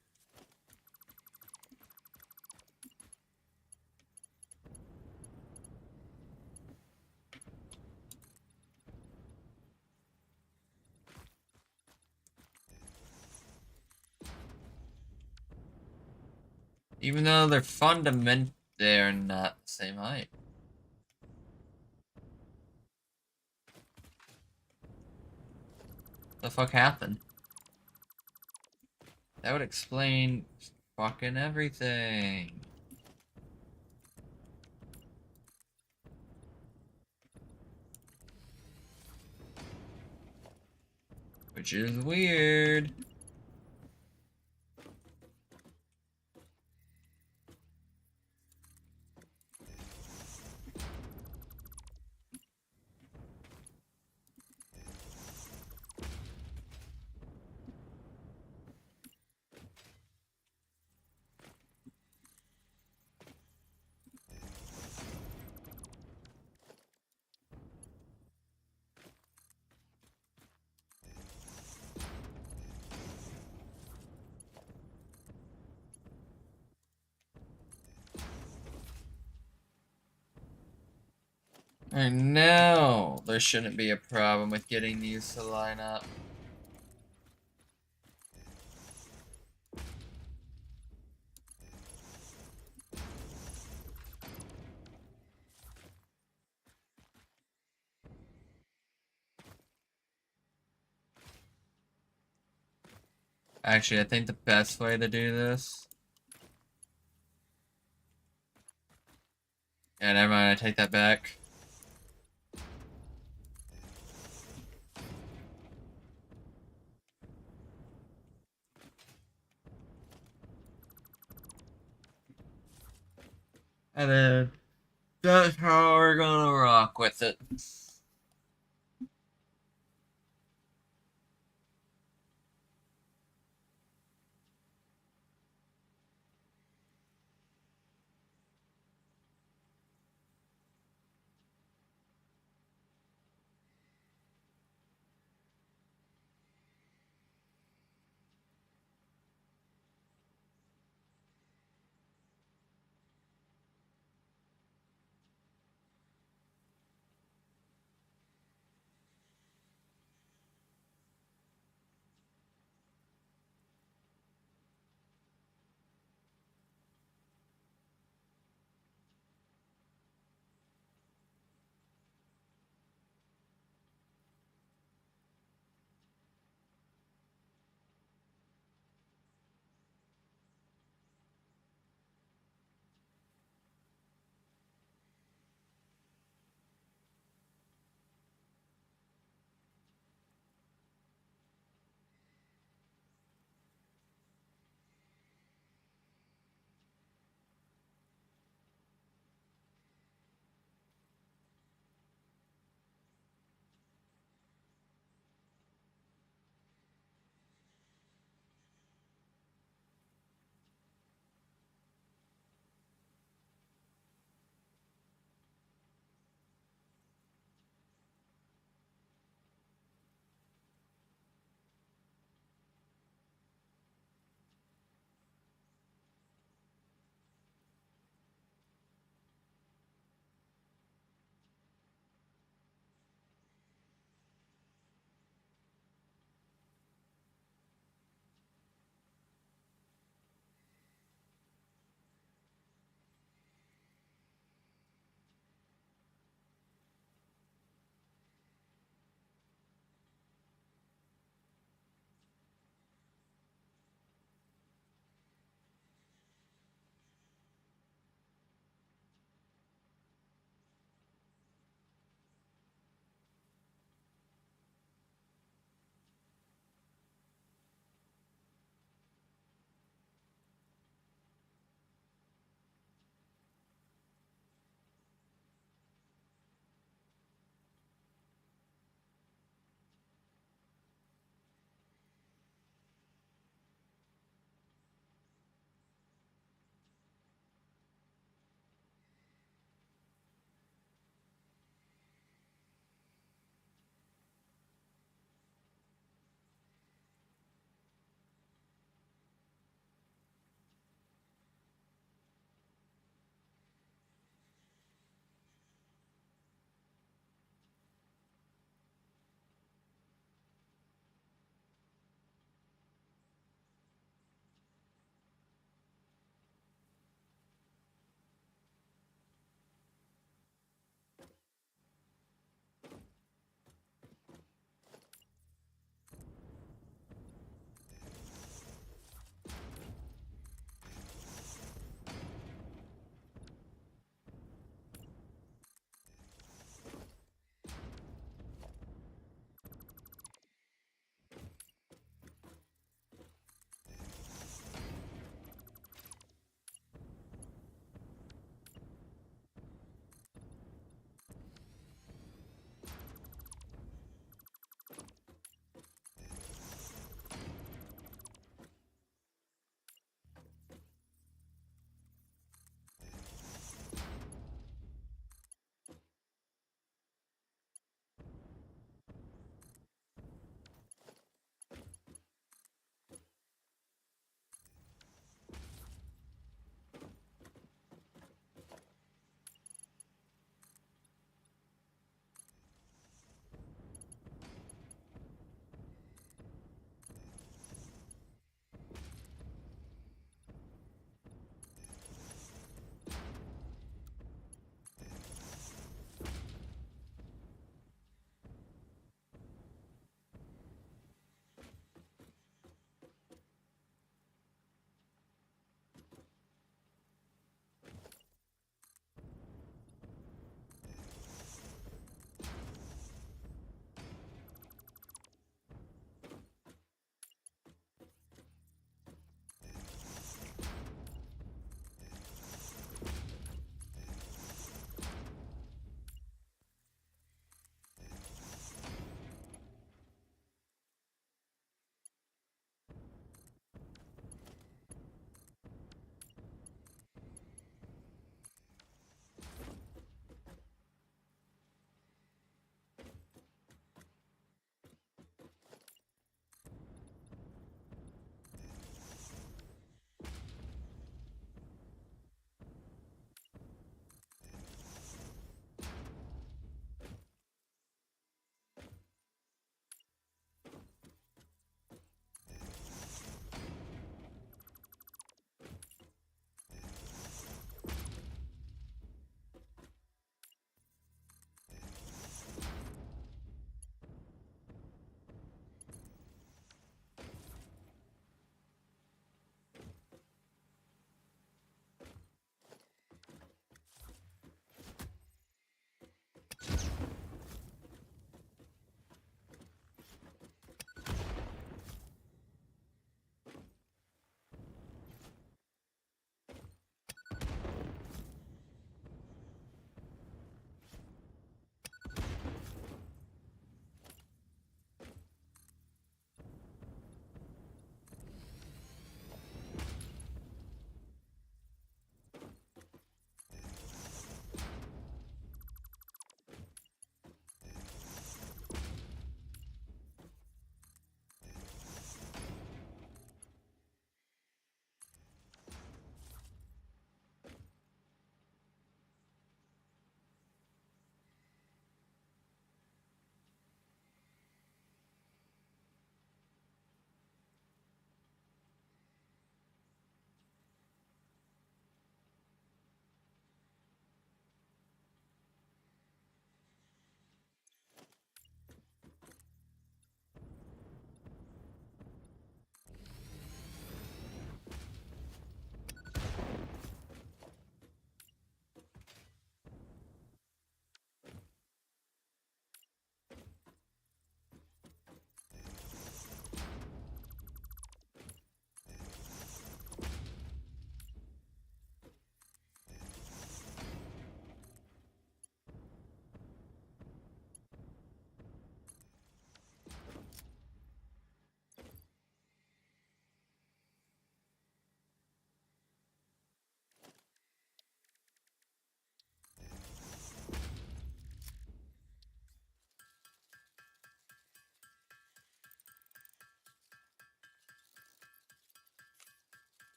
Even though they're not the same height. The fuck happened? That would explain fucking everything. Which is weird. I know there shouldn't be a problem with getting these to line up. Actually, I think the best way to do this... Yeah, never mind, I take that back. And then that's how we're gonna rock with it.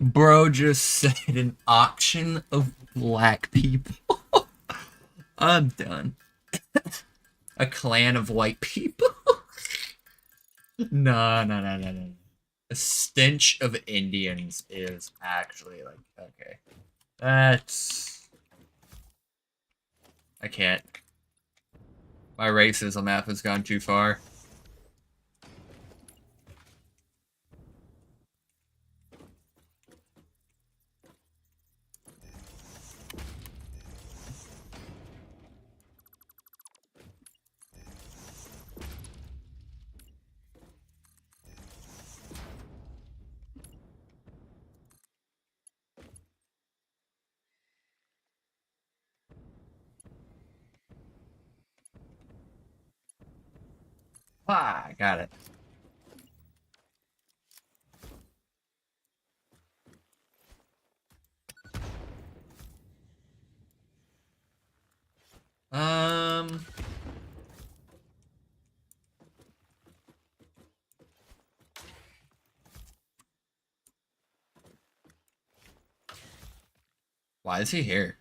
Bro just said an auction of black people. I'm done. A clan of white people. No, no, no, no, no. A stench of Indians is actually like, okay. That's... I can't. My racism app has gone too far. Ah, I got it. Um... Why is he here?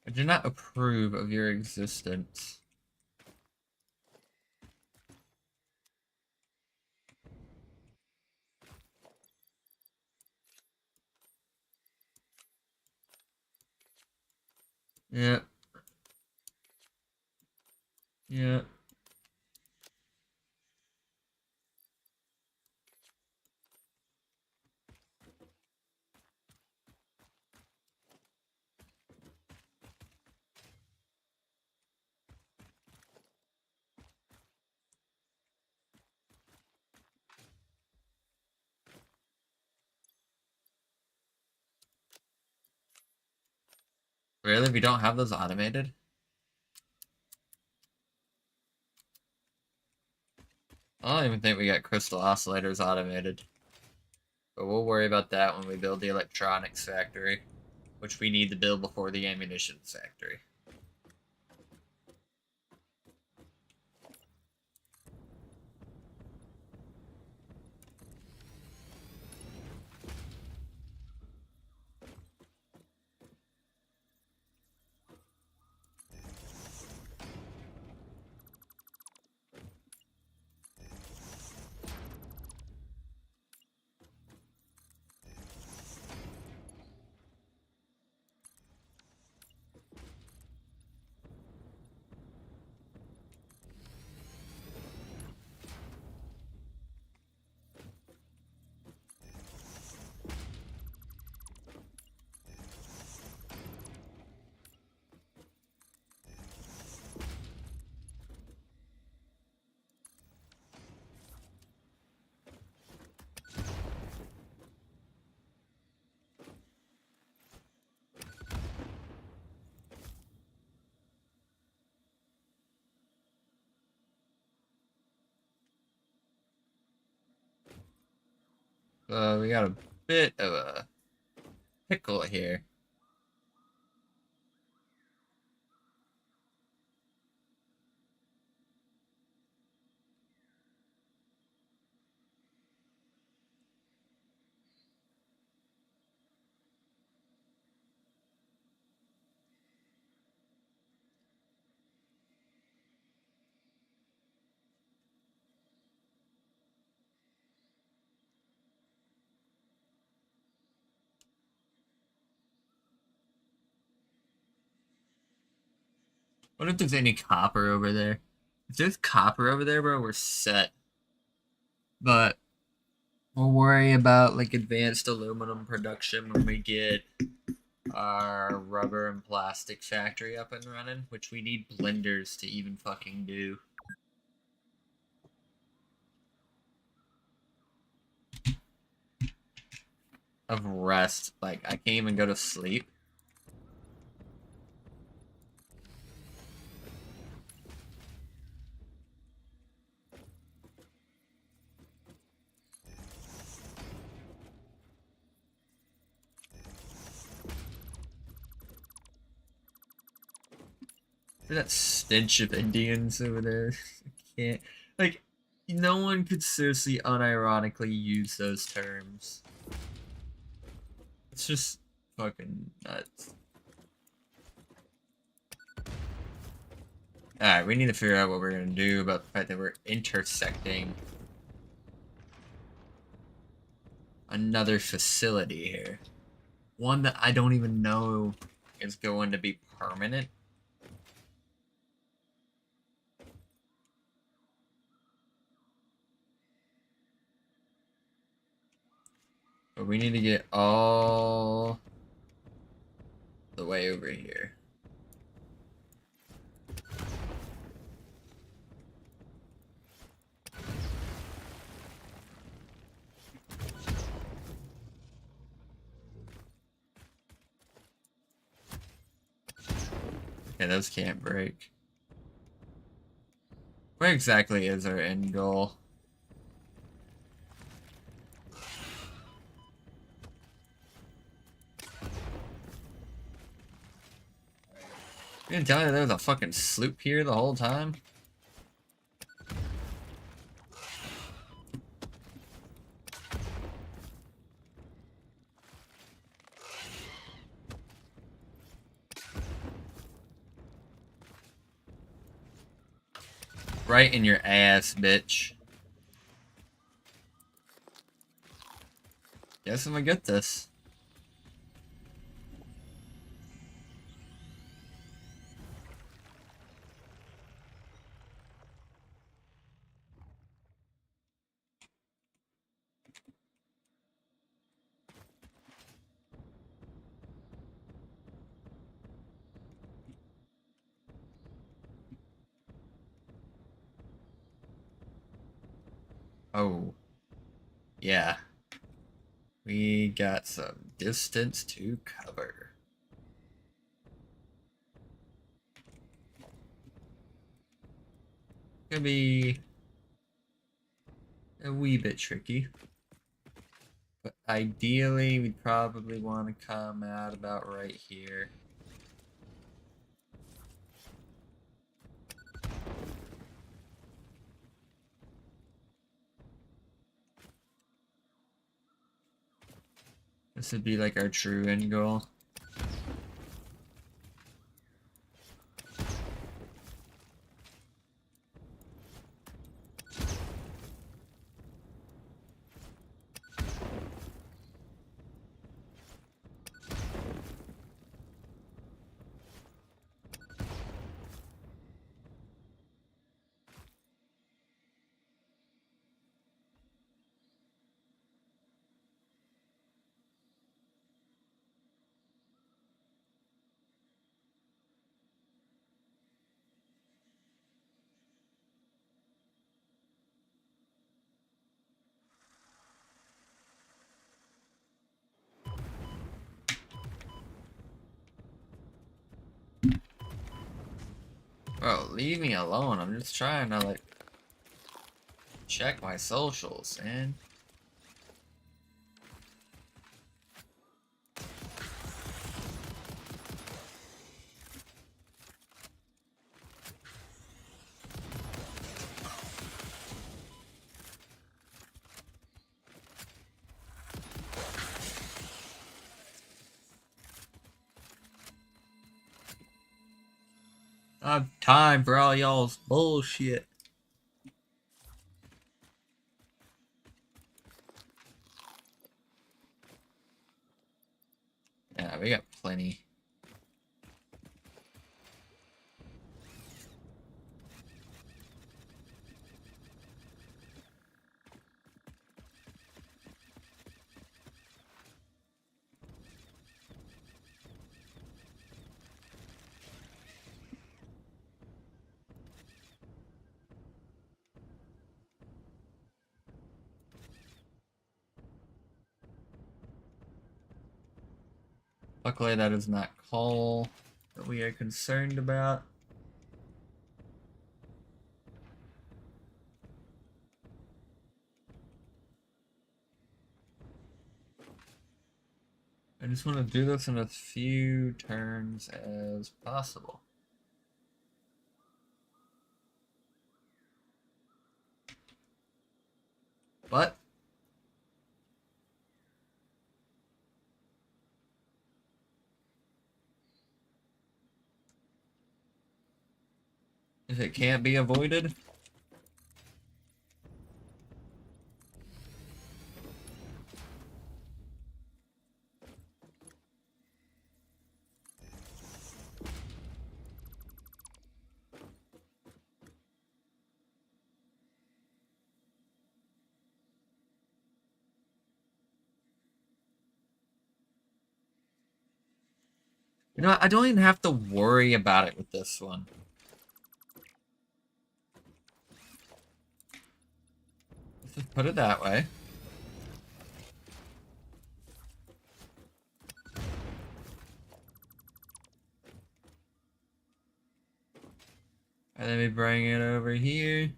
I do not approve of your existence. Yeah. Yeah. Really? We don't have those automated? I don't even think we got crystal oscillators automated. But we'll worry about that when we build the electronics factory, which we need to build before the ammunition factory. We got a bit of a pickle here. What if there's any copper over there? If there's copper over there, bro, we're set. But we'll worry about like advanced aluminum production when we get our rubber and plastic factory up and running, which we need blenders to even fucking do. Of rest. Like, I can't even go to sleep. That stench of Indians over there. I can't. Like, no one could seriously unironically use those terms. It's just fucking nuts. Alright, we need to figure out what we're gonna do about the fact that we're intersecting another facility here. One that I don't even know is going to be permanent. But we need to get all the way over here. Okay, those can't break. Where exactly is our end goal? You didn't tell me there was a fucking sloop here the whole time? Right in your ass, bitch. Guess I'm gonna get this. Oh. Yeah. We got some distance to cover. Gonna be a wee bit tricky. But ideally, we'd probably want to come out about right here. This would be like our true end goal. Bro, leave me alone. I'm just trying to, like, check my socials, man. I have time for all y'all's bullshit. Yeah, we got plenty. Luckily, that is not coal that we are concerned about. I just want to do this in as few turns as possible. What? If it can't be avoided? You know what? I don't even have to worry about it with this one. Let's just put it that way. And then we bring it over here.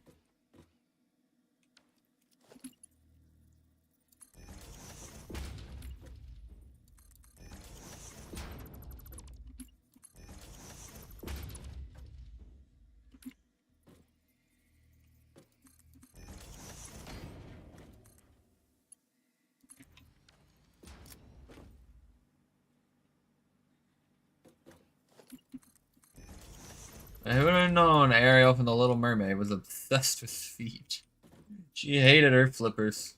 Who would have known Ariel from The Little Mermaid was obsessed with feet? She hated her flippers.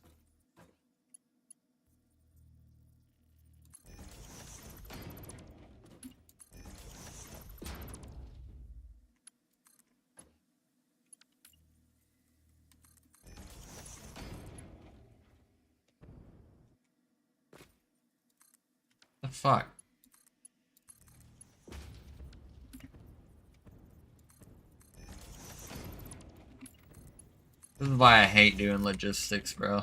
The fuck? This is why I hate doing logistics, bro.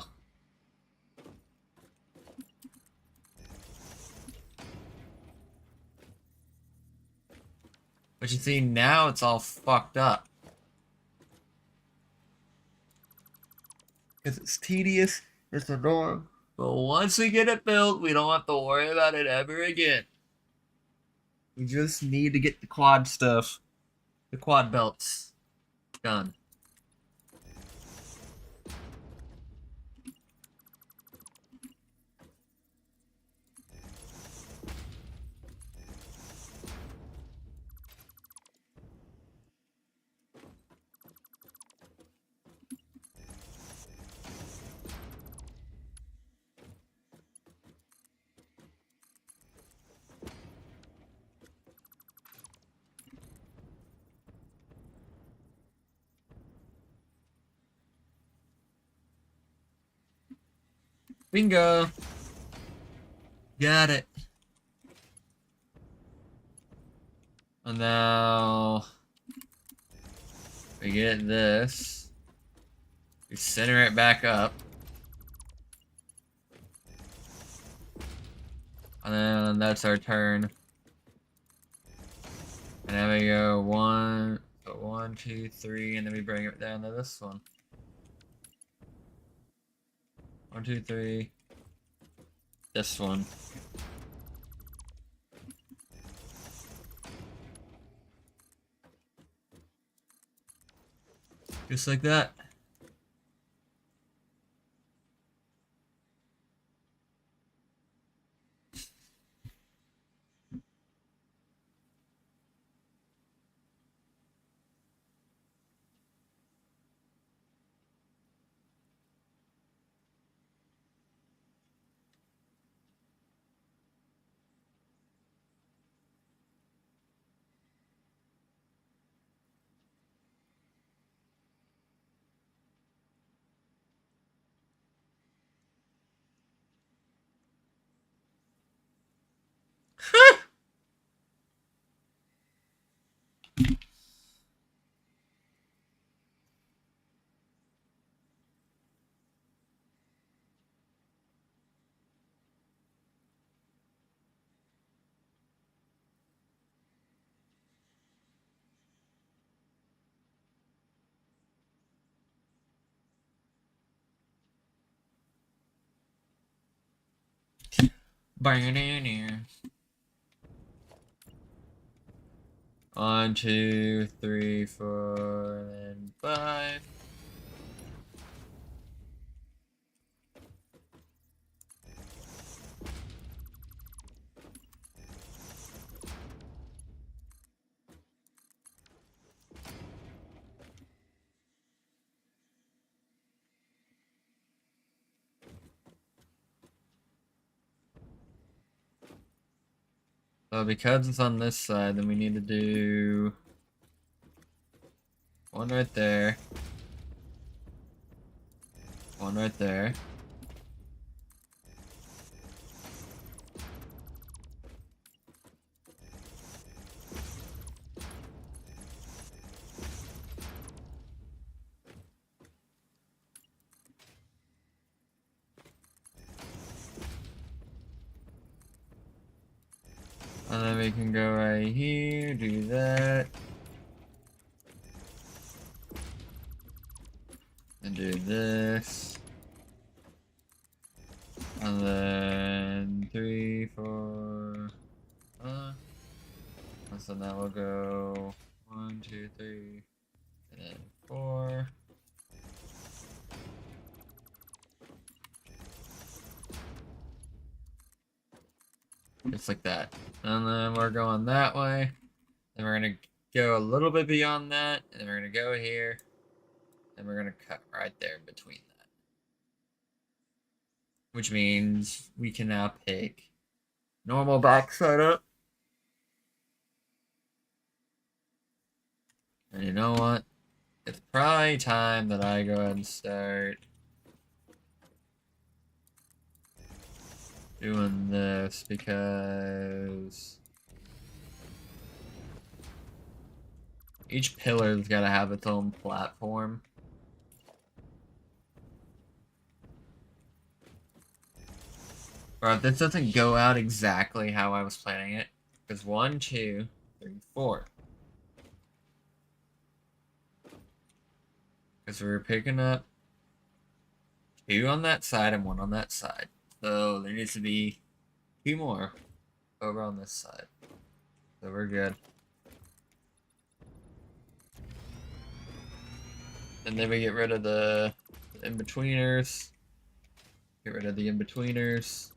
But you see, now it's all fucked up. Because it's tedious, it's annoying. But once we get it built, we don't have to worry about it ever again. We just need to get the quad stuff. The quad belts. Done. Bingo! Got it. And now we get this. We center it back up. And then that's our turn. And then we go 1, 2, 3, and then we bring it down to this one. 1, 2, 3. This one. Just like that. Bring it in here. 1, 2, 3, 4, and 5. So because it's on this side, then we need to do one right there. One right there. And then we can go right here, do that. And do this. And then 3, 4. So now we'll go 1, 2, 3, and then 4. Just like that. And then we're going that way. Then we're gonna go a little bit beyond that, and then we're gonna go here. And we're gonna cut right there in between that. Which means we can now pick normal back setup. And you know what? It's probably time that I go ahead and start doing this because each pillar's gotta have its own platform. But this doesn't go out exactly how I was planning it. Because 1, 2, 3, 4. Because we were picking up 2 on that side and 1 on that side. So there needs to be 2 more over on this side. So we're good. And then we get rid of the in-betweeners. Get rid of the in-betweeners.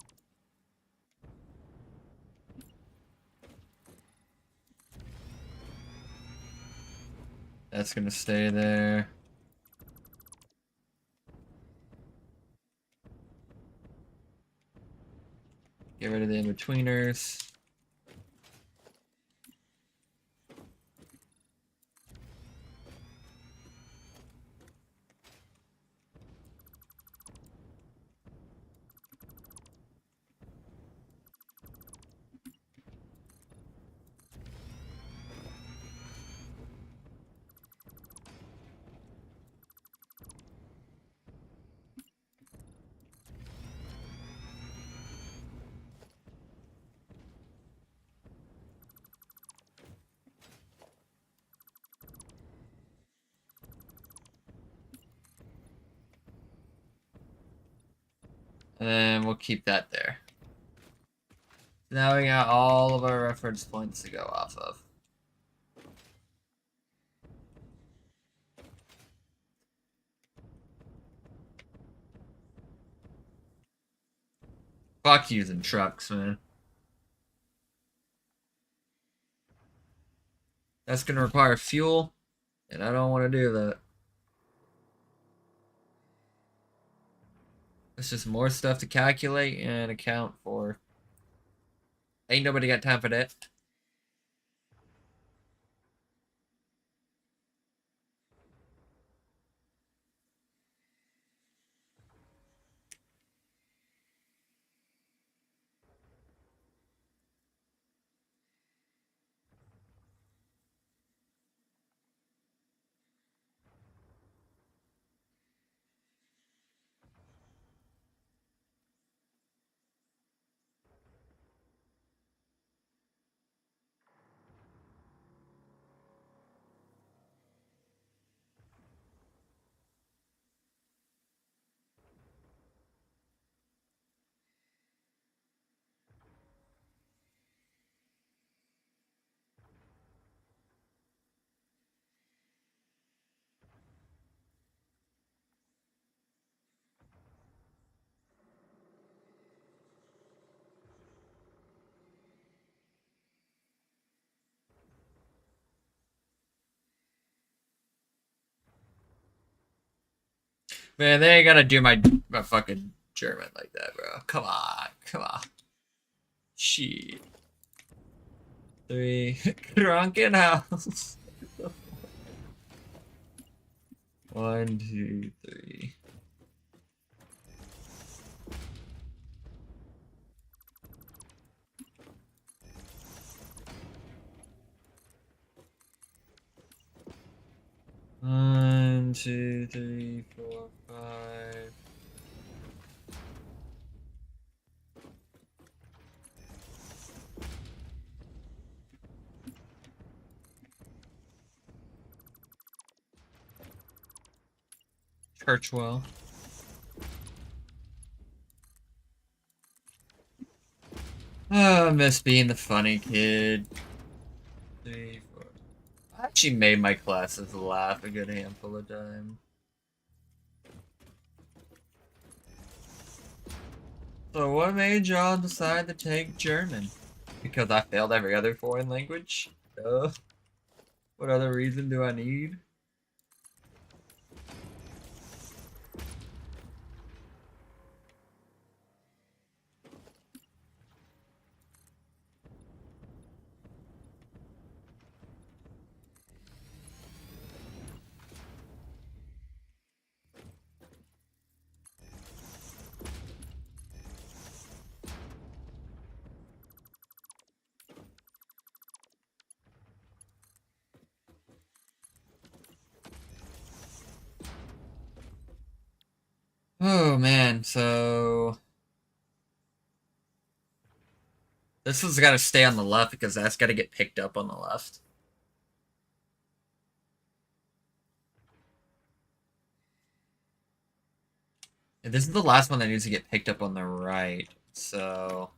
That's gonna stay there. Get rid of the in-betweeners. And then we'll keep that there. Now we got all of our reference points to go off of. Fuck using trucks, man. That's gonna require fuel, and I don't want to do that. It's just more stuff to calculate and account for. Ain't nobody got time for that. Man, they ain't gonna do my fucking German like that, bro. Come on, come on. Shit. 3. Drunken house. 1, 2, 3. One, two, three, 4, 5. Churchwell. Oh, I miss being the funny kid. 3, 4. I actually made my classes laugh a good handful of times. So what made y'all decide to take German? Because I failed every other foreign language? What other reason do I need? Oh man, so this one's gotta stay on the left because that's gotta get picked up on the left. And this is the last one that needs to get picked up on the right, so...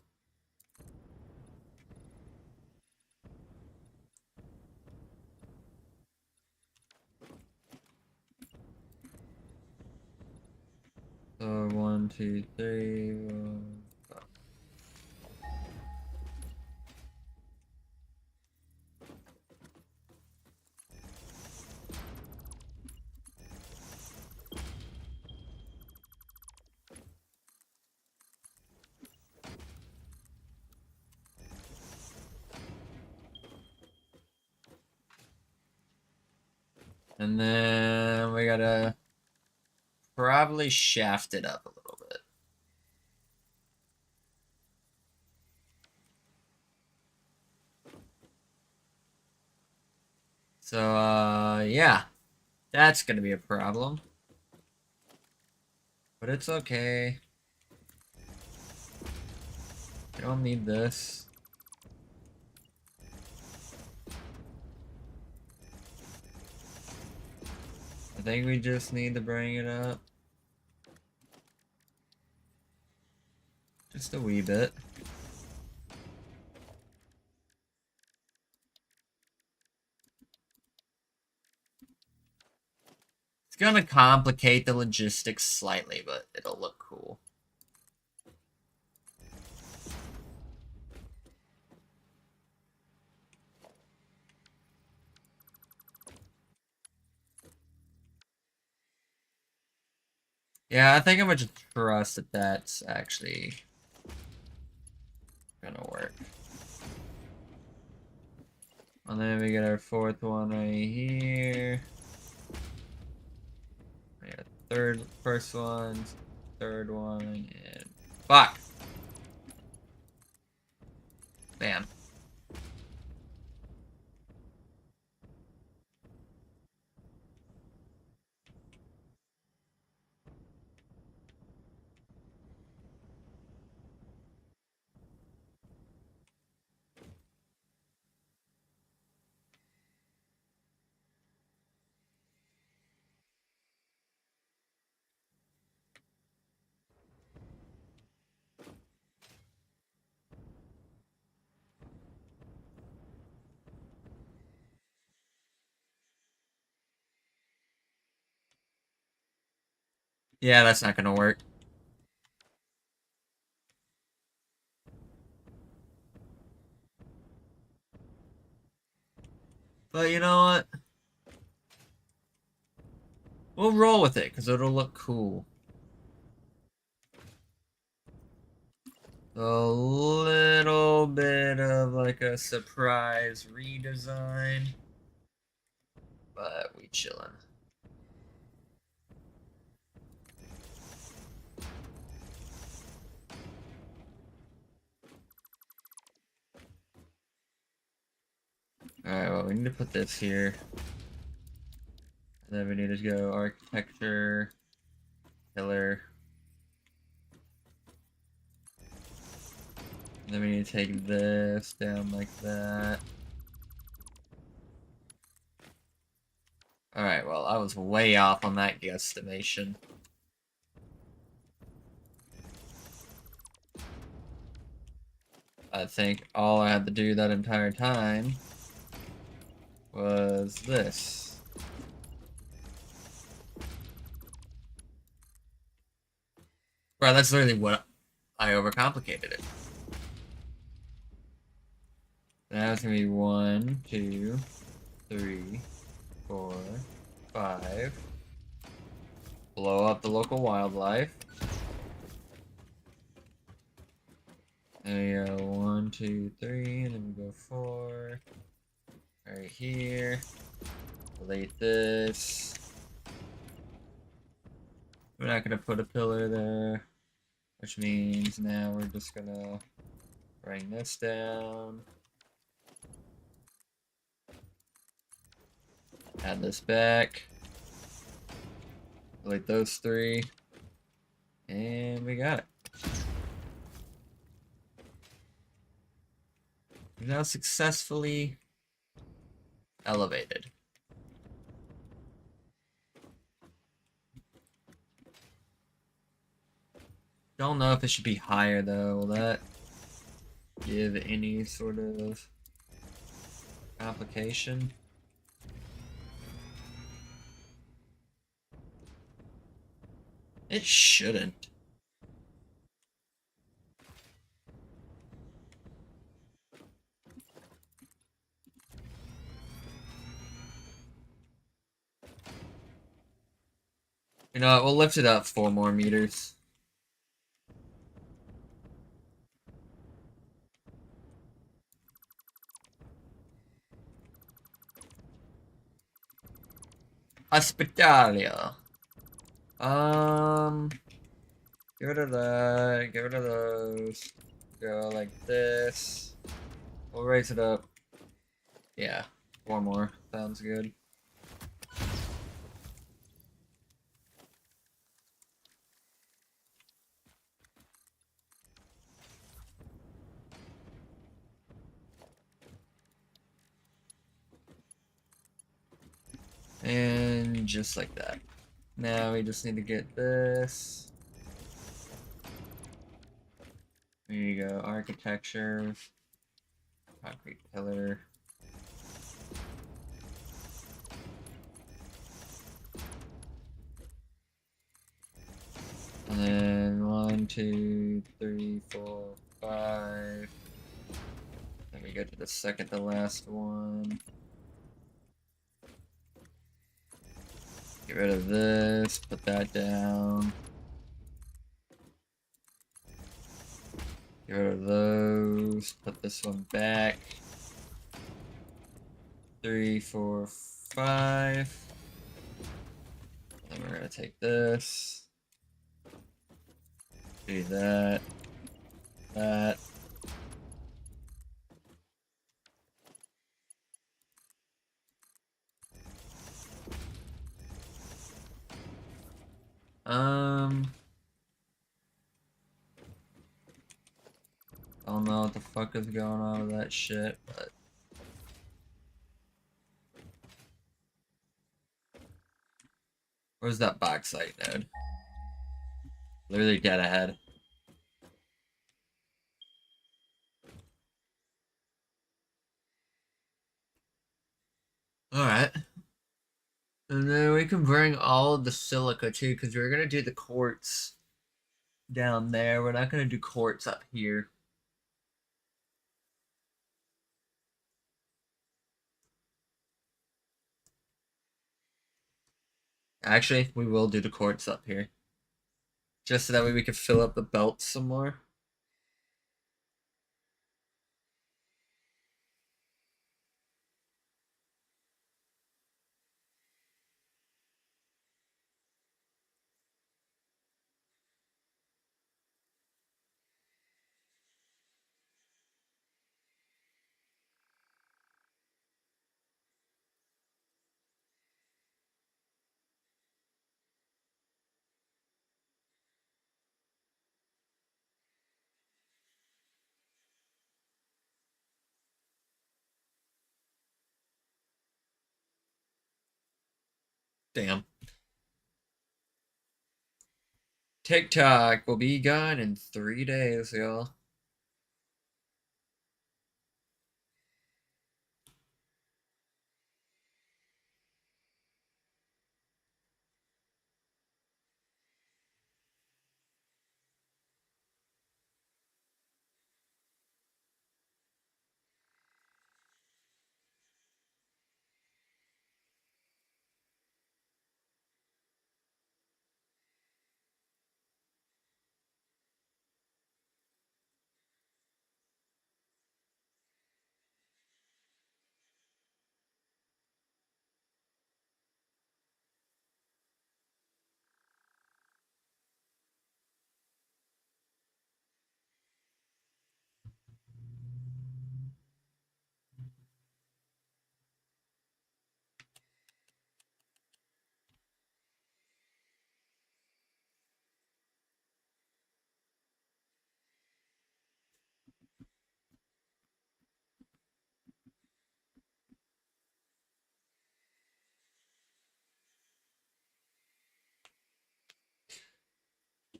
So 1, 2, 3, 1, 5. And then we gotta probably shaft it up a little bit. So, yeah. That's gonna be a problem. But it's okay. I don't need this. I think we just need to bring it up. Just a wee bit. It's gonna complicate the logistics slightly, but it'll look cool. Yeah, I think I'm gonna just trust that that's actually gonna work. And then we get our fourth one right here. We got first one, third one, and fuck. Bam. Yeah, that's not gonna work. But you know what? We'll roll with it, because it'll look cool. A little bit of, like, like a surprise redesign. But we chillin'. Alright, well, we need to put this here. And then we need to go architecture, pillar. And then we need to take this down like that. Alright, well, I was way off on that guesstimation. I think all I had to do that entire time was this. Bro, that's literally what I overcomplicated it. That's gonna be 1, 2, 3, 4, 5. Blow up the local wildlife. There we go, 1, 2, 3, and then we go 4. Right here. Delete this. We're not gonna put a pillar there, which means now we're just gonna bring this down. Add this back. Delete those 3. And we got it. We've now successfully elevated. Don't know if it should be higher though. Will that give any sort of complication? It shouldn't. You know what, we'll lift it up 4 more meters. Hospitalia. Get rid of that, get rid of those. Go like this. We'll raise it up. Yeah, 4 more. Sounds good. And just like that. Now we just need to get this. There you go, architecture. Concrete pillar. And then 1, 2, 3, 4, 5. Then we go to the second to last one. Get rid of this, put that down. Get rid of those, put this one back. 3, 4, 5. Then we're gonna take this. Do that. That. I don't know what the fuck is going on with that shit, but where's that box site node? Literally dead ahead. Alright. And then we can bring all of the silica too, because we're gonna do the quartz down there. We're not gonna do quartz up here. Actually, we will do the quartz up here. Just so that way we can fill up the belt some more. Damn. TikTok will be gone in 3 days, y'all.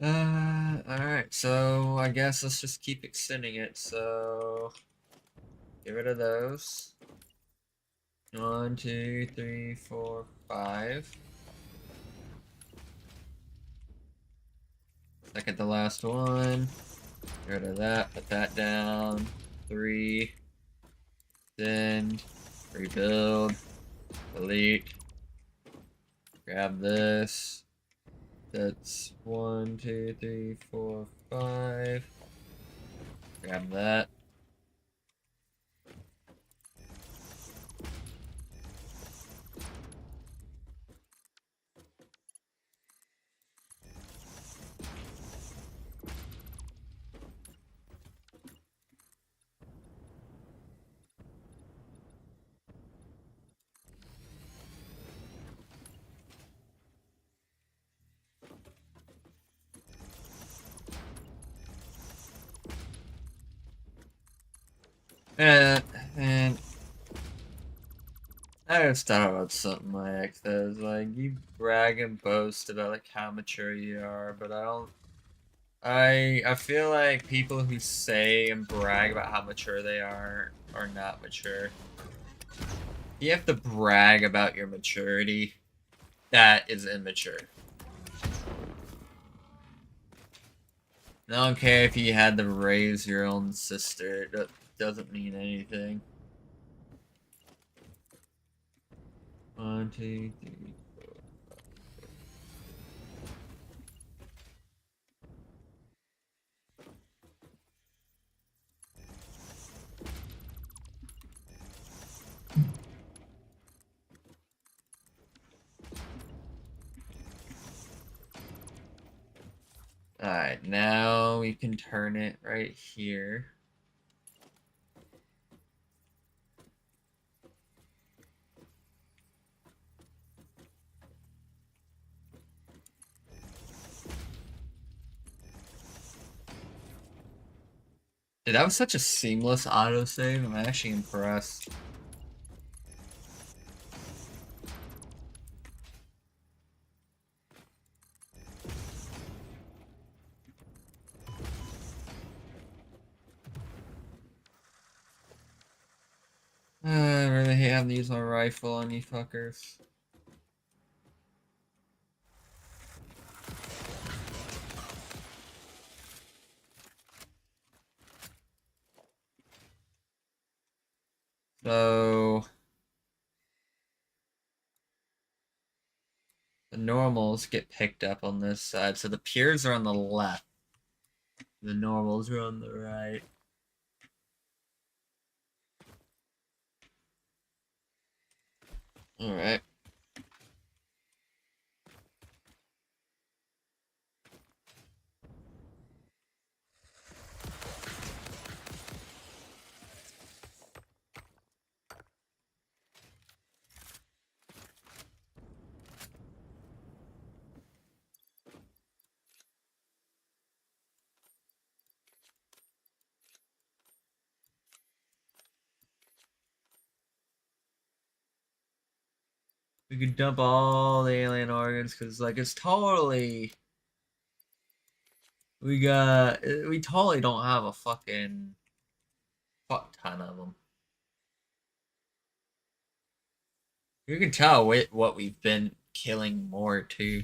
Alright, so I guess let's just keep extending it. So, get rid of those. 1, 2, 3, 4, 5. Second to last one. Get rid of that, put that down. 3. Send. Rebuild. Delete. Grab this. That's 1, 2, 3, 4, 5. Grab that. And I just thought about something my ex says, like, you brag and boast about like how mature you are, but I don't. I feel like people who say and brag about how mature they are not mature. You have to brag about your maturity. That is immature. I don't care if you had to raise your own sister. That doesn't mean anything. 1, 2, 3. Alright, now we can turn it right here. Dude, that was such a seamless autosave. I'm actually impressed. I really hate having to use my rifle on you fuckers. So the normals get picked up on this side. So the pures are on the left. The normals are on the right. Alright. We could dump all the alien organs because, like, it's totally. We totally don't have a fucking fuck ton of them. You can tell what we've been killing more too.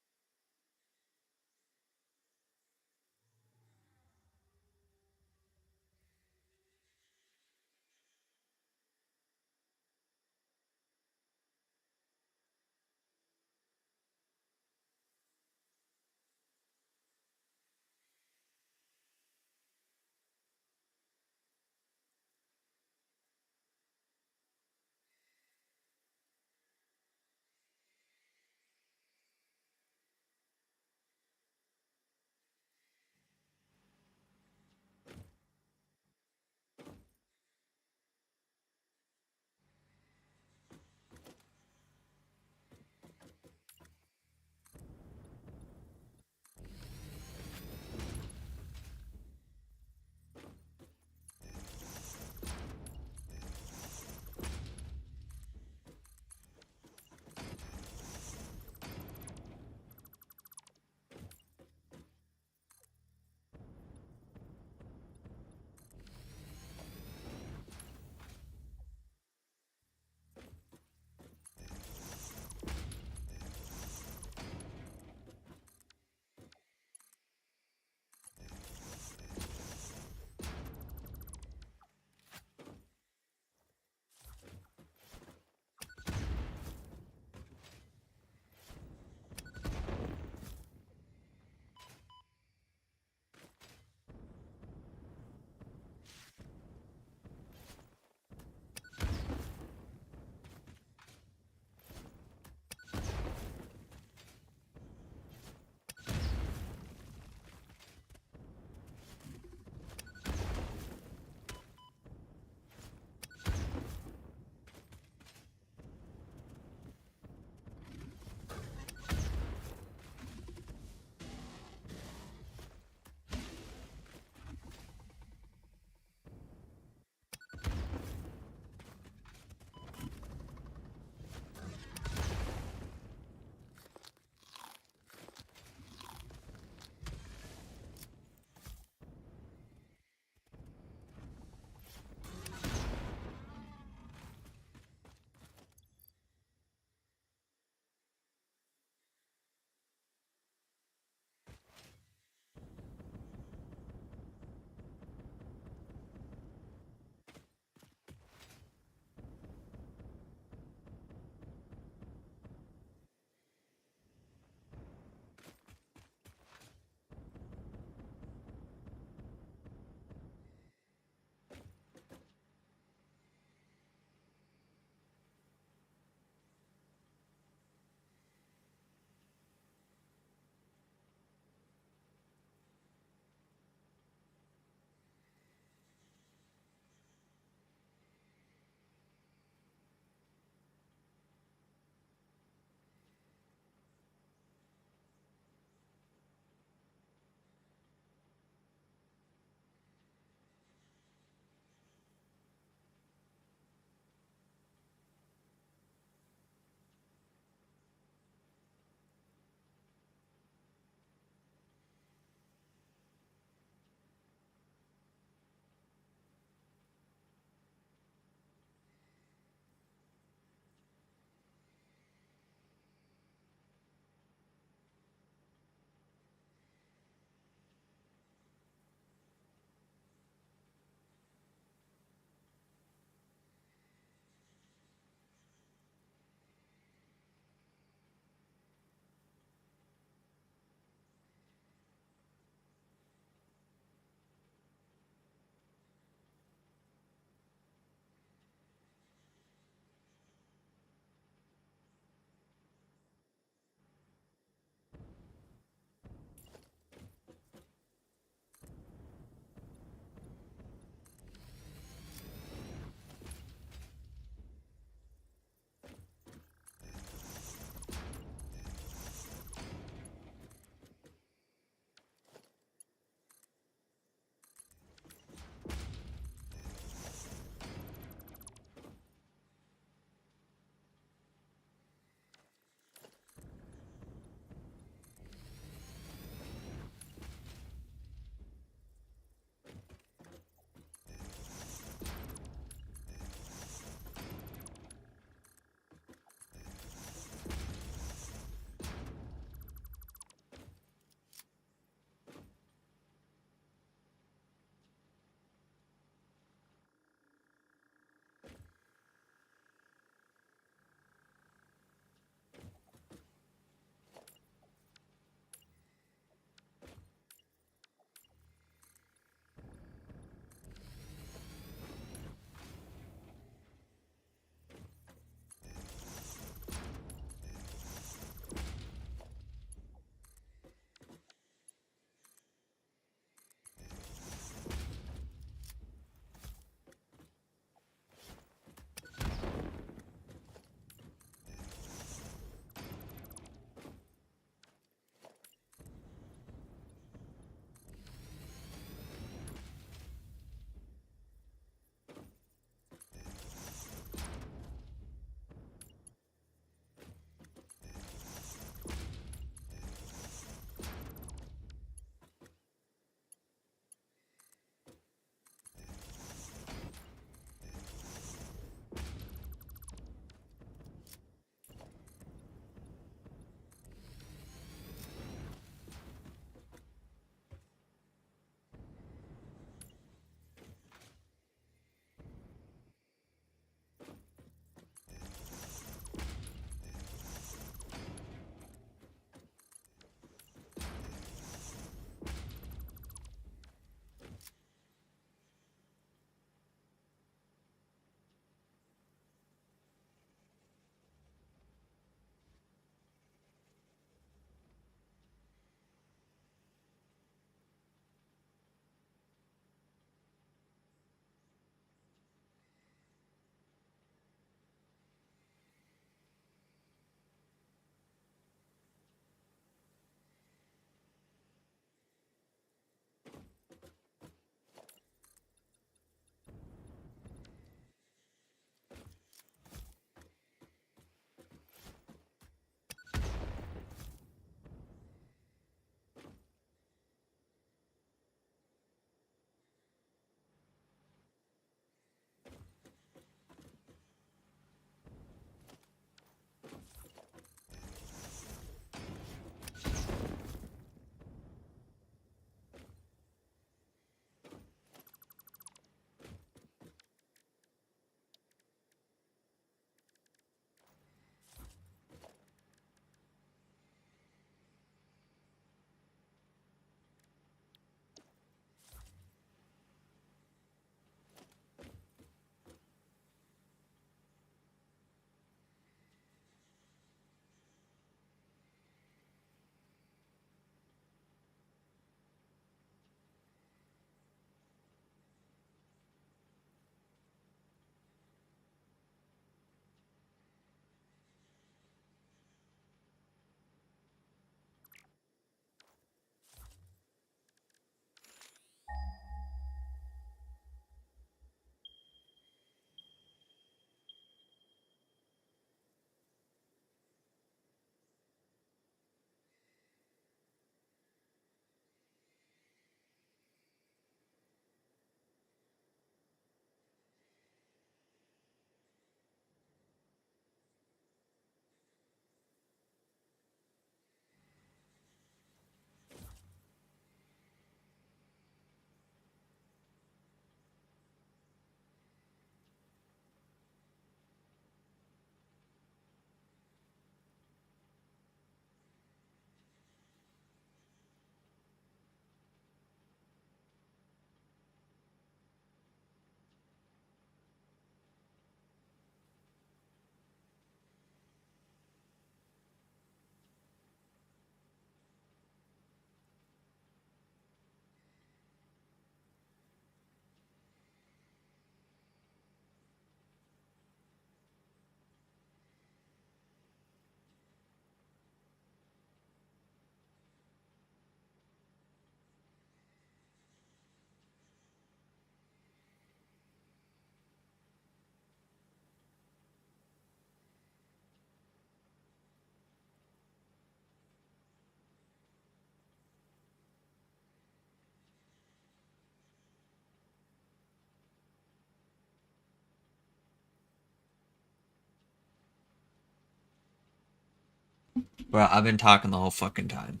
Well, I've been talking the whole fucking time.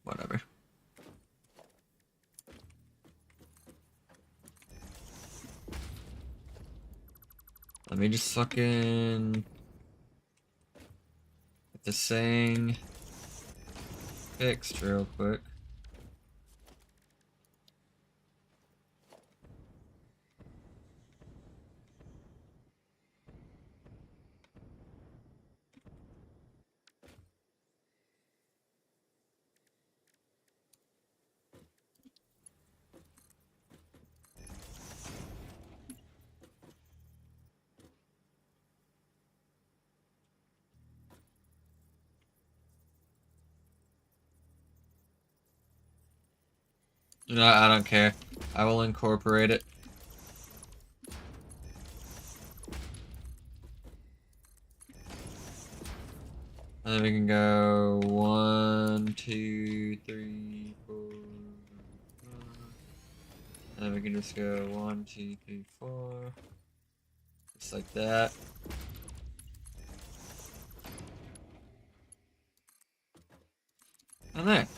Whatever. Let me just fucking get this thing fixed real quick. No, I don't care. I will incorporate it. And then we can go 1, 2, 3, 4. And then we can just go 1, 2, 3, 4. Just like that. And there.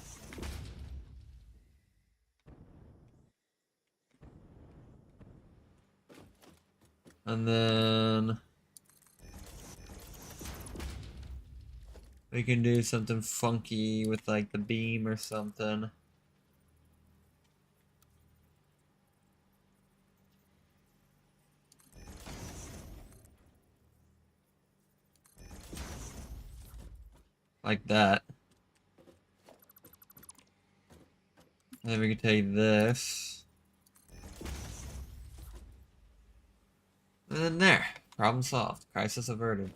And then we can do something funky with like the beam or something. Like that. And then we can take this. And then there. Problem solved. Crisis averted.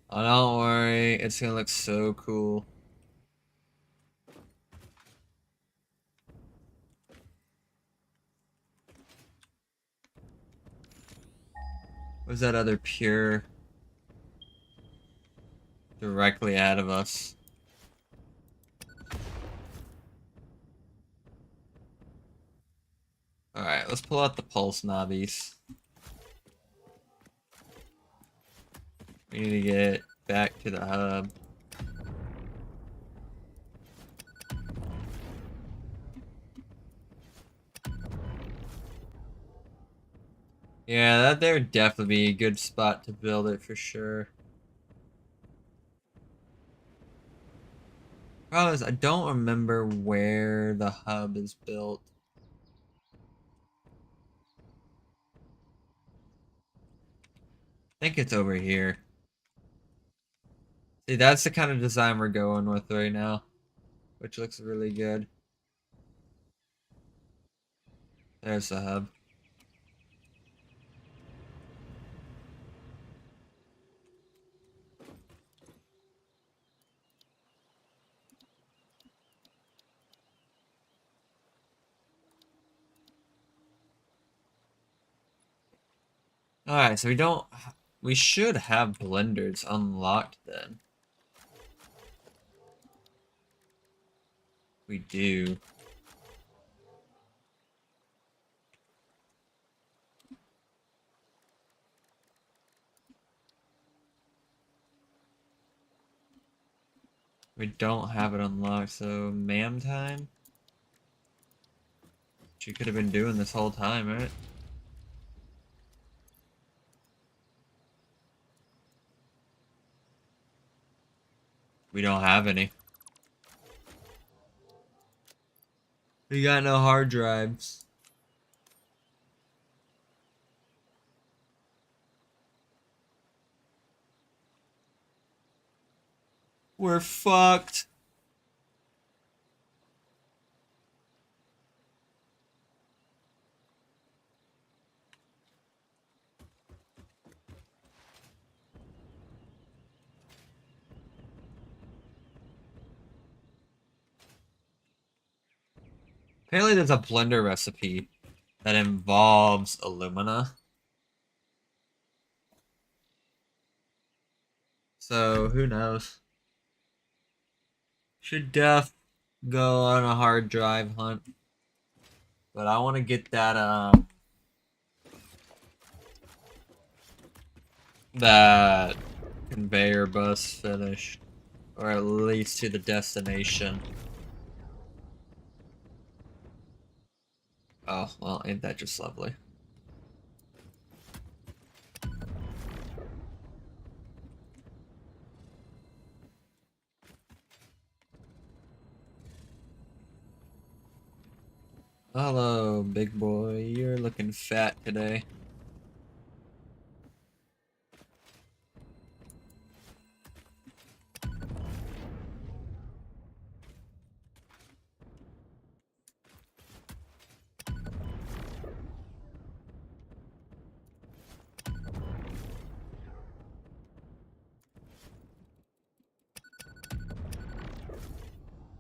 Oh, don't worry. It's gonna look so cool. What's that other pure directly ahead of us? Alright, let's pull out the pulse knobbies. We need to get back to the hub. Yeah, that there would definitely be a good spot to build it for sure. Problem is, I don't remember where the hub is built. I think it's over here. See, that's the kind of design we're going with right now, which looks really good. There's the hub. Alright, so we should have blenders unlocked then. We do. We don't have it unlocked, so ma'am time? She could have been doing this whole time, right? We don't have any. We got no hard drives. We're fucked. Apparently there's a blender recipe that involves alumina. So, who knows? Should go on a hard drive hunt. But I want to get that conveyor bus finished. Or at least to the destination. Oh, well, ain't that just lovely? Hello, big boy. You're looking fat today.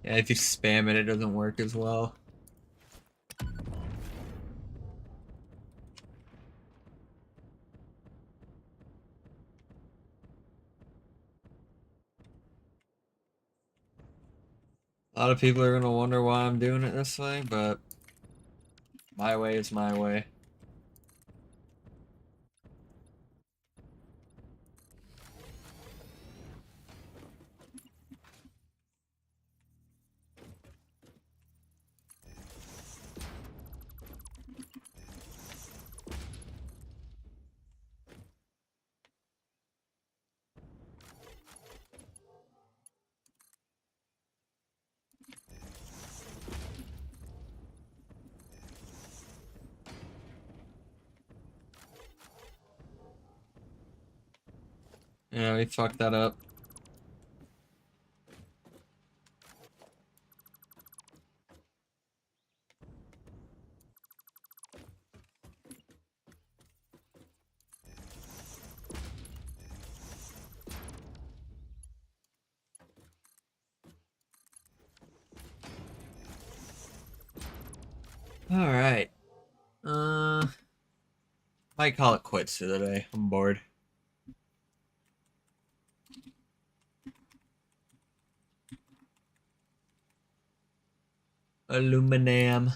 Yeah, if you spam it, it doesn't work as well. A lot of people are gonna wonder why I'm doing it this way, but my way is my way. Yeah, we fucked that up. Alright. Might call it quits for the day. I'm bored. Aluminum.